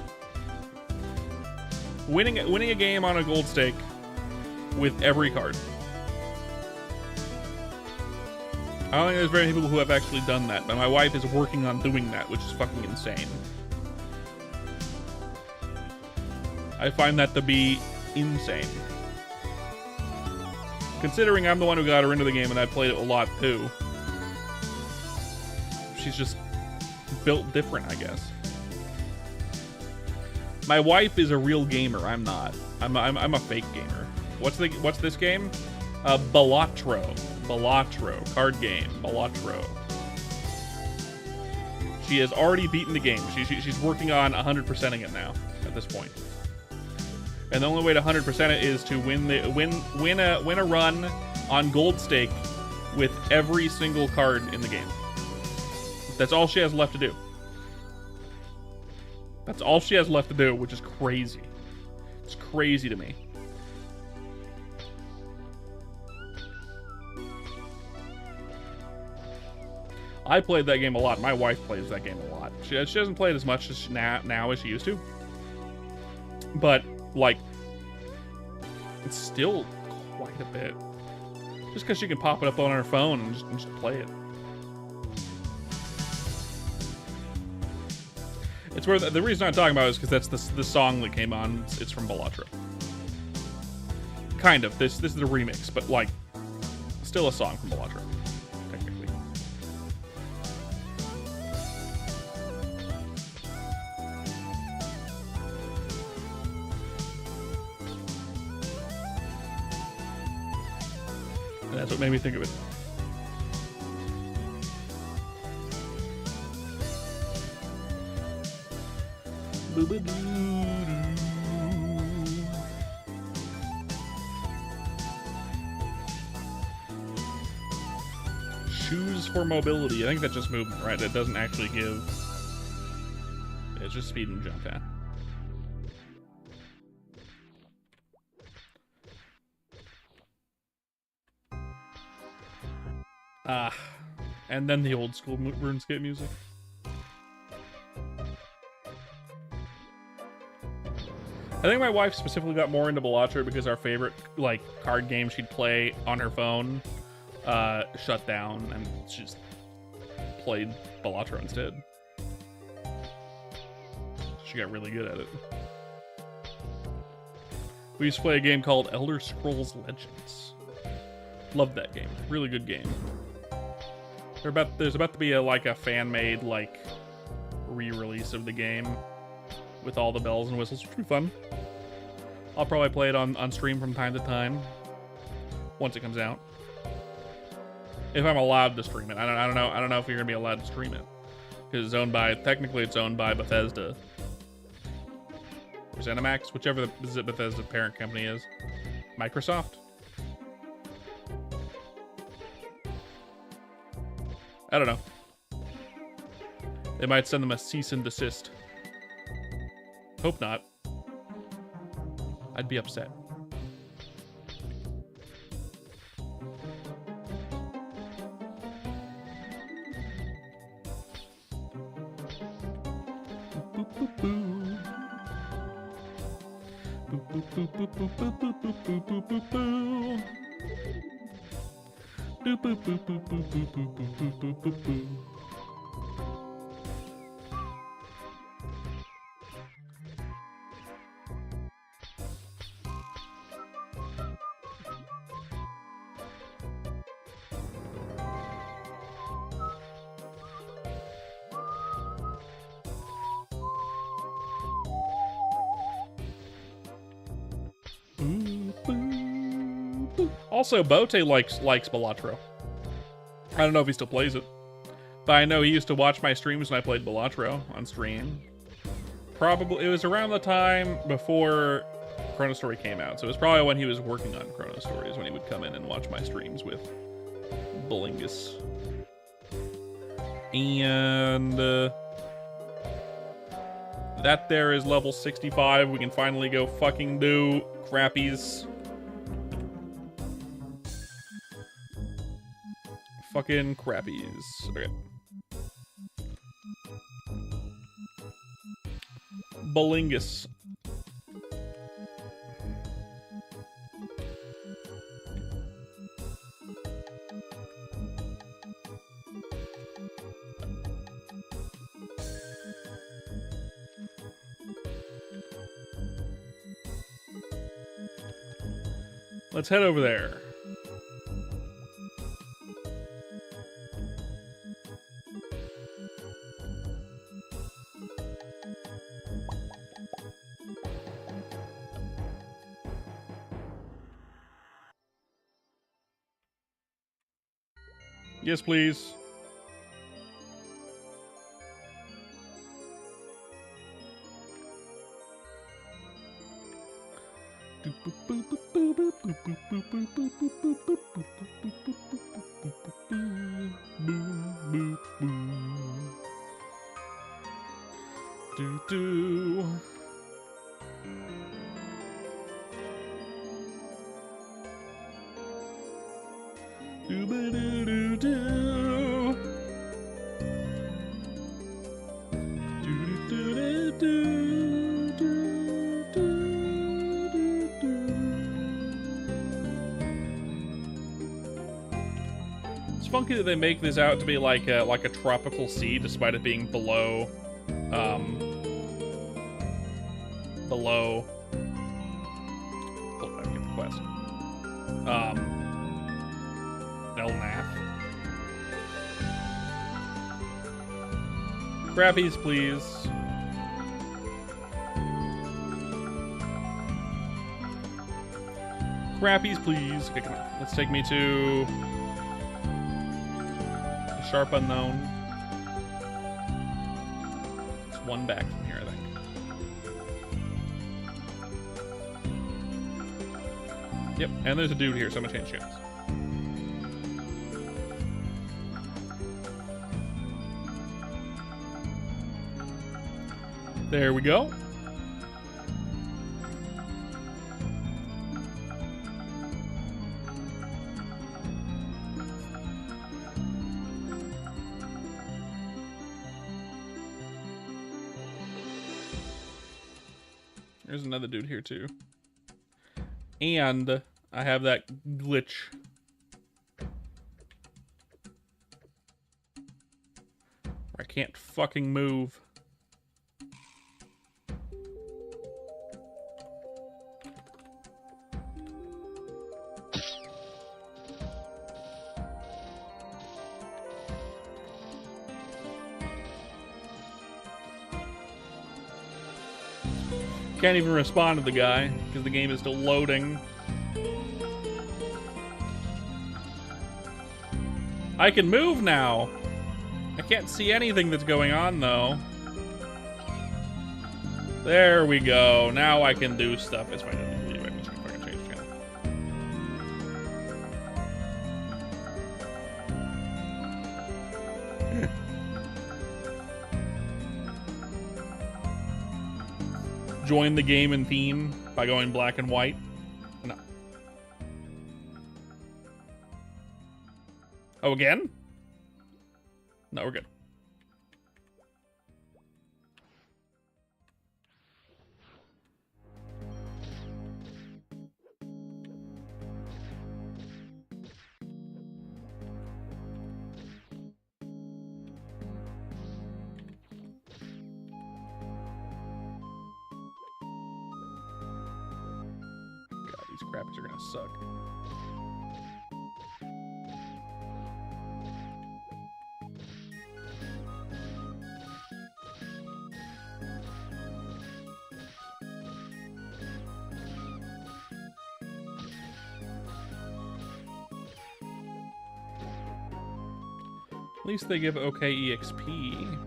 Speaker 1: winning a game on a Gold Stake with every card. I don't think there's very many people who have actually done that, but my wife is working on doing that, which is fucking insane. I find that to be insane. Considering I'm the one who got her into the game and I played it a lot too. She's just built different, I guess. My wife is a real gamer. I'm not. I'm a fake gamer. What's this game? Balatro. Balatro. Card game. Balatro. She has already beaten the game. She's working on 100%ing it now at this point. And the only way to 100% it is to win a run on Gold Stake with every single card in the game. That's all she has left to do. That's all she has left to do, which is crazy. It's crazy to me. I played that game a lot. My wife plays that game a lot. She doesn't play it as much as now as she used to. But, like, it's still quite a bit. Just because she can pop it up on her phone and just play it. It's where the reason I'm talking about is because that's the song that came on. It's from Balatro. Kind of. This is a remix, but, like, still a song from Balatro, technically. And that's what made me think of it. Shoes for mobility. I think that's just movement, right? That doesn't actually give... It's just speed and jump, yeah. And then the old school RuneScape music. I think my wife specifically got more into Balatro because our favorite, like, card game she'd play on her phone shut down, and she just played Balatro instead. She got really good at it. We used to play a game called Elder Scrolls Legends. Loved that game. Really good game. There's about to be a fan-made, like, re-release of the game with all the bells and whistles, which would be fun. I'll probably play it on stream from time to time once it comes out. If I'm allowed to stream it. I don't know if you're gonna be allowed to stream it. Because technically it's owned by Bethesda. Or ZeniMax, whichever the Bethesda parent company is. Microsoft. I don't know. They might send them a cease and desist. Hope not. I'd be upset. Also, Bote likes Balatro. I don't know if he still plays it, but I know he used to watch my streams when I played Balatro on stream. Probably, it was around the time before Chrono Story came out, so it was probably when he was working on Chrono Stories when he would come in and watch my streams with Bullingus. And that there is level 65. We can finally go fucking do crappies. Fucking crappies. Okay. Bullingus. Let's head over there. Yes, please. It's funky that they make this out to be like a tropical sea, despite it being below, hold on, get the quest. Belnath. Crappies, please. Crappies, please. Okay, come on. Let's take me to the Sharp Unknown. It's one back from here, I think. Yep, and there's a dude here, so I'm gonna change channels. There we go. There's another dude here too. And I have that glitch. I can't fucking move. Can't even respond to the guy because the game is still loading. I can move now. I can't see anything that's going on though. There we go. Now I can do stuff. It's fine. I can fucking change channel. Join the game and theme by going black and white. No. Oh, again? No, we're good. Crappies are gonna suck. At least they give okay EXP.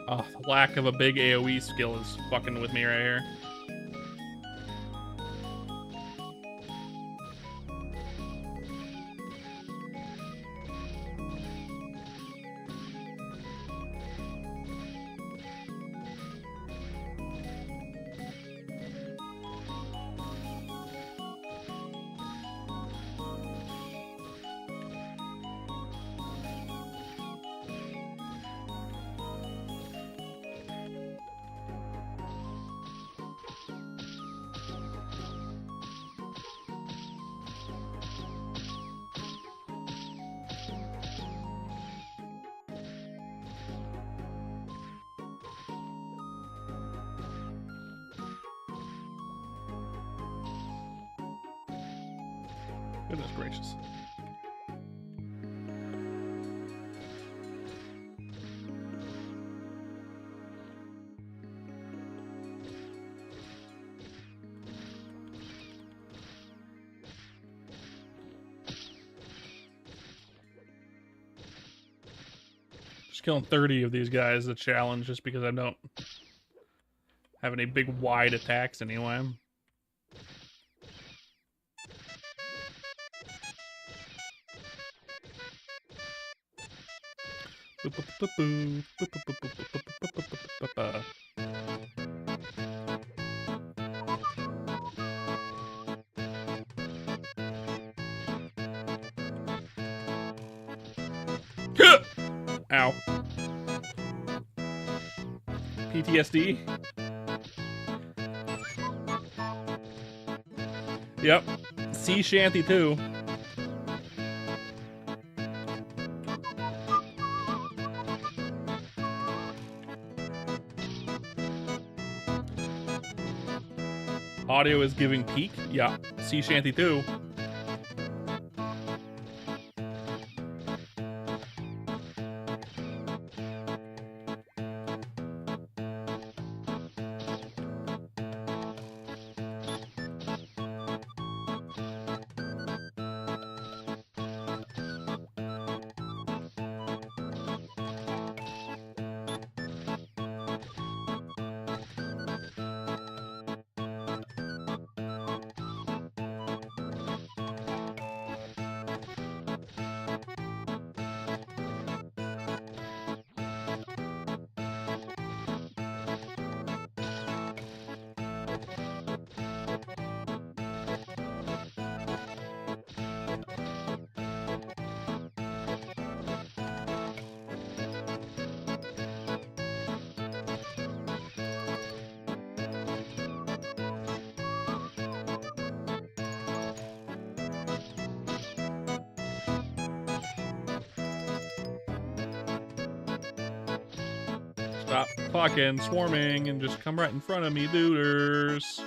Speaker 1: Oh, the lack of a big AoE skill is fucking with me right here. Goodness gracious. Just killing 30 of these guys is a challenge just because I don't have any big wide attacks anyway. Ow. PTSD. Yep. Sea shanty too. Audio is giving peak. Yeah. Sea shanty too. Stop fucking swarming and just come right in front of me, duders.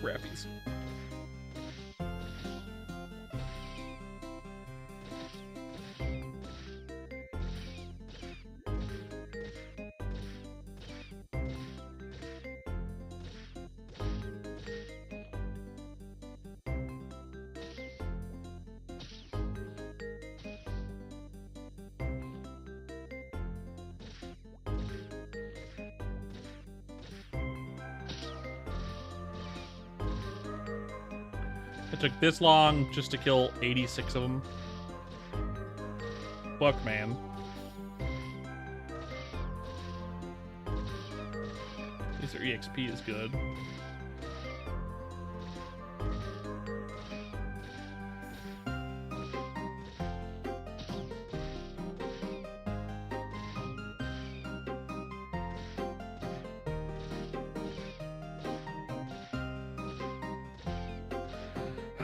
Speaker 1: Crappies. It took this long just to kill 86 of them. Fuck, man. At least their EXP is good.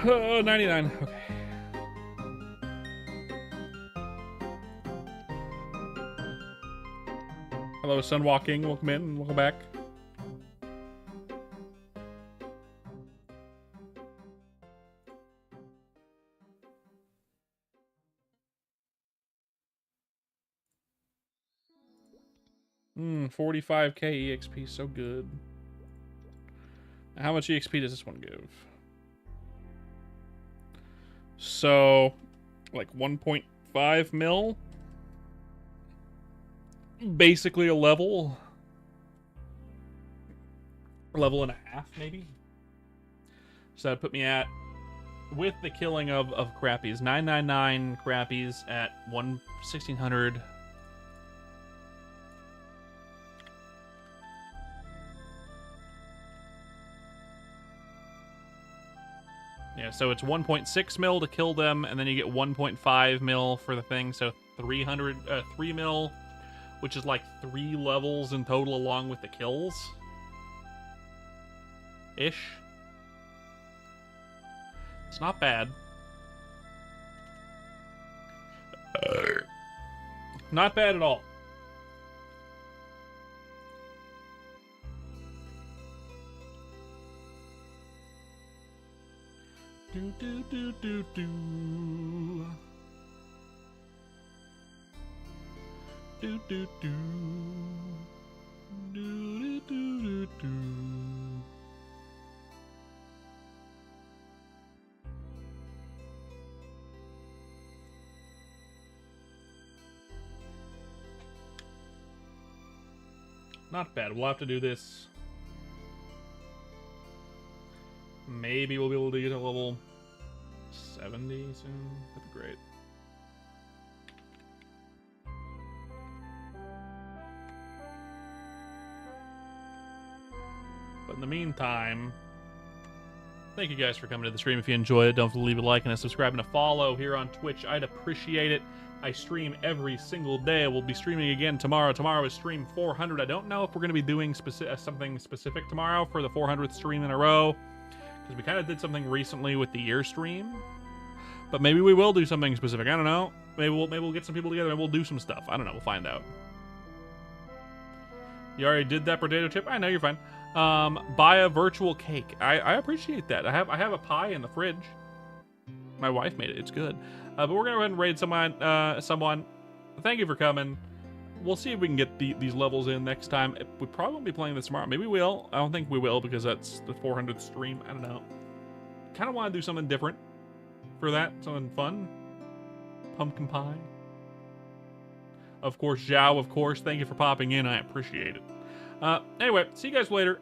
Speaker 1: Oh, 99. Okay. Hello, Sunwalking. Welcome in. Welcome back. Hmm, 45k EXP. So good. How much EXP does this one give? So, like 1.5 mil. Basically a level. Level and a half, maybe. So that'd put me at, with the killing of crappies, 999 crappies at 1600. Yeah, so it's 1.6 mil to kill them, and then you get 1.5 mil for the thing, so 3 mil, which is like 3 levels in total along with the kills. Ish. It's not bad. Not bad at all. Do do do do. Do do do. Do do do do. Not bad. We'll have to do this. Maybe we'll be able to get to level 70 soon. That'd be great. But in the meantime, thank you guys for coming to the stream. If you enjoyed it, don't forget to leave a like and a subscribe and a follow here on Twitch. I'd appreciate it. I stream every single day. We'll be streaming again tomorrow. Tomorrow is stream 400. I don't know if we're going to be doing something specific tomorrow for the 400th stream in a row, because we kind of did something recently with the year stream. But maybe we will do something specific. I don't know. Maybe we'll get some people together and we'll do some stuff. I don't know. We'll find out. You already did that potato chip? I know, you're fine. Buy a virtual cake. I appreciate that. I have a pie in the fridge. My wife made it. It's good. But we're gonna go ahead and raid someone. Thank you for coming. We'll see if we can get these levels in next time. We probably won't be playing this tomorrow. Maybe we will. I don't think we will, because that's the 400th stream. I don't know. Kind of want to do something different for that. Something fun. Pumpkin pie. Of course, Zhao, of course. Thank you for popping in. I appreciate it. Anyway, see you guys later.